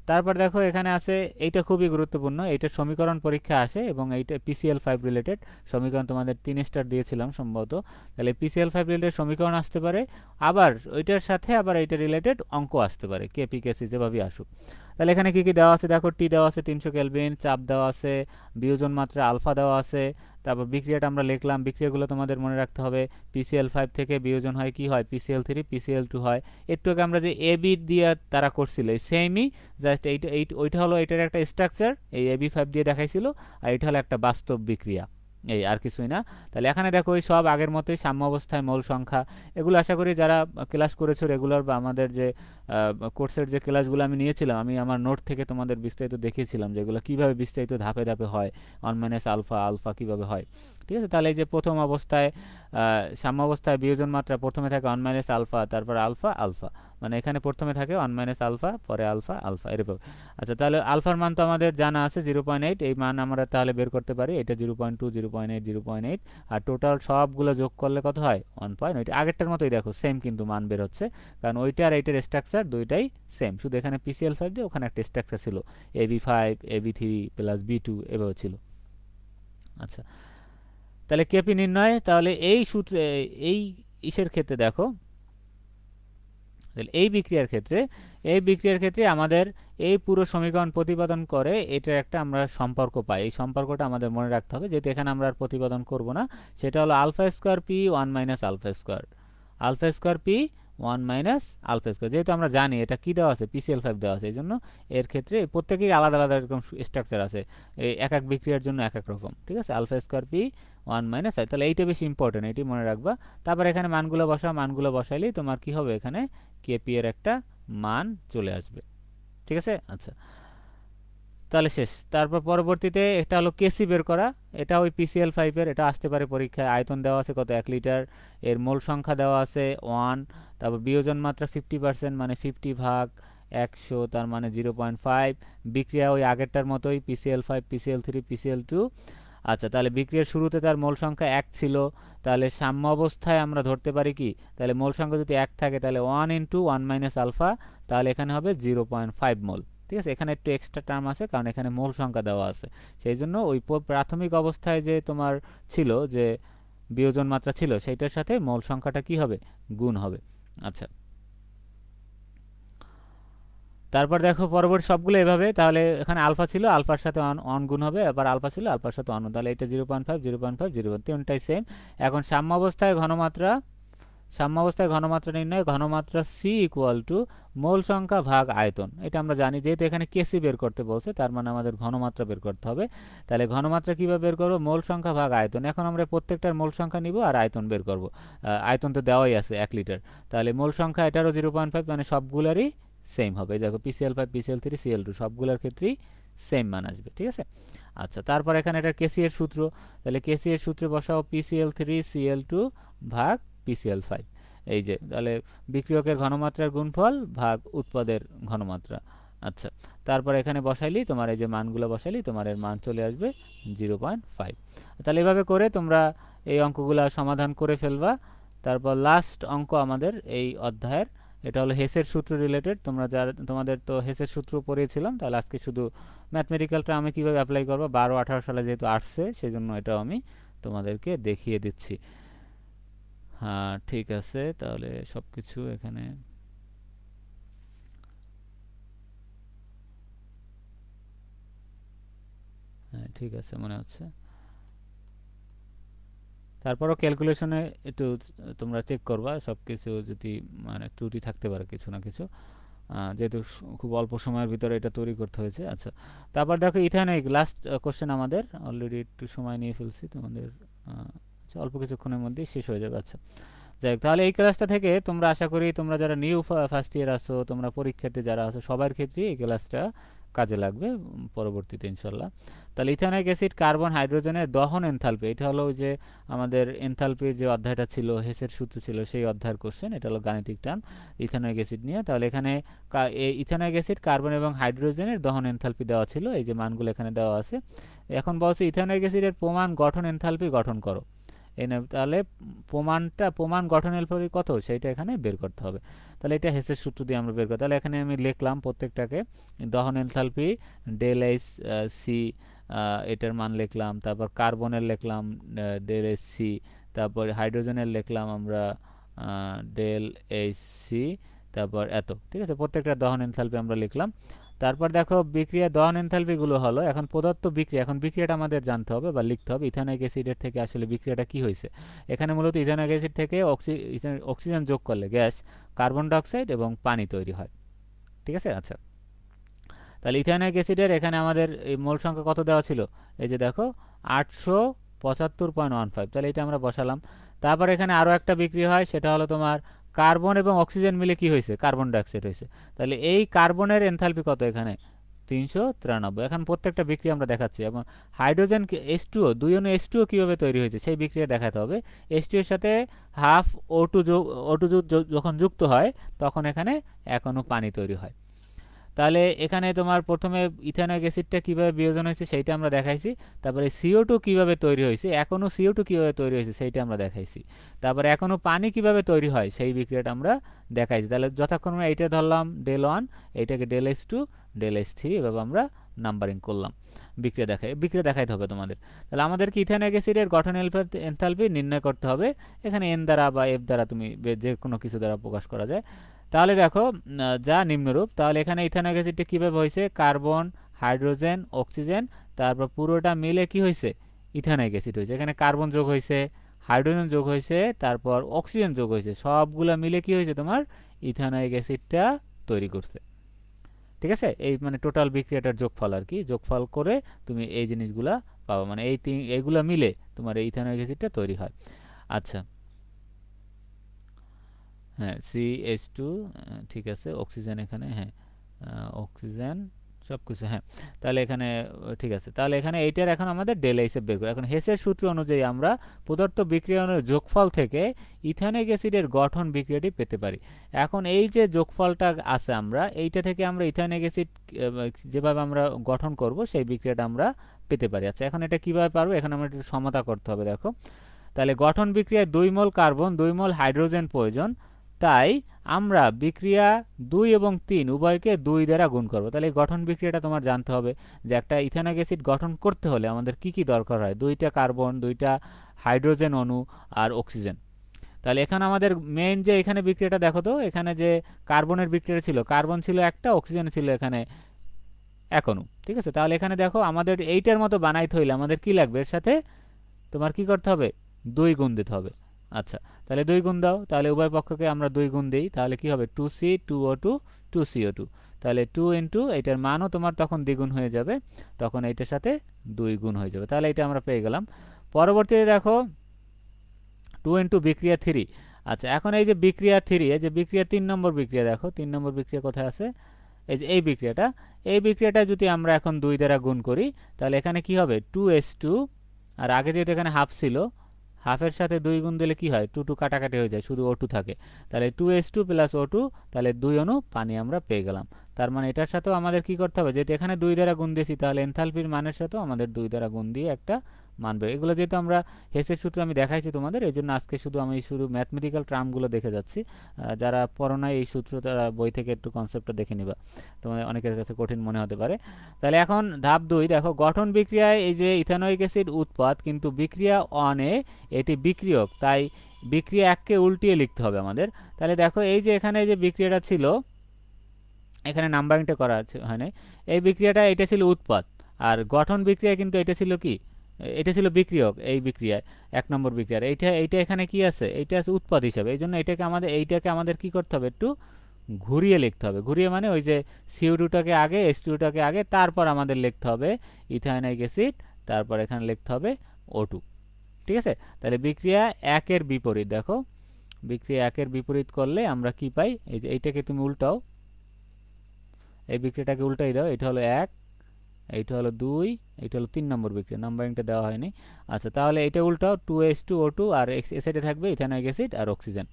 তারপর দেখো এখানে আছে, এইটা খুবই গুরুত্বপূর্ণ, এইটা সমীকরণ পরীক্ষা আসে এবং এইটা PCL5 রিলেটেড সমীকরণ, তোমাদের 3 স্টার দিয়েছিলাম সম্ভবত। তাহলে PCL5 রিলেটেড সমীকরণ আসতে পারে, আবার ওইটার সাথে আবার এইটা রিলেটেড অঙ্ক আসতে পারে, কেপি কেসি যেভাবেই আসুক। তাহলে এখানে কি কি দেওয়া আছে, দেখো টি দেওয়া আছে 300 কেলভিন, চাপ দেওয়া আছে, বিয়োজন মাত্রা আলফা দেওয়া আছে, তারপর বিক্রিয়াটা আমরা লিখলাম, বিক্রিয়াগুলো তোমাদের মনে রাখতে হবে। PCL5 থেকে বিয়োজন হয় কি হয়, PCL3 PCL2 হয়। একটু আগে আমরা যে এবি দিয়ে তারা করছিল সেমই, জাস্ট ওইটা হলো এটার একটা স্ট্রাকচার, এই AB5 দিয়ে দেখাইছিল, আর এটা হলো একটা বাস্তব বিক্রিয়া, এই আর কিছুই না। তাহলে এখানে দেখো এই সব আগের মতোই সাম্য অবস্থায় মৌল সংখ্যা, এগুলো আশা করি যারা ক্লাস করেছো রেগুলার বা আমাদের যে কোর্সের যে ক্লাসগুলো আমি নিয়েছিলাম, আমি আমার নোট থেকে তোমাদের বিস্তারিত দেখিয়েছিলাম যেগুলো কীভাবে বিস্তারিত ধাপে ধাপে হয়, 1 মাইনাস আলফা আলফা কীভাবে হয়। ঠিক আছে। তাহলে এই যে প্রথম অবস্থায় সাম্য অবস্থায় বিয়োজন মাত্রা প্রথমে থাকে 1 মাইনাস আলফা, তারপর আলফা আলফা, মানে এখানে প্রথমে থাকে 1 মাইনাস আলফা, পরে আলফা আলফা, এরকম। আচ্ছা, তাহলে আলফার মান তো আমাদের জানা আছে 0.8, এই মান আমরা তাহলে বের করতে পারি। এটা 0.2, 0.8, 0.8, আর টোটাল সবগুলো যোগ করলে কত হয়? 1.8। আগেরটার মতোই দেখো, সেম কিন্তু মান বের হচ্ছে, কারণ ওইটা আর এইটার স্ট্রাকচার দুইটাই সেম, শুধু এখানে PCl5 দিয়ে ওখানে একটা স্ট্রাকচার ছিল AB5, AB3 প্লাস B2 এভাবে ছিল। আচ্ছা, তাহলে কেপি নির্ণয়, তাহলে এই সূত্রে এই ইসের ক্ষেত্রে দেখো, এই বিক্রিয়ার ক্ষেত্রে আমাদের এই পুরো সমীকরণ প্রতিপাদন করে এটার একটা আমরা সম্পর্ক পাই। এই সম্পর্কটা আমাদের মনে রাখতে হবে, যেহেতু এখানে আমরা আর প্রতিপাদন করব না। সেটা হলো alpha square P 1 minus alpha square P 1 minus alpha square, যেহেতু আমরা জানি এটা কি দেওয়া আছে, PCl5 দেওয়া আছে, এই জন্য এর ক্ষেত্রে প্রত্যেকেই আলাদা আলাদা এরকম স্ট্রাকচার আছে, এই এক এক বিক্রিয়ার জন্য এক এক রকম, ঠিক আছে। আলফা স্কোয়ার পি 1 মাইনাস, তাহলে এইটা বেশি ইম্পর্টেন্ট, এটি মনে রাখবা। তারপর এখানে মানগুলো বসাইলেই তোমার কি হবে, এখানে কেপি এর একটা মান চলে আসবে, ঠিক আছে। আচ্ছা, তাহলে শেষ। তারপর পরবর্তীতে এটা হলো কেসি বের করা, এটা ওই PCl5 এর, এটা আসতে পারে পরীক্ষায়। আয়তন দেওয়া আছে কত, 1 লিটার, এর মোল সংখ্যা দেওয়া আছে 1, তারপর বিয়োজন মাত্রা 50%, মানে 50 ভাগ 100, তার মানে 0.5। বিক্রিয়া ওই আগেরটার মতোই, PCl5, PCl3, PCl2। আচ্ছা, তাহলে বিক্রিয়ার শুরুতে তার মোল সংখ্যা 1 ছিল, তাহলে সাম্য অবস্থায় আমরা ধরতে পারি কি, তাহলে মোল সংখ্যা যদি 1 থাকে তাহলে 1 ইন্টু 1 মাইনাস আলফা, তাহলে এখানে হবে 0.5 মোল, ঠিক আছে। এখানে একটু এক্সট্রা টার্ম আছে, কারণ এখানে মোল সংখ্যা দেওয়া আছে, সেই জন্য ওই প্রাথমিক অবস্থায় যে তোমার ছিল, যে বিয়োজন মাত্রা ছিল, সেইটার সাথে মোল সংখ্যাটা কি হবে, গুণ হবে। আচ্ছা, তারপর দেখো পরবর্তী সবগুলো এভাবে, তাহলে এখানে আলফা ছিল, আলফার সাথে অন গুণ হবে, আবার আলফা ছিল, আলফার সাথে অন, তাহলে এটা 0.5, 0.5, 0.5, তিনটাই সেম। এখন সাম্য অবস্থায় ঘনমাত্রা নির্ণয়, ঘনমাত্রা সি ইকুয়াল টু মোল সংখ্যা ভাগ আয়তন, এটা আমরা জানি, যেহেতু এখানে কেসি বের করতে বলছে, তার মানে আমাদের ঘনমাত্রা বের করতে হবে। তাহলে ঘনমাত্রা কিভাবে বের করবো, মোল সংখ্যা ভাগ আয়তন। এখন আমরা প্রত্যেকটার মোল সংখ্যা নিব আর আয়তন বের করব। আয়তন তো দেওয়াই আছে 1 লিটার, তাহলে মোল সংখ্যা এটারও 0.5, মানে সবগুলারই সেম হবে। দেখো PCl5, PCl3, CL2 সবগুলোর ক্ষেত্রেই সেম মান আসবে, ঠিক আছে। আচ্ছা, তারপর এখানে এটা কেসি এর সূত্র, তাহলে কেসি এর সূত্রে বসাও PCl3 CL2 ভাগ PCl5, এই যে, তাহলে বিক্রিয়কের ঘনমাত্রার গুণফল ভাগ উৎপাদের ঘনমাত্রা। আচ্ছা, তারপর এখানে বসাইলি তোমার এই যে মানগুলো বসাইলি, তোমার এর মান চলে আসবে 0.5। তাহলে এভাবে করে তোমরা এই অঙ্কগুলা সমাধান করে ফেলবা। তারপর লাস্ট অঙ্ক আমাদের এই অধ্যায়ের, এটা হলো হেসের সূত্র রিলেটেড। তোমাদের তো হেসের সূত্র পড়িয়েছিলাম, তাহলে আজকে শুধু ম্যাথমেটিক্যালটা আমি কিভাবে অ্যাপ্লাই করবো, 12-18 সালে যেহেতু আসছে, সেই জন্য এটাও আমি তোমাদেরকে দেখিয়ে দিচ্ছি। হ্যাঁ, ঠিক আছে, তাহলে সবকিছু এখানে হ্যাঁ ঠিক আছে মনে হচ্ছে। তারপরও ক্যালকুলেশনে একটু তোমরা চেক করবা, সবকিছু যদি মানে ত্রুটি থাকতে পারে কিছু না কিছু, যেহেতু খুব অল্প সময়ের ভিতরে এটা তৈরি করতে হয়েছে। আচ্ছা, তারপর দেখো ইথানোয়িক, লাস্ট কোশ্চেন আমাদের, অলরেডি একটু সময় নিয়ে ফেলছি তোমাদের, অল্প কিছুক্ষণের মধ্যেই শেষ হয়ে যাবে। আচ্ছা, যাই হোক, তাহলে এই ক্লাসটা থেকে তোমরা আশা করি তোমরা যারা নিউ ফার্স্ট ইয়ার আছো, তোমরা পরীক্ষার্থী যারা আছো, সবার ক্ষেত্রেই এই ক্লাসটা কাজে লাগবে পরবর্তীতে ইনশাল্লাহ। তাহলে ইথানোয়িক অ্যাসিড কার্বন হাইড্রোজেনের দহন এনথালপি, এটা হলো ওই যে আমাদের এনথালপির যে অধ্যায়টা ছিল, হেসের সূত্র ছিল, সেই অধ্যায়ের কোশ্চেন, এটা হলো গাণিতিক টার্ম ইথানোয়িক অ্যাসিড নিয়ে। তাহলে এখানে ইথানোয়িক অ্যাসিড কার্বন এবং হাইড্রোজেনের দহন এনথালপি দেওয়া ছিল, এই যে মানগুলো এখানে দেওয়া আছে। এখন বলছে ইথানোয়িক অ্যাসিডের প্রমাণ গঠন এনথালপি গঠন করো, তাহলে প্রমাণ গঠন এনথালপি কত, সেইটা এখানে বের করতে হবে। তাহলে এটা হেসের সূত্র দিয়ে আমরা বের করি। তাহলে এখানে আমি লিখলাম প্রত্যেকটাকে, দহন এনথালপি ডেল এইচ সি, এটার মান লিখলাম, তারপর কার্বনের লিখলাম ডেল এইচ সি, তারপর হাইড্রোজেনের লিখলাম আমরা ডেল এইচ সি, তারপর এত, ঠিক আছে, প্রত্যেকটা দহন এনথালপি আমরা লিখলাম। তারপর দেখো বিক্রিয়া দহন এনথালপিগুলো হলো, এখন প্রদত্ত বিক্রিয়া, এখন বিক্রিয়াটা আমাদের জানতে হবে বা লিখতে হবে। ইথানোয়িক অ্যাসিডের থেকে আসলে বিক্রিয়াটা কি হয়েছে, এখানে মূলত ইথানোয়িক অ্যাসিড থেকে অক্সিজেন যোগ করলে গ্যাস কার্বন ডাইঅক্সাইড এবং পানি তৈরি হয়, ঠিক আছে। আচ্ছা, তাহলে ইথানোয়িক অ্যাসিডের এখানে আমাদের এই মোল সংখ্যা কত দেওয়া ছিল, এই যে দেখো 875.15, তাহলে এটা আমরা বসালাম। তারপর এখানে আরও একটা বিক্রিয়া হয়, সেটা হলো তোমার কার্বন এবং অক্সিজেন মিলে কি হয়েছে, কার্বন ডাইঅক্সাইড হয়েছে। তাহলে এই কার্বনের এনথালপি কত, এখানে 393। এখন প্রত্যেকটা বিক্রিয়া আমরা দেখাচ্ছি। এবং হাইড্রোজেন H2O, 2 অণু H2O কিভাবে তৈরি হয়েছে সেই বিক্রিয়া দেখাতে হবে। H2 এর সাথে হাফ O2 যখন যুক্ত হয় তখন এখানে 1 অণু পানি তৈরি হয়। তাহলে এখানে তোমার প্রথমে ইথানয়িক অ্যাসিডটা কিভাবে বিয়োজন হয়েছে সেইটা আমরা দেখাইছি। তারপরে CO2 কিভাবে তৈরি হয়েছে, এক অণু CO2 কিভাবে তৈরি হয়েছে সেইটা আমরা দেখাইছি। তারপরে এক অণু পানি কিভাবে তৈরি হয় সেই বিক্রিয়াটা আমরা দেখাইছি। তাহলে যথাক্রমে এইটা ধরলাম ডেল 1, এইটাকে ডেল H2, ডেল H3, এভাবে আমরা নাম্বারিং করলাম। বিক্রিয়া দেখাইতে হবে তোমাদের। তাহলে আমাদেরকে ইথানয়িক অ্যাসিডের গঠন এনথালপি নির্ণয় করতে হবে। এখানে N দ্বারা বা F দ্বারা তুমি যে কোনো কিছু দ্বারা প্রকাশ করা যায়। তাহলে দেখো যা নিম্নরূপ। তাহলে এখানে ইথানয়িক অ্যাসিডটা কীভাবে হয়েছে, কার্বন, হাইড্রোজেন, অক্সিজেন, তারপর পুরোটা মিলে কি হয়েছে, ইথানয়িক অ্যাসিড হয়েছে। এখানে কার্বন যোগ হয়েছে, হাইড্রোজেন যোগ হয়েছে, তারপর অক্সিজেন যোগ হয়েছে, সবগুলা মিলে কি হয়েছে তোমার ইথানয়িক অ্যাসিডটা তৈরি করছে। ঠিক আছে, এই মানে টোটাল বিক্রিয়াটার যোগফল আর কি, যোগফল করে তুমি এই জিনিসগুলা পাবো, মানে এইগুলা মিলে তোমার এই ইথানয়িক অ্যাসিডটা তৈরি হয়। আচ্ছা, হ্যাঁ CH2, ঠিক আছে, অক্সিজেন এখানে, হ্যাঁ অক্সিজেন সব কিছু, হ্যাঁ। তাহলে এখানে ঠিক আছে। তাহলে এখানে এইটার এখন আমাদের ডেল হিসেবে বের করি। এখন হেসের সূত্র অনুযায়ী আমরা প্রদত্ত বিক্রিয়নের যোগফল থেকে ইথানিক অ্যাসিডের গঠন বিক্রিয়াটি পেতে পারি। এখন এই যে যোগফলটা আছে আমরা এইটা থেকে আমরা ইথানিক অ্যাসিড যেভাবে আমরা গঠন করব সেই বিক্রিয়াটা আমরা পেতে পারি। আচ্ছা, এখন এটা কিভাবে পারবো, এখন আমরা একটু সমতা করতে হবে। দেখো, তাহলে গঠন বিক্রিয়ায় 2 মোল কার্বন, 2 মোল হাইড্রোজেন প্রয়োজন। তাই আমরা বিক্রিয়া 2 এবং 3 উভয়কে 2 দ্বারা গুণ করব। তাহলে এই গঠন বিক্রিয়াটা তোমার জানতে হবে যে একটা ইথানিক অ্যাসিড গঠন করতে হলে আমাদের কি কি দরকার হয়, 2টা কার্বন, 2টা হাইড্রোজেন অণু আর অক্সিজেন। তাহলে এখানে আমাদের মেইন যে এখানে বিক্রিয়াটা দেখো তো, এখানে যে কার্বনের বিক্রিয়া ছিল, কার্বন ছিল একটা, অক্সিজেন ছিল এখানে 1 অণু। ঠিক আছে, তাহলে এখানে দেখো আমাদের এইটার মতো বানাইতে হইলে আমাদের কি লাগবে, এর সাথে তোমার কি করতে হবে, 2 গুণ দিতে হবে। আচ্ছা, তাহলে 2 গুণ দাও। তাহলে উভয় পক্ষকে আমরা 2 গুণ দিই, তাহলে কি হবে 2C2O2 2CO2। তাহলে 2 ইন্টু এটার মানও তোমার তখন দ্বিগুণ হয়ে যাবে, তখন এইটার সাথে 2 গুণ হয়ে যাবে। তাহলে এটা আমরা পেয়ে গেলাম। পরবর্তীতে দেখো 2 ইন্টু বিক্রিয়া 3। আচ্ছা, এখন এই যে বিক্রিয়া 3, এই যে বিক্রিয়া 3 নম্বর বিক্রিয়া, দেখো 3 নম্বর বিক্রিয়া কোথায় আছে, এই যে এই বিক্রিয়াটা যদি আমরা এখন 2 দ্বারা গুণ করি তাহলে এখানে কি হবে 2S2, আর আগে যেহেতু এখানে হাফ ছিল, হাফের সাথে 2 গুণ দিলে কি হয়, 2 কাটাকাটি হয়ে যায়, শুধু O2 থাকে। তাহলে 2S2 প্লাস O2, তাহলে 2 অণু পানি আমরা পেয়ে গেলাম। তার মানে এটার সাথেও আমাদের কি করতে হবে, যেহেতু এখানে 2 দ্বারা গুণ দিয়েছি তাহলে এনথালপির মানের সাথেও আমাদের 2 দ্বারা গুণ দিয়ে একটা মান বের। এগুলো যেহেতু আমরা হেসের সূত্র আমি দেখাইছি তোমাদের, এই জন্য আজকে আমি শুধু ম্যাথমেটিক্যাল টার্মগুলো দেখে যাচ্ছি। যারা পড়ো নাই এই সূত্র, তারা বই থেকে একটু কনসেপ্টটা দেখে নিবা, তোমাদের অনেকের কাছে কঠিন মনে হতে পারে। তাহলে এখন ধাপ 2 দেখো, গঠন বিক্রিয়ায় এই যে ইথানোয়িক অ্যাসিড উৎপাদ, কিন্তু বিক্রিয়া 1 এ এটি বিক্রিয়ক, তাই বিক্রিয়া 1কে উল্টিয়ে লিখতে হবে আমাদের। তাহলে দেখো এই যে এখানে যে বিক্রিয়াটা ছিল, এখানে নাম্বারিংটা করা আছে, হয় এই বিক্রিয়াটা, এটা ছিল উৎপাদ, আর গঠন বিক্রিয়া কিন্তু এটা ছিল কি, এটা ছিল বিক্রিয়ক। এই বিক্রিয়ায় 1 নম্বর বিক্রিয়ার এইটা এখানে কি আছে, এইটা আছে উৎপাদ হিসাবে। এই জন্য এইটাকে আমাদের কি করতে হবে, একটু ঘুরিয়ে লিখতে হবে। ঘুরিয়ে মানে ওই যে CO2টাকে আগে, H2টাকে আগে, তারপর আমাদের লিখতে হবে ইথানোয়িক অ্যাসিড, তারপর এখানে লিখতে হবে O2। ঠিক আছে, তাহলে বিক্রিয়া 1 এর বিপরীত, দেখো বিক্রিয়া 1 এর বিপরীত করলে আমরা কি পাই, এই যে এইটাকে তুমি উল্টাও, এই বিক্রিয়াটাকে উল্টাই দাও, এটা হলো 1, এইটা হলো 2, এইটা হলো 3 নম্বর বিক্রিয়া, নাম্বারিংটা দেওয়া হয়নি। আচ্ছা, তাহলে এটা উল্টাও, 2H2O2 আর এসাইডে থাকবে ইথানোয়িক অ্যাসিড আর অক্সিজেন।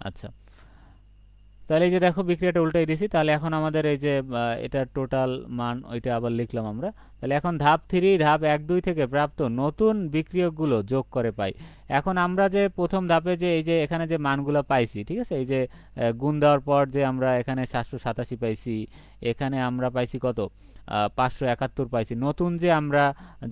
আচ্ছা, তাহলে এই যে দেখো বিক্রিয়াটা উল্টাই দিয়েছি। তাহলে এখন আমাদের এই যে এটা টোটাল মান ওইটা আবার লিখলাম আমরা। তাহলে এখন ধাপ 3, ধাপ 1 2 থেকে প্রাপ্ত নতুন বিক্রিয়কগুলো যোগ করে পাই। এখন আমরা যে প্রথম ধাপে যে এই যে এখানে যে মানগুলো পাইছি, ঠিক আছে, এই যে গুণ দেওয়ার পর যে আমরা এখানে 787 পাইছি, এখানে আমরা পাইছি কত 571 পাইছি। নতুন যে আমরা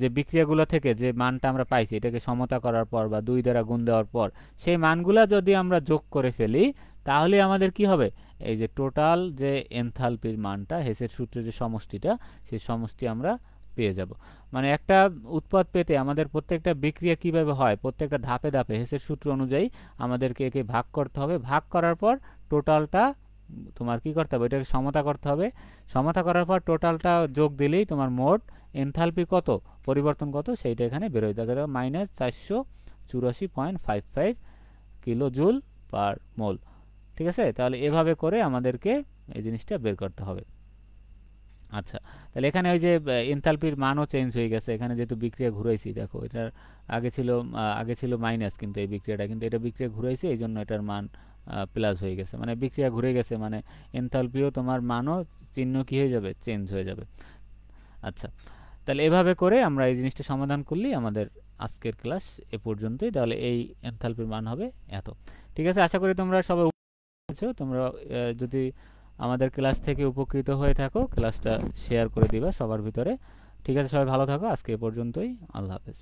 যে বিক্রিয়াগুলো থেকে যে মানটা আমরা পাইছি, এটাকে সমতা করার পর বা 2 দ্বারা গুণ দেওয়ার পর সেই মানগুলো যদি আমরা যোগ করে ফেলি তাহলে আমাদের কি হবে, এই যে টোটাল যে এনথালপির মানটা, হেসের সূত্রের যে সমষ্টিটা, সেই সমষ্টি আমরা পেয়ে যাব। মানে একটা উৎপাদ পেতে আমাদের প্রত্যেকটা বিক্রিয়া কিভাবে হয়, প্রত্যেকটা ধাপে ধাপে হেসের সূত্র অনুযায়ী আমাদেরকে একে ভাগ করতে হবে। ভাগ করার পর টোটালটা তোমার কি করতে হবে, এটাকে সমতা করতে হবে। সমতা করার পর টোটালটা যোগ দিলেই তোমার মোট এনথালপি কত, পরিবর্তন কত, সেইটা এখানে বেরোয় থাকে, -484.55 কিলো জুল পার মোল। ঠিক আছে, তাহলে এভাবে করে আমাদেরকে এই জিনিসটা বের করতে হবে। আচ্ছা, তাহলে এখানে ওই যে এনথালপির মানও চেঞ্জ হয়ে গেছে। এখানে যেহেতু বিক্রিয়া ঘুরাইছি, দেখো এটার আগে ছিল মাইনাস, কিন্তু এই বিক্রিয়াটা কিন্তু এটা বিক্রিয়া ঘুরাইছি, এই জন্য এটার মান প্লাস হয়ে গেছে, মানে বিক্রিয়া ঘুরে গেছে, মানে এনথালপিও তোমার মানও চিহ্ন কি হয়ে যাবে, চেঞ্জ হয়ে যাবে। আচ্ছা, তাহলে এভাবে করে আমরা এই জিনিসটা সমাধান করলেই আমাদের আজকের ক্লাস এ পর্যন্তই। তাহলে এই এনথালপির মান হবে এত। ঠিক আছে, আশা করি তোমরা সবাই তোমরা যদি আমাদের ক্লাস থেকে উপকৃত হয়ে থাকো, ক্লাসটা শেয়ার করে দিবা সবার ভিতরে। ঠিক আছে, সবাই ভালো থাকো, আজকে এ পর্যন্তই। আল্লাহ হাফেজ।